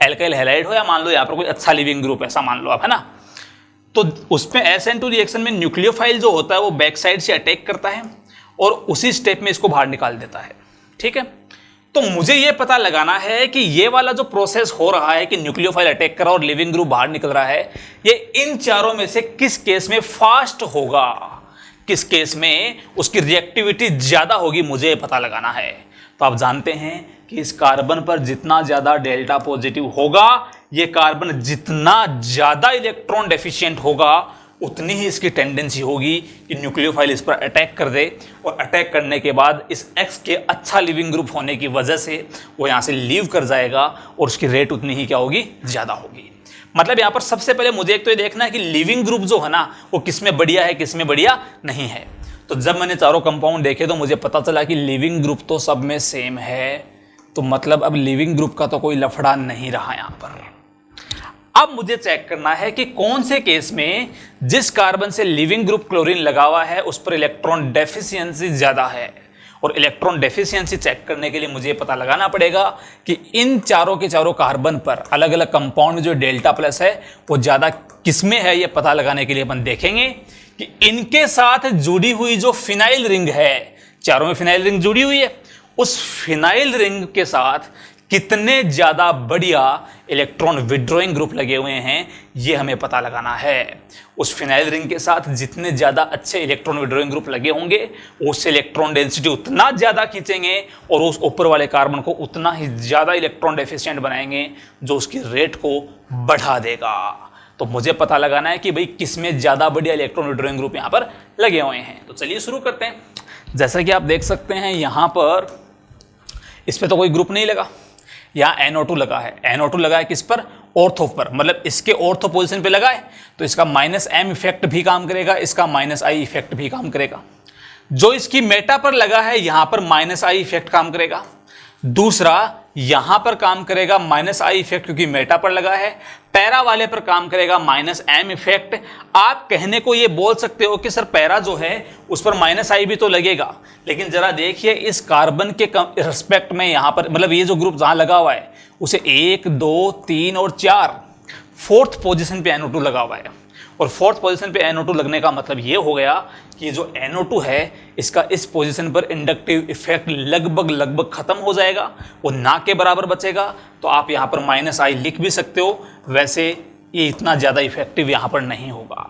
एल्काइल हैलाइड हो या मान लो यहाँ पर कोई अच्छा लिविंग ग्रुप ऐसा मान लो आप, है ना, तो उसमें SN2 रिएक्शन में न्यूक्लियोफाइल जो होता है वो बैक साइड से अटैक करता है और उसी स्टेप में इसको बाहर निकाल देता है, ठीक है। तो मुझे ये पता लगाना है कि ये वाला जो प्रोसेस हो रहा है कि न्यूक्लियोफाइल अटैक कर रहा है और लिविंग ग्रुप बाहर निकल रहा है, ये इन चारों में से किस केस में फास्ट होगा, किस केस में उसकी रिएक्टिविटी ज्यादा होगी, मुझे पता लगाना है। तो आप जानते हैं कि इस कार्बन पर जितना ज्यादा डेल्टा पॉजिटिव होगा, ये कार्बन जितना ज्यादा इलेक्ट्रॉन डेफिशिएंट होगा, उतनी ही इसकी टेंडेंसी होगी कि न्यूक्लियोफाइल इस पर अटैक कर दे, और अटैक करने के बाद इस X के अच्छा लिविंग ग्रुप होने की वजह से वो यहाँ से लीव कर जाएगा और उसकी रेट उतनी ही क्या होगी, ज़्यादा होगी। मतलब यहाँ पर सबसे पहले मुझे एक तो ये देखना है कि लिविंग ग्रुप जो है ना वो किस में बढ़िया है, किस में बढ़िया नहीं है। तो जब मैंने चारों कंपाउंड देखे तो मुझे पता चला कि लिविंग ग्रुप तो सब में सेम है, तो मतलब अब लिविंग ग्रुप का तो कोई लफड़ा नहीं रहा यहाँ पर। अब मुझे चेक करना है कि कौन से केस में जिस कार्बन से लिविंग ग्रुप क्लोरीन लगा हुआ है उस पर इलेक्ट्रॉन डेफिशिएंसी ज्यादा है, और इलेक्ट्रॉन डेफिशिएंसी चेक करने के लिए मुझे पता लगाना पड़ेगा कि इन चारों के चारों कार्बन पर अलग अलग कंपाउंड में जो डेल्टा प्लस है वो ज्यादा किसमें है। ये पता लगाने के लिए अपन देखेंगे कि इनके साथ जुड़ी हुई जो फिनाइल रिंग है, चारों में फिनाइल रिंग जुड़ी हुई है, उस फिनाइल रिंग के साथ कितने ज्यादा बढ़िया इलेक्ट्रॉन विड्रॉइंग ग्रुप लगे हुए हैं, ये हमें पता लगाना है। उस फिनाइल रिंग के साथ जितने ज्यादा अच्छे इलेक्ट्रॉन विड्रॉइंग ग्रुप लगे होंगे, उससे इलेक्ट्रॉन डेंसिटी उतना ज्यादा खींचेंगे और उस ऊपर वाले कार्बन को उतना ही ज्यादा इलेक्ट्रॉन डेफिशिएंट बनाएंगे, जो उसकी रेट को बढ़ा देगा। तो मुझे पता लगाना है कि भाई किसमें ज्यादा बढ़िया इलेक्ट्रॉन विड्रॉइंग ग्रुप यहाँ पर लगे हुए हैं। तो चलिए शुरू करते हैं। जैसा कि आप देख सकते हैं यहाँ पर इस पर तो कोई ग्रुप नहीं लगा, यहाँ NO2 लगा है। NO2 लगा है किस पर, ऑर्थो पर, मतलब इसके ऑर्थो पोजीशन पे लगा है, तो इसका -M इफेक्ट भी काम करेगा, इसका -I इफेक्ट भी काम करेगा। जो इसकी मेटा पर लगा है यहाँ पर -I इफेक्ट काम करेगा, दूसरा यहां पर काम करेगा -I इफेक्ट क्योंकि मेटा पर लगा है, पैरा वाले पर काम करेगा -M इफेक्ट। आप कहने को ये बोल सकते हो कि सर पैरा जो है उस पर -I भी तो लगेगा, लेकिन जरा देखिए इस कार्बन के रिस्पेक्ट में यहां पर, मतलब ये जो ग्रुप जहां लगा हुआ है उसे 1, 2, 3 और 4 फोर्थ पोजीशन पे NO2 लगा हुआ है, और फोर्थ पोजीशन पे NO2 लगने का मतलब ये हो गया कि ये जो NO2 है इसका इस पोजीशन पर इंडक्टिव इफेक्ट लगभग खत्म हो जाएगा, वो ना के बराबर बचेगा। तो आप यहाँ पर -I लिख भी सकते हो, वैसे ये इतना ज़्यादा इफेक्टिव यहाँ पर नहीं होगा।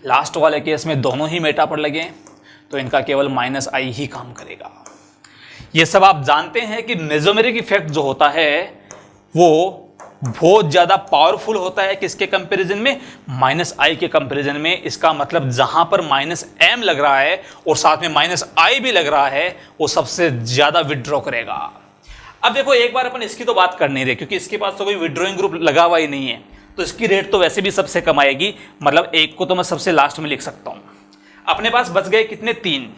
लास्ट वाले केस में दोनों ही मेटा पर लगे तो इनका केवल -I ही काम करेगा। ये सब आप जानते हैं कि मेसोमेरिक इफेक्ट जो होता है वो बहुत ज़्यादा पावरफुल होता है, किसके कंपैरिजन में, -I के कंपैरिजन में। इसका मतलब जहां पर -M लग रहा है और साथ में -I भी लग रहा है वो सबसे ज़्यादा विड्रॉ करेगा। अब देखो एक बार अपन इसकी तो बात कर नहीं रहे क्योंकि इसके पास तो कोई विड्रॉइंग ग्रुप लगा हुआ ही नहीं है, तो इसकी रेट तो वैसे भी सबसे कम आएगी, मतलब एक को तो मैं सबसे लास्ट में लिख सकता हूँ। अपने पास बच गए कितने, 3।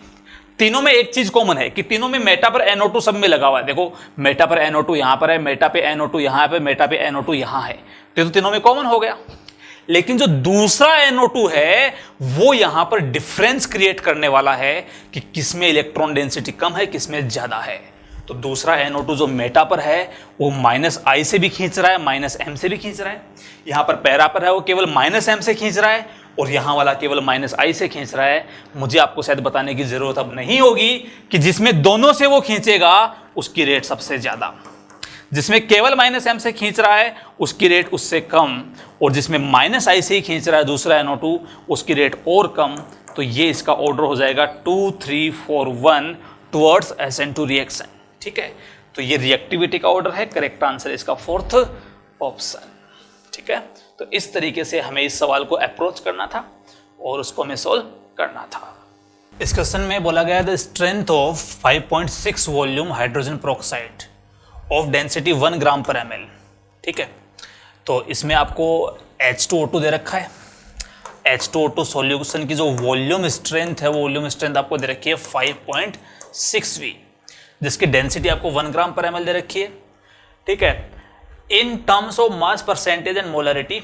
तीनों में एक चीज कॉमन है कि तीनों में मेटा पर NO2 सब में लगा हुआ है। देखो मेटा पर NO2 यहां पर है, मेटा पे NO2 यहां पे, मेटा पे NO2 यहां है, तो तीनों में कॉमन हो गया। लेकिन जो दूसरा NO2 है वो यहां पर डिफरेंस क्रिएट करने वाला है कि किसमें इलेक्ट्रॉन डेंसिटी कम है, किसमें ज्यादा है। तो दूसरा NO2 जो मेटा पर है वो -I से भी खींच रहा है, -M से भी खींच रहा है। यहां पर पैरा पर है वो केवल -M से खींच रहा है और यहां वाला केवल -I से खींच रहा है। मुझे आपको शायद बताने की जरूरत अब नहीं होगी कि जिसमें दोनों से वो खींचेगा उसकी रेट सबसे ज्यादा, जिसमें केवल -M से खींच रहा है उसकी रेट उससे कम, और जिसमें -I से ही खींच रहा है दूसरा NO2 उसकी रेट और कम। तो ये इसका ऑर्डर हो जाएगा 2 3 4 1 टुवर्ड्स SN2 रिएक्शन। ठीक है, तो ये रिएक्टिविटी का ऑर्डर है। करेक्ट आंसर इसका 4th ऑप्शन। ठीक है, तो इस तरीके से हमें इस सवाल को अप्रोच करना था और उसको हमें सोल्व करना था। इस क्वेश्चन में बोला गया the strength of 5.6 volume hydrogen peroxide of density 1 ग्राम पर ml। ठीक है, तो इसमें आपको H2O2 दे रखा है। H2O2 सॉल्यूशन की जो वॉल्यूम स्ट्रेंथ है वो वॉल्यूम स्ट्रेंथ आपको दे रखी है 5.6V, जिसकी डेंसिटी आपको 1 ग्राम पर ml दे रखी है। ठीक है, in terms of mass percentage and molarity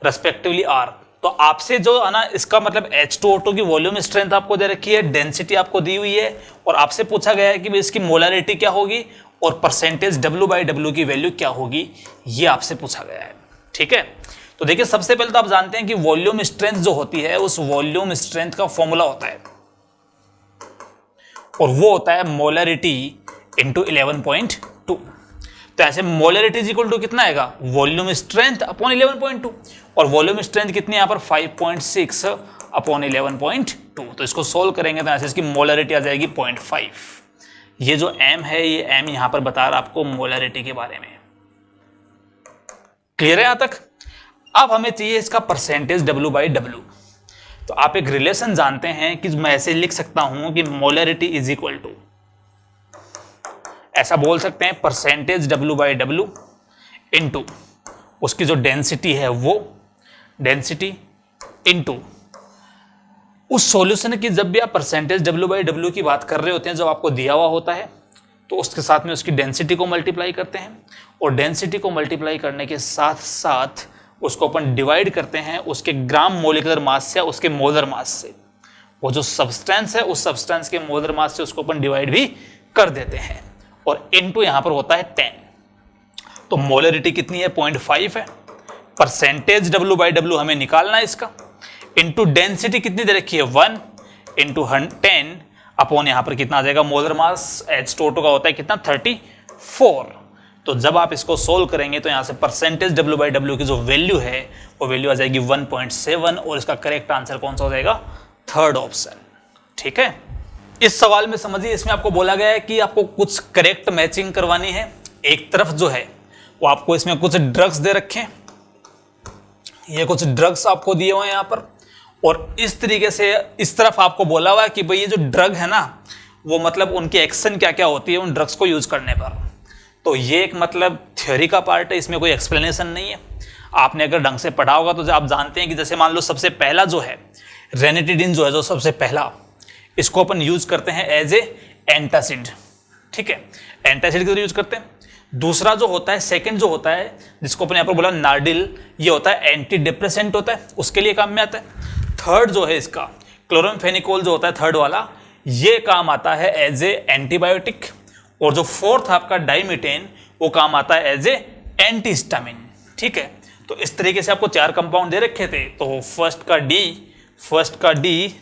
respectively are. तो आपसे जो है ना, इसका मतलब H2O2 की वॉल्यूम स्ट्रेंथ आपको दे रखी है, डेंसिटी आपको दी हुई है, और आपसे पूछा गया है कि इसकी मोलरिटी क्या होगी और परसेंटेज W/W की वैल्यू क्या होगी, ये आपसे पूछा गया है। ठीक है, तो देखिए सबसे पहले तो आप जानते हैं कि वॉल्यूम स्ट्रेंथ जो होती है उस वॉल्यूम स्ट्रेंथ का फॉर्मूला होता है और वो होता है मोलरिटी इंटू 11.2। तो ऐसे मोलरिटी इज इक्वल टू कितना आएगा, वॉल्यूम स्ट्रेंथ अपॉन 11.2, और वॉल्यूम स्ट्रेंथ कितनी यहाँ पर 5.6 अपॉन 11.2। तो इसको सोल्व करेंगे तो ऐसे इसकी मोलरिटी आ जाएगी 0.5। ये जो m है ये m यहाँ पर बता रहा आपको मोलरिटी के बारे में। क्लियर है यहाँ तक? अब हमें चाहिए इसका परसेंटेज W/W। तो आप एक रिलेशन जानते हैं कि मैं ऐसे लिख सकता हूं कि मोलरिटी इज इक्वल टू, ऐसा बोल सकते हैं परसेंटेज W/W इनटू उसकी जो डेंसिटी है वो डेंसिटी इनटू उस सॉल्यूशन की, जब भी आप परसेंटेज W/W की बात कर रहे होते हैं, जब आपको दिया हुआ होता है तो उसके साथ में उसकी डेंसिटी को मल्टीप्लाई करते हैं, और डेंसिटी को मल्टीप्लाई करने के साथ साथ उसको अपन डिवाइड करते हैं उसके ग्राम मोलिकुलर मास से, उसके मोलर मास से। वो जो सब्सटेंस है उस सब्सटेंस के मोलर मास से उसको अपन डिवाइड भी कर देते हैं, और इनटू यहां पर होता है 10। तो मोलरिटी कितनी है, 0.5 है। परसेंटेज W/W हमें निकालना है इसका, इनटू डेंसिटी कितनी दे रखी है 1 इंटू 10 अपॉन यहां पर कितना आ जाएगा, मोलर मास H2O2 का होता है कितना 34। तो जब आप इसको सोल्व करेंगे तो यहां से परसेंटेज W/W की जो वैल्यू है वो वैल्यू आ जाएगी 1.7, और इसका करेक्ट आंसर कौन सा हो जाएगा, 3rd ऑप्शन। ठीक है, इस सवाल में समझिए, इसमें आपको बोला गया है कि आपको कुछ करेक्ट मैचिंग करवानी है। एक तरफ जो है वो आपको इसमें कुछ ड्रग्स दे रखे हैं, ये कुछ ड्रग्स आपको दिए हुए हैं यहाँ पर, और इस तरीके से इस तरफ आपको बोला हुआ है कि भाई ये जो ड्रग है ना वो मतलब उनकी एक्शन क्या क्या होती है उन ड्रग्स को यूज करने पर। तो ये एक मतलब थ्योरी का पार्ट है, इसमें कोई एक्सप्लेनेशन नहीं है। आपने अगर ढंग से पढ़ा होगा तो आप जानते हैं कि जैसे मान लो सबसे पहला जो है रेनिटिडिन जो है, जो सबसे पहला, इसको अपन यूज करते हैं एज ए एंटासिड। ठीक है, एंटासिड की तरह यूज करते हैं। दूसरा जो होता है, सेकंड जो होता है, जिसको अपन यहाँ पर बोला नार्डिल, ये होता है एंटी डिप्रेसेंट होता है, उसके लिए काम में आता है। थर्ड जो है इसका क्लोरामफेनिकोल जो होता है, थर्ड वाला, ये काम आता है एज ए एंटीबायोटिक। और जो फोर्थ आपका डाइमिटेन, वो काम आता है एज ए एंटीहिस्टामिन। ठीक है, तो इस तरीके से आपको 4 कंपाउंड दे रखे थे। तो फर्स्ट का डी,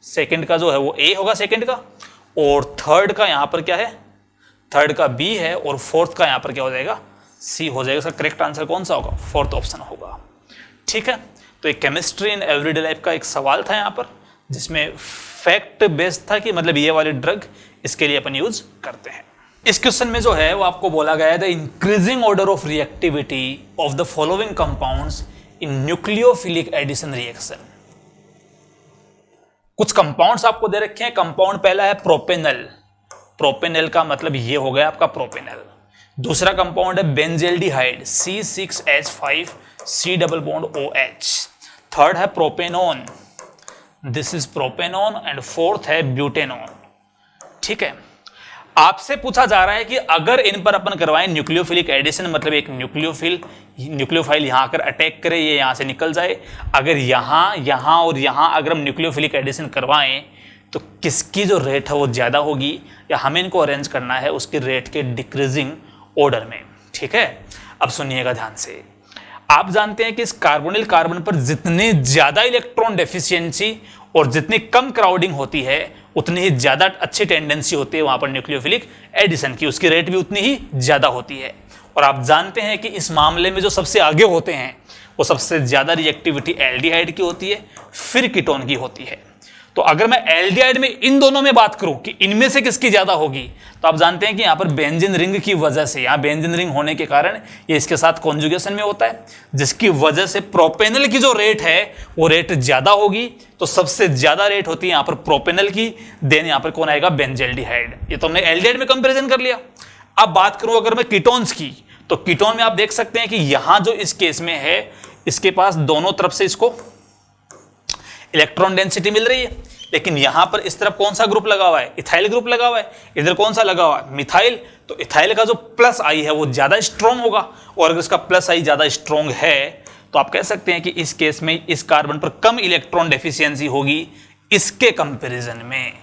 सेकंड का जो है वो ए होगा सेकंड का, और थर्ड का यहाँ पर क्या है, थर्ड का बी है, और फोर्थ का यहाँ पर क्या हो जाएगा, सी हो जाएगा। इसका करेक्ट आंसर कौन सा होगा, 4th ऑप्शन होगा। ठीक है, तो एक केमिस्ट्री इन एवरीडे लाइफ का एक सवाल था यहाँ पर, जिसमें फैक्ट बेस्ड था कि मतलब ये वाली ड्रग इसके लिए अपन यूज करते हैं। इस क्वेश्चन में जो है वो आपको बोला गया है the increasing order of reactivity of the following compounds in nucleophilic addition reaction. कुछ कंपाउंड्स आपको दे रखे हैं। कंपाउंड पहला है प्रोपेनल, प्रोपेनल का मतलब ये हो गया आपका प्रोपेनल। दूसरा कंपाउंड है benzaldehyde, C6H5 C double bond OH। Third है propanone, this is propanone, and fourth है ब्यूटेनोन। ठीक है, आपसे पूछा जा रहा है कि अगर इन पर अपन करवाएं न्यूक्लियोफिलिक एडिशन, मतलब एक न्यूक्लियोफिल न्यूक्लियोफाइल यहाँ आकर अटैक करे, ये यहाँ से निकल जाए। अगर यहाँ, यहाँ और यहाँ अगर हम न्यूक्लियोफिलिक एडिशन करवाएं तो किसकी जो रेट है वो ज़्यादा होगी, या हमें इनको अरेंज करना है उसके रेट के डिक्रीजिंग ऑर्डर में। ठीक है, अब सुनिएगा ध्यान से। आप जानते हैं कि इस कार्बोनिल कार्बन पर जितने ज़्यादा इलेक्ट्रॉन डेफिशिएंसी और जितनी कम क्राउडिंग होती है उतनी ही ज़्यादा अच्छी टेंडेंसी होती है वहाँ पर न्यूक्लियोफिलिक एडिशन की, उसकी रेट भी उतनी ही ज़्यादा होती है। और आप जानते हैं कि इस मामले में जो सबसे आगे होते हैं वो सबसे ज़्यादा रिएक्टिविटी एल्डिहाइड की होती है, फिर कीटोन की होती है। तो अगर मैं एल्डिहाइड में इन दोनों में बात करूं कि इनमें से किसकी ज़्यादा होगी, तो आप जानते हैं कि यहाँ पर बेंजीन रिंग की वजह से, यहाँ बेंजीन रिंग होने के कारण ये इसके साथ कॉन्जुगेशन में होता है, जिसकी वजह से प्रोपेनल की जो रेट है वो रेट ज़्यादा होगी। तो सबसे ज़्यादा रेट होती है यहाँ पर प्रोपेनल की, देन यहाँ पर कौन आएगा, बेंजल्डिहाइड। ये तो हमने एल्डिहाइड में कंपेरिजन कर लिया। अब बात करूं अगर मैं कीटोन्स की, तो कीटोन में आप देख सकते हैं कि यहां जो इस केस में है इसके पास दोनों तरफ से इसको इलेक्ट्रॉन डेंसिटी मिल रही है, लेकिन यहां पर इस तरफ कौन सा ग्रुप लगा हुआ है, इथाइल ग्रुप लगा हुआ है। इधर कौन सा लगा हुआ है, मिथाइल। तो इथाइल का जो प्लस आई है वो ज्यादा स्ट्रॉन्ग होगा, और अगर इसका प्लस आई ज्यादा स्ट्रॉन्ग है तो आप कह सकते हैं कि इस केस में इस कार्बन पर कम इलेक्ट्रॉन डेफिशिएंसी होगी इसके कंपैरिजन में।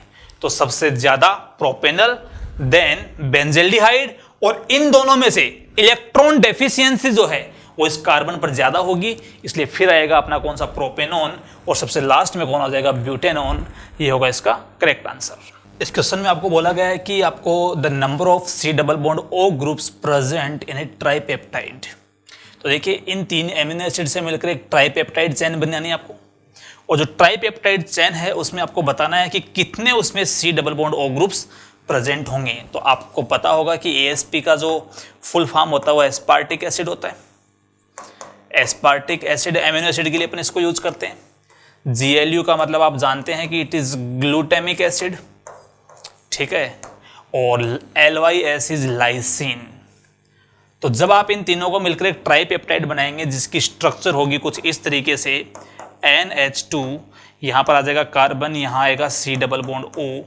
तो सबसे ज्यादा प्रोपेनल, देन बेंजल्डिहाइड, और इन दोनों में से इलेक्ट्रॉन डेफिशिएंसी जो है वो इस कार्बन पर ज्यादा होगी, इसलिए फिर आएगा अपना कौन सा, प्रोपेनॉन, और सबसे लास्ट में कौन आ जाएगा, ब्यूटेनॉन। ये होगा इसका करेक्ट आंसर। इस क्वेश्चन में आपको बोला गया है कि आपको the number of C double bond O groups present in A tripeptide. तो देखिए इन 3 एमिनो एसिड से मिलकर एक ट्राइपेप्टाइड चेन बनानी है आपको, और जो ट्राइपेप्टाइड चेन है उसमें आपको बताना है कि कितने उसमें C double bond O groups present होंगे। तो आपको पता होगा कि ASP का जो फुल फॉर्म होता है वो एस्पार्टिक एसिड होता है। एस्पार्टिक एसिड एमिनो एसिड के लिए अपन इसको यूज करते हैं। GLU का मतलब आप जानते हैं कि इट इज ग्लूटामिक एसिड, ठीक है, और LYS इज लाइसिन। तो जब आप इन तीनों को मिलकर एक ट्राइपेप्टाइड बनाएंगे जिसकी स्ट्रक्चर होगी कुछ इस तरीके से, NH2, यहां पर आ जाएगा कार्बन, यहां आएगा C डबल बॉन्ड O,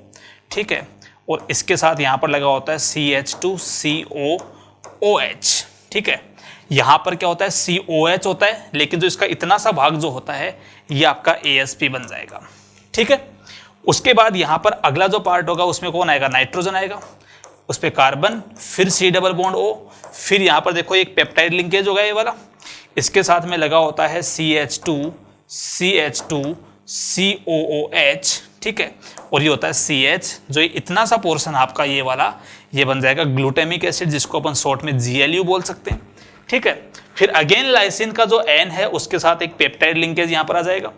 ठीक है, और इसके साथ यहां पर लगा होता है CH2COOH, ठीक है। यहां पर क्या होता है, COH होता है, लेकिन जो इसका इतना सा भाग जो होता है ये आपका ASP बन जाएगा, ठीक है। उसके बाद यहां पर अगला जो पार्ट होगा उसमें कौन आएगा, नाइट्रोजन आएगा, उस पर कार्बन, फिर C डबल बॉन्ड O, फिर यहां पर देखो एक पेप्टाइड लिंकेज होगा ये वाला, इसके साथ में लगा होता है CH2CH2COOH, ठीक है, और ये होता है CH, जो इतना सा पोर्शन आपका ये वाला ये बन जाएगा ग्लूटामिक एसिड, जिसको अपन शॉर्ट में GLU बोल सकते हैं, ठीक है। फिर अगेन लाइसिन का जो N है उसके साथ एक पेप्टाइड लिंकेज यहां पर आ जाएगा,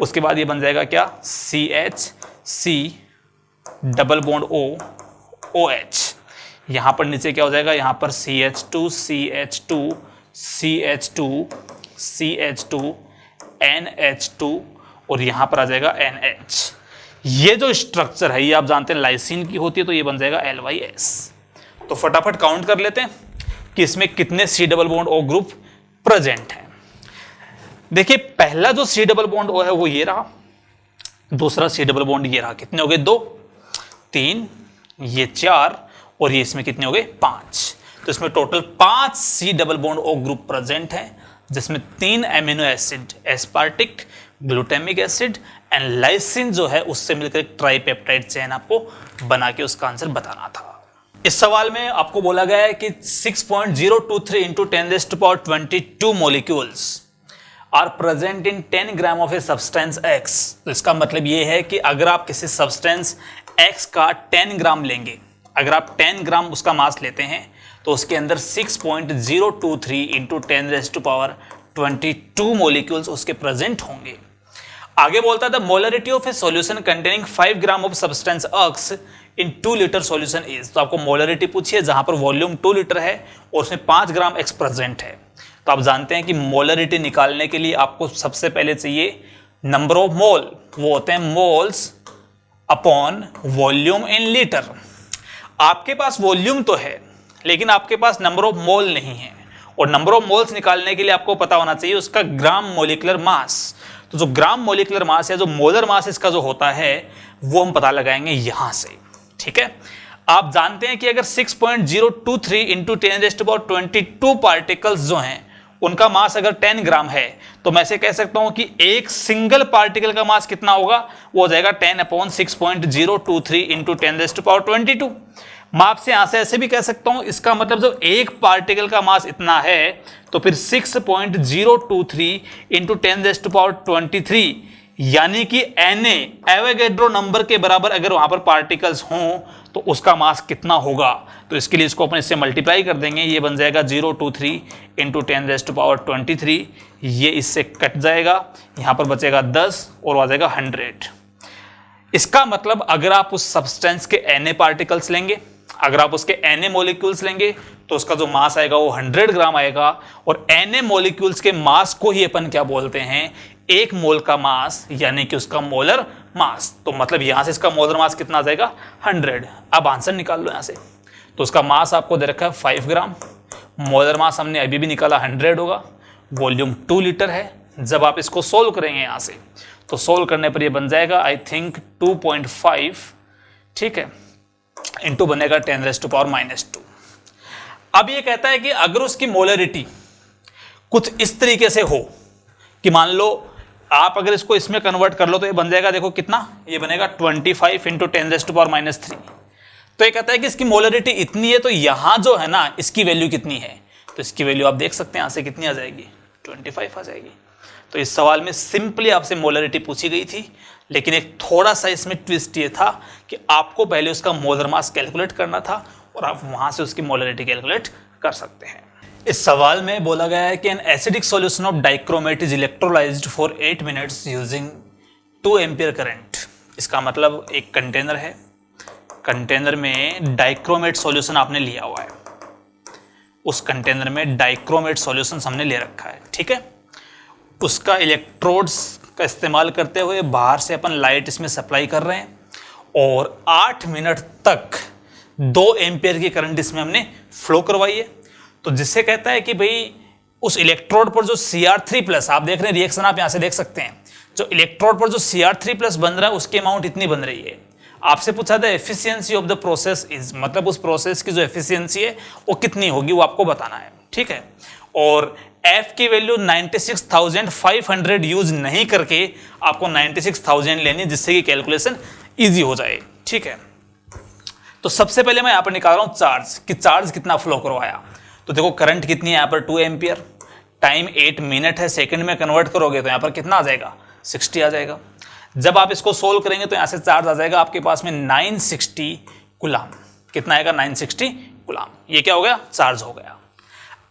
उसके बाद ये बन जाएगा क्या, CHC डबल बॉन्ड OH, यहां पर नीचे क्या हो जाएगा, यहां पर CH2CH2CH2CH2 NH2, और यहां पर आ जाएगा NH। ये जो स्ट्रक्चर है ये आप जानते हैं लाइसिन की होती है, तो ये बन जाएगा LYS। तो फटाफट काउंट कर लेते हैं कि इसमें कितने C double bond O group present है। देखिए पहला जो C डबल बॉन्ड O है वो ये रहा, दूसरा C डबल बॉन्ड ये रहा, कितने हो गए, 2, 3, ये 4, और ये इसमें कितने हो गए, 5। तो इसमें total 5 C double bond O group present है, जिसमें 3 amino acid, aspartic, glutamic acid and lysine जो है उससे मिलकर एक ट्राइपेप्टाइड चेन आपको बना के उसका आंसर बताना था। इस सवाल में आपको बोला गया है कि 6.023 into 10⁻22 molecules are present in 10 gram of a substance X। तो इसका मतलब ये है कि अगर आप किसी सब्सटेंस X का 10 ग्राम लेंगे, अगर आप 10 ग्राम उसका मास लेते हैं तो उसके अंदर 6.023 into 10⁻22 molecules उसके प्रेजेंट होंगे। आगे बोलता था molarity of A solution containing 5 gram of substance X in 2 litre solution is. तो आपको मोलरिटी पूछिए जहां पर वॉल्यूम 2 लीटर है और उसमें 5 ग्राम X प्रेजेंट है। तो आप जानते हैं कि मोलरिटी निकालने के लिए आपको सबसे पहले चाहिए नंबर ऑफ मोल, वो होते हैं moles upon volume in litre. आपके पास वॉल्यूम तो है लेकिन आपके पास नंबर ऑफ मोल नहीं है, और नंबर ऑफ मोल्स निकालने के लिए आपको पता होना चाहिए उसका ग्राम मोलिकुलर मास। तो जो ग्राम मोलिकुलर मास है, जो मोलर मास इसका जो होता है वो हम पता लगाएंगे यहां से, ठीक है। आप जानते हैं कि अगर 6.023 into 10⁻22 पार्टिकल्स जो हैं उनका मास अगर 10 ग्राम है तो मैं से कह सकता हूं कि एक सिंगल पार्टिकल का मास कितना होगा, वो हो जाएगा 10/6.023 इंटू 10⁻²2। मैं आपसे यहां से ऐसे भी कह सकता हूं, इसका मतलब जब एक पार्टिकल का मास इतना है तो फिर 6.023 इंटू 10⁻23 यानी कि Na एवोगैड्रो नंबर के बराबर अगर वहां पर पार्टिकल्स हों तो उसका मास कितना होगा। तो इसके लिए इसको अपन इससे मल्टीप्लाई कर देंगे, ये बन जाएगा 023 इंटू 10⁻23, ये इससे कट जाएगा, यहां पर बचेगा 10 और आ जाएगा 100। इसका मतलब अगर आप उस सब्सटेंस के Na पार्टिकल्स लेंगे, अगर आप उसके Na मॉलिक्यूल्स लेंगे तो उसका जो मास आएगा वो 100 ग्राम आएगा। और Na मॉलिक्यूल्स के मास को ही अपन क्या बोलते हैं, एक मोल का मास, यानी कि उसका मोलर मास। तो मतलब यहां से इसका मोलर मास कितना आ जाएगा, 100। अब आंसर निकाल लो यहां से। तो उसका मास आपको दे रखा है 5 ग्राम, मोलर मास हमने अभी भी निकाला 100 होगा, वॉल्यूम 2 लीटर है। जब आप इसको सोल्व करेंगे यहां से तो सोल्व करने पर ये बन जाएगा आई थिंक 2.5, ठीक है, इंटू बनेगा 10⁻⁻²। अब ये कहता है कि अगर उसकी मोलरिटी कुछ इस तरीके से हो कि मान लो आप अगर इसको इसमें कन्वर्ट कर लो तो ये बन जाएगा, देखो कितना, ये बनेगा 25 इंटू 10⁻³ तो ये कहता है कि इसकी मोलरिटी इतनी है, तो यहां जो है ना इसकी वैल्यू कितनी है, तो इसकी वैल्यू आप देख सकते हैं यहां से कितनी आ जाएगी, 25 आ जाएगी। तो इस सवाल में सिंपली आपसे मोलरिटी पूछी गई थी, लेकिन एक थोड़ा सा इसमें ट्विस्ट ये था कि आपको पहले उसका मोलर मास कैलकुलेट करना था और आप वहां से उसकी मोलरिटी कैलकुलेट कर सकते हैं। इस सवाल में बोला गया है कि an acidic solution of dichromate is electrolysed for 8 minutes using 2 ampere current. इसका मतलब एक कंटेनर है, कंटेनर में डाइक्रोमेट सॉल्यूशन आपने लिया हुआ है, उस कंटेनर में डाइक्रोमेट सॉल्यूशन हमने ले रखा है, ठीक है। उसका इलेक्ट्रोड्स का इस्तेमाल करते हुए बाहर से अपन लाइट इसमें सप्लाई कर रहे हैं और 8 मिनट तक 2 एम्पियर की करंट इसमें हमने फ्लो करवाई है। तो जिससे कहता है कि भाई उस इलेक्ट्रोड पर जो Cr3+, आप देख रहे हैं रिएक्शन, आप यहां से देख सकते हैं, जो इलेक्ट्रोड पर जो Cr3+ बन रहा है उसकी अमाउंट इतनी बन रही है। आपसे पूछा था efficiency of the process is, मतलब उस प्रोसेस की जो एफिशिएंसी है वो कितनी होगी वो आपको बताना है, ठीक है। और F की वैल्यू 96,500 यूज नहीं करके आपको 96,000 लेनी, जिससे कि कैलकुलेशन इजी हो जाए, ठीक है। तो सबसे पहले मैं यहां पर निकाल रहा हूं चार्ज, कि चार्ज कितना फ्लो करवाया। तो देखो करंट कितनी है यहाँ पर 2 एम्पियर, टाइम 8 मिनट है, सेकंड में कन्वर्ट करोगे तो यहाँ पर कितना आ जाएगा, 60 आ जाएगा। जब आप इसको सोल्व करेंगे तो यहाँ से चार्ज आ जाएगा आपके पास में 960 कूलाम। कितना आएगा, 960 कूलाम। ये क्या हो गया, चार्ज हो गया।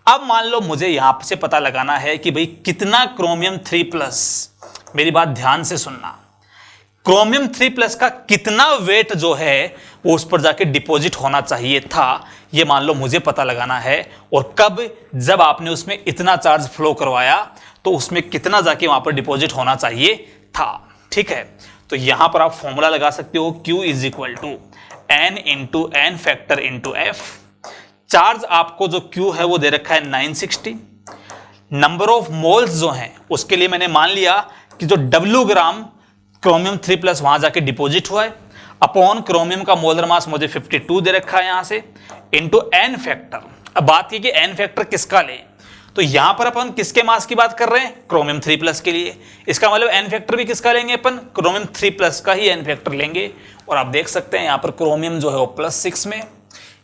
अब मान लो मुझे यहाँ से पता लगाना है कि भाई कितना क्रोमियम 3+, मेरी बात ध्यान से सुनना, क्रोमियम 3+ का कितना वेट जो है वो उस पर जाके डिपॉजिट होना चाहिए था, ये मान लो मुझे पता लगाना है। और कब, जब आपने उसमें इतना चार्ज फ्लो करवाया तो उसमें कितना जाके वहां पर डिपॉजिट होना चाहिए था, ठीक है। तो यहां पर आप फॉर्मूला लगा सकते हो, Q = N into N factor into F। Charge आपको जो Q है वो दे रखा है 960, नंबर ऑफ मोल्स जो हैं उसके लिए मैंने मान लिया कि जो W ग्राम क्रोमियम 3+ वहां जाके डिपॉजिट हुआ है, अपॉन क्रोमियम का मोलर मास मुझे 52 दे रखा है यहां से, इंटू N फैक्टर। अब बात की कि N फैक्टर किसका लें, तो यहां पर अपन किसके मास की बात कर रहे हैं, क्रोमियम 3+ के लिए। इसका मतलब N फैक्टर भी किसका लेंगे अपन, क्रोमियम 3+ का ही N फैक्टर लेंगे। और आप देख सकते हैं यहां पर क्रोमियम जो है वो +6 में,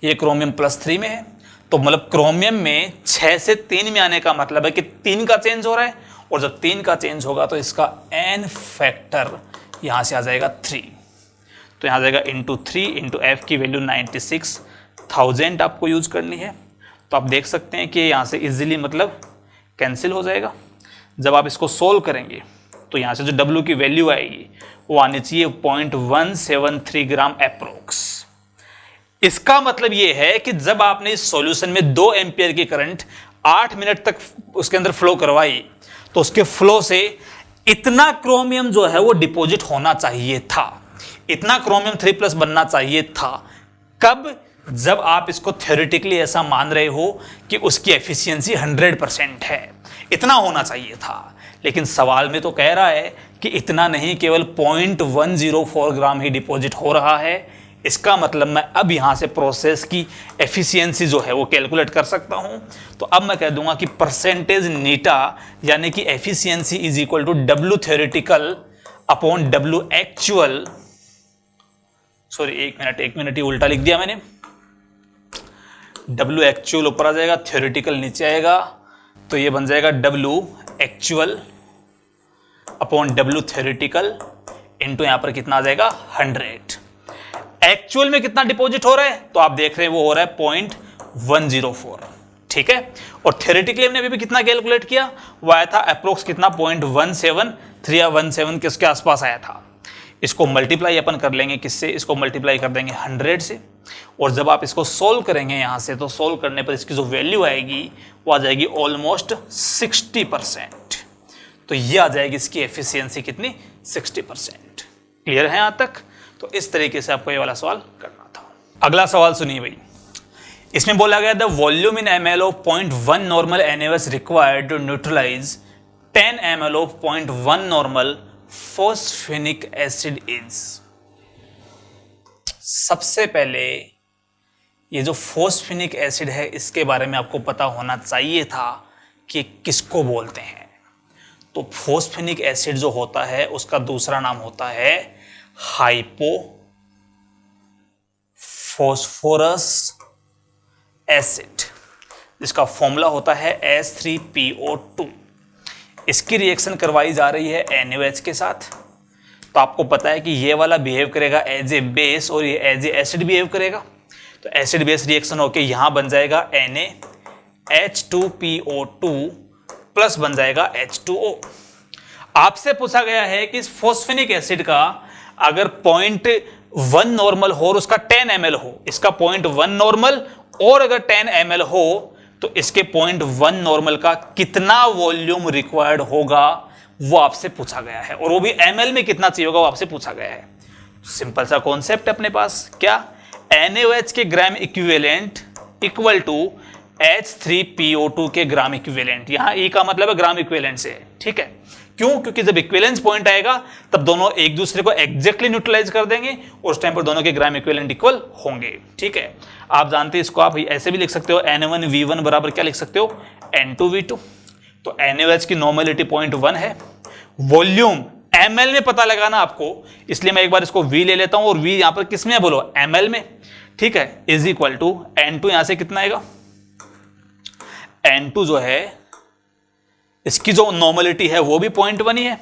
ये क्रोमियम +3 में है। तो मतलब क्रोमियम में 6 से 3 में आने का मतलब है कि 3 का चेंज हो रहा है, और जब 3 का चेंज होगा तो इसका N फैक्टर यहां से आ जाएगा 3। तो यहां आ जाएगा इंटू 3 इंटू F की वैल्यू 96,000 आपको यूज करनी है। तो आप देख सकते हैं कि यहां से इजीली मतलब कैंसिल हो जाएगा। जब आप इसको सोल्व करेंगे तो यहां से जो W की वैल्यू आएगी वो आनी चाहिए 0.173 ग्राम अप्रोक्स। इसका मतलब ये है कि जब आपने इस सॉल्यूशन में 2 एम्पियर की करंट 8 मिनट तक उसके अंदर फ्लो करवाई तो उसके फ्लो से इतना क्रोमियम जो है वो डिपॉजिट होना चाहिए था, इतना क्रोमियम 3+ बनना चाहिए था। कब, जब आप इसको थ्योरेटिकली ऐसा मान रहे हो कि उसकी एफिशिएंसी 100% है, इतना होना चाहिए था। लेकिन सवाल में तो कह रहा है कि इतना नहीं, केवल 0.104 ग्राम ही डिपॉजिट हो रहा है, इसका मतलब मैं अब यहां से प्रोसेस की एफिशिएंसी जो है वो कैलकुलेट कर सकता हूं। तो अब मैं कह दूंगा कि परसेंटेज नीटा यानी कि efficiency is equal to W theoretical upon W actual. Sorry एक मिनट ही उल्टा लिख दिया मैंने। डब्ल्यू एक्चुअल ऊपर आ जाएगा, थ्योरेटिकल नीचे आएगा, तो ये बन जाएगा W actual upon W theoretical into यहां पर कितना आ जाएगा 100। एक्चुअल में कितना डिपॉजिट हो रहा है तो आप देख रहे हैं वो हो रहा है 0.104, ठीक है। और थ्योरेटिकली हमने अभी भी कितना कैलकुलेट किया, वो आया था अप्रोक्स कितना 0.173 या 17 के उसके आसपास आया था। इसको मल्टीप्लाई अपन कर लेंगे किससे, इसको मल्टीप्लाई कर देंगे 100 से, और जब आप इसको सोल्व करेंगे यहां से तो सोल्व करने पर इसकी जो वैल्यू आएगी वो आ जाएगी ऑलमोस्ट 60%। तो ये आ जाएगी इसकी एफिशिएंसी कितनी 60%। क्लियर है यहां तक? तो इस तरीके से आपको ये वाला सवाल करना था। अगला सवाल सुनिए भाई, इसमें बोला गया the volume in ml of 0.1 normal NaOH required to neutralize 10 ml of 0.1 normal phosphinic acid is. सबसे पहले ये जो फॉस्फेनिक एसिड है इसके बारे में आपको पता होना चाहिए था कि किसको बोलते हैं। तो फॉस्फेनिक एसिड जो होता है उसका दूसरा नाम होता है हाइपो फॉस्फोरस एसिड, जिसका फॉर्मूला होता है H3PO2। इसकी रिएक्शन करवाई जा रही है NaOH के साथ। तो आपको पता है कि ये वाला बिहेव करेगा एज ए बेस और ये एज ए एसिड बिहेव करेगा। तो एसिड बेस रिएक्शन होके यहां बन जाएगा NaH2PO2 प्लस बन जाएगा H2O। आपसे पूछा गया है कि इस फॉस्फेनिक एसिड का अगर 0.1 नॉर्मल हो और उसका 10 ml हो, इसका 0.1 नॉर्मल और अगर 10 ml हो तो इसके 0.1 नॉर्मल का कितना वॉल्यूम रिक्वायर्ड होगा वो आपसे पूछा गया है, और वो भी ml में कितना चाहिए होगा वो आपसे पूछा गया है। सिंपल सा कॉन्सेप्ट अपने पास, क्या NaOH के gram equivalent equal to H3PO2 के ग्राम इक्विवेलेंट। यहां E का मतलब है ग्राम इक्विवेलेंट से, ठीक है। क्यों? क्योंकि जब इक्विवेलेंस पॉइंट आएगा तब दोनों एक दूसरे को एग्जैक्टली न्यूट्रलाइज कर देंगे और उस टाइम पर दोनों के ग्राम इक्विवेलेंट इक्वल होंगे, ठीक है। आप जानते हैं इसको आप ऐसे भी लिख सकते हो N1V1 बराबर क्या लिख सकते हो N2V2। तो NaOH की नॉर्मलिटी 0.1 है, वॉल्यूम ml में पता लगाना आपको, इसलिए मैं एक बार इसको V ले लेता हूं और V यहां पर किस में है बोलो ml में, ठीक है, इज इक्वल टू N2 यहां से कितना आएगा N2 जो है इसकी जो नॉर्मलिटी है वो भी 0.1 ही है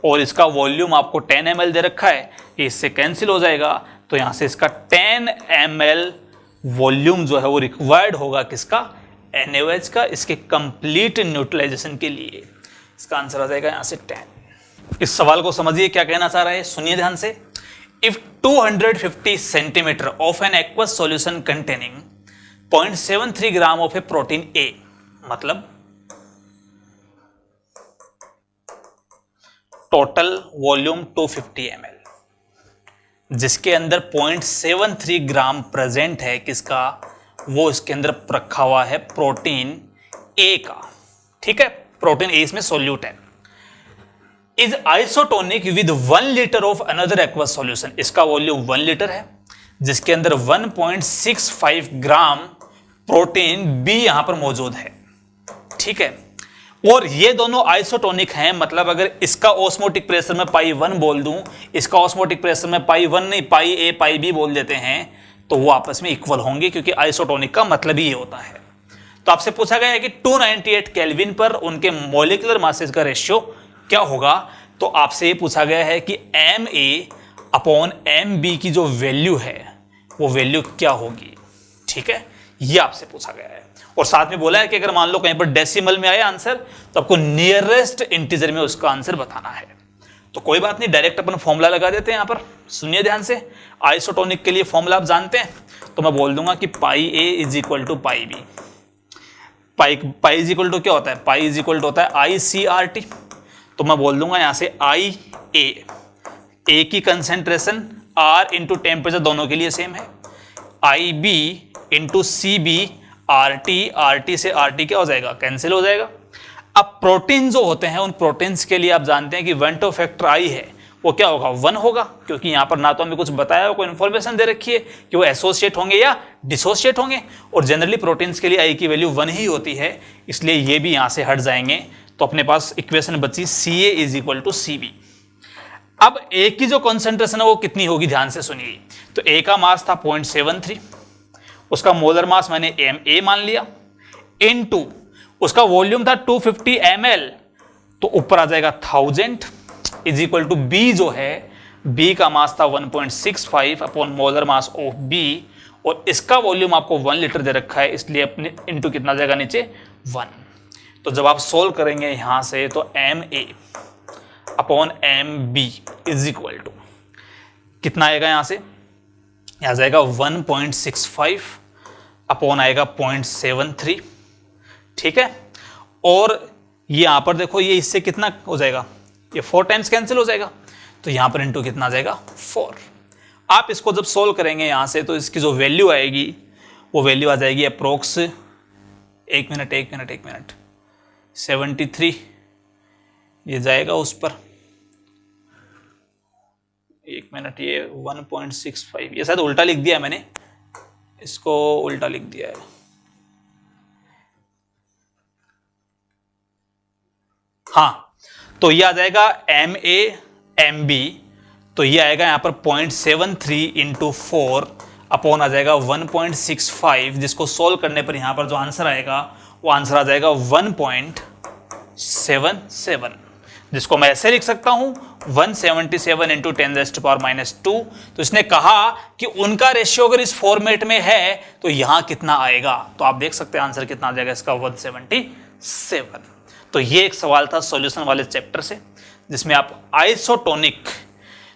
और इसका वॉल्यूम आपको 10 ml दे रखा है, इससे कैंसिल हो जाएगा। तो यहां से इसका 10 ml वॉल्यूम जो है वो रिक्वायर्ड होगा किसका NaOH का, इसके कंप्लीट न्यूट्रलाइजेशन के लिए। इसका आंसर आ जाएगा यहां से 10। इस सवाल को समझिए क्या कहना चाह रहा है, सुनिए ध्यान से। If 250 centimetre of an aqueous solution containing 0.73 gram of A protein A, मतलब टोटल वॉल्यूम 250 ml, जिसके अंदर 0.73 ग्राम प्रेजेंट है किसका, वो इसके अंदर रखा हुआ है प्रोटीन A का, ठीक है। प्रोटीन A इसमें सोल्यूट है। Is isotonic with 1 litre of another aqueous solution, इसका वॉल्यूम 1 लीटर है जिसके अंदर 1.65 ग्राम प्रोटीन B यहां पर मौजूद है, ठीक है। और ये दोनों आइसोटोनिक हैं, मतलब अगर इसका ऑस्मोटिक प्रेशर में π1 बोल दूं, इसका ऑस्मोटिक प्रेशर में π1 नहीं πA πB बोल देते हैं, तो वो आपस में इक्वल होंगे, क्योंकि आइसोटोनिक का मतलब ही ये होता है। तो आपसे पूछा गया है कि 298 केल्विन पर उनके मॉलिक्यूलर मासेस का रेशियो क्या होगा। तो आपसे ये पूछा गया है कि MA/MB की जो वैल्यू है वो वैल्यू क्या होगी, ठीक है, ये आपसे पूछा गया है। और साथ में बोला है कि अगर मान लो कहीं पर डेसिमल में आया आंसर तो आपको नियरेस्ट इंटीजर में उसका आंसर बताना है। तो कोई बात नहीं, डायरेक्ट अपन फॉर्मूला लगा देते हैं यहां पर। सुनिए ध्यान से, आइसोटोनिक के लिए फॉर्मूला आप जानते हैं, तो मैं बोल दूंगा कि πA is equal to πB। Pi is equal to क्या होता है, पाई इज इक्वल टू होता है ICRT। तो मैं बोल दूंगा यहां से A की कंसेंट्रेशन R इंटू टेम्परेचर दोनों के लिए सेम है, IB इंटू CB RT से RT क्या हो जाएगा, कैंसिल हो जाएगा। अब प्रोटीन जो होते हैं उन प्रोटीन्स के लिए आप जानते हैं कि वेंटो फैक्टर I है वो क्या होगा 1 होगा, क्योंकि यहाँ पर ना तो हमें कुछ बताया हो, कोई इन्फॉर्मेशन दे रखी है कि वो एसोसिएट होंगे या डिसोसिएट होंगे, और जनरली प्रोटीन्स के लिए आई की वैल्यू 1 ही होती है, इसलिए ये भी यहाँ से हट जाएंगे। तो अपने पास इक्वेशन बची Ca is equal to Cb। अब ए की जो कॉन्सेंट्रेशन है वो कितनी होगी, ध्यान से सुनिए। तो ए का मास था 0.73, उसका मोलर मास मैंने Ma मान लिया, इनटू उसका वॉल्यूम था 250 ml, तो ऊपर आ जाएगा 1000 इज इक्वल टू बी जो है, बी का मास था 1.65 upon molar mass of B, और इसका वॉल्यूम आपको 1 लीटर दे रखा है, इसलिए अपने इनटू कितना जाएगा नीचे 1। तो जब आप सोल्व करेंगे यहां से तो Ma upon Mb is equal to कितना आएगा, यहां से आ जाएगा 1.65 अपॉन आएगा 0.73, ठीक है। और ये यहां पर देखो, ये इससे कितना हो जाएगा, ये 4 टाइम्स कैंसिल हो जाएगा, तो यहां पर इनटू कितना आ जाएगा 4। आप इसको जब सोल्व करेंगे यहां से तो इसकी जो वैल्यू आएगी वो वैल्यू आ जाएगी अप्रोक्स, एक मिनट 73, ये जाएगा उस पर, एक मिनट, ये 1.65, ये शायद उल्टा लिख दिया है मैंने, इसको उल्टा लिख दिया है, हाँ। तो ये आ जाएगा MAMB, तो ये आएगा यहां पर 0.73 इंटू 4 अपॉन आ जाएगा 1.65, जिसको सोल्व करने पर यहां पर जो आंसर आएगा वो आंसर आ जाएगा 1.77, जिसको मैं ऐसे लिख सकता हूं 177 इंटू 10⁻²। तो इसने कहा कि उनका रेशियो अगर इस फॉर्मेट में है तो यहां कितना आएगा, तो आप देख सकते हैं आंसर कितना आ जाएगा इसका 177। तो ये एक सवाल था सॉल्यूशन वाले चैप्टर से, जिसमें आप आइसोटोनिक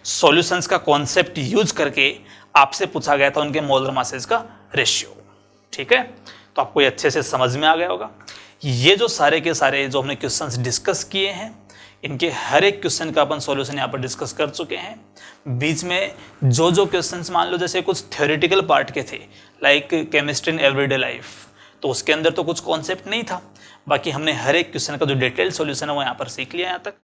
सॉल्यूशंस का कॉन्सेप्ट यूज करके आपसे पूछा गया था उनके मोलर मासेस का रेशियो, ठीक है। तो आपको ये अच्छे से समझ में आ गया होगा। ये जो सारे के सारे जो हमने क्वेश्चंस डिस्कस किए हैं, इनके हर एक क्वेश्चन का अपन सॉल्यूशन यहाँ पर डिस्कस कर चुके हैं। बीच में जो जो क्वेश्चंस मान लो जैसे कुछ थ्योरेटिकल पार्ट के थे, like chemistry in everyday life, तो उसके अंदर तो कुछ कॉन्सेप्ट नहीं था, बाकी हमने हर एक क्वेश्चन का जो डिटेल सॉल्यूशन है वो यहाँ पर सीख लिया यहाँ तक।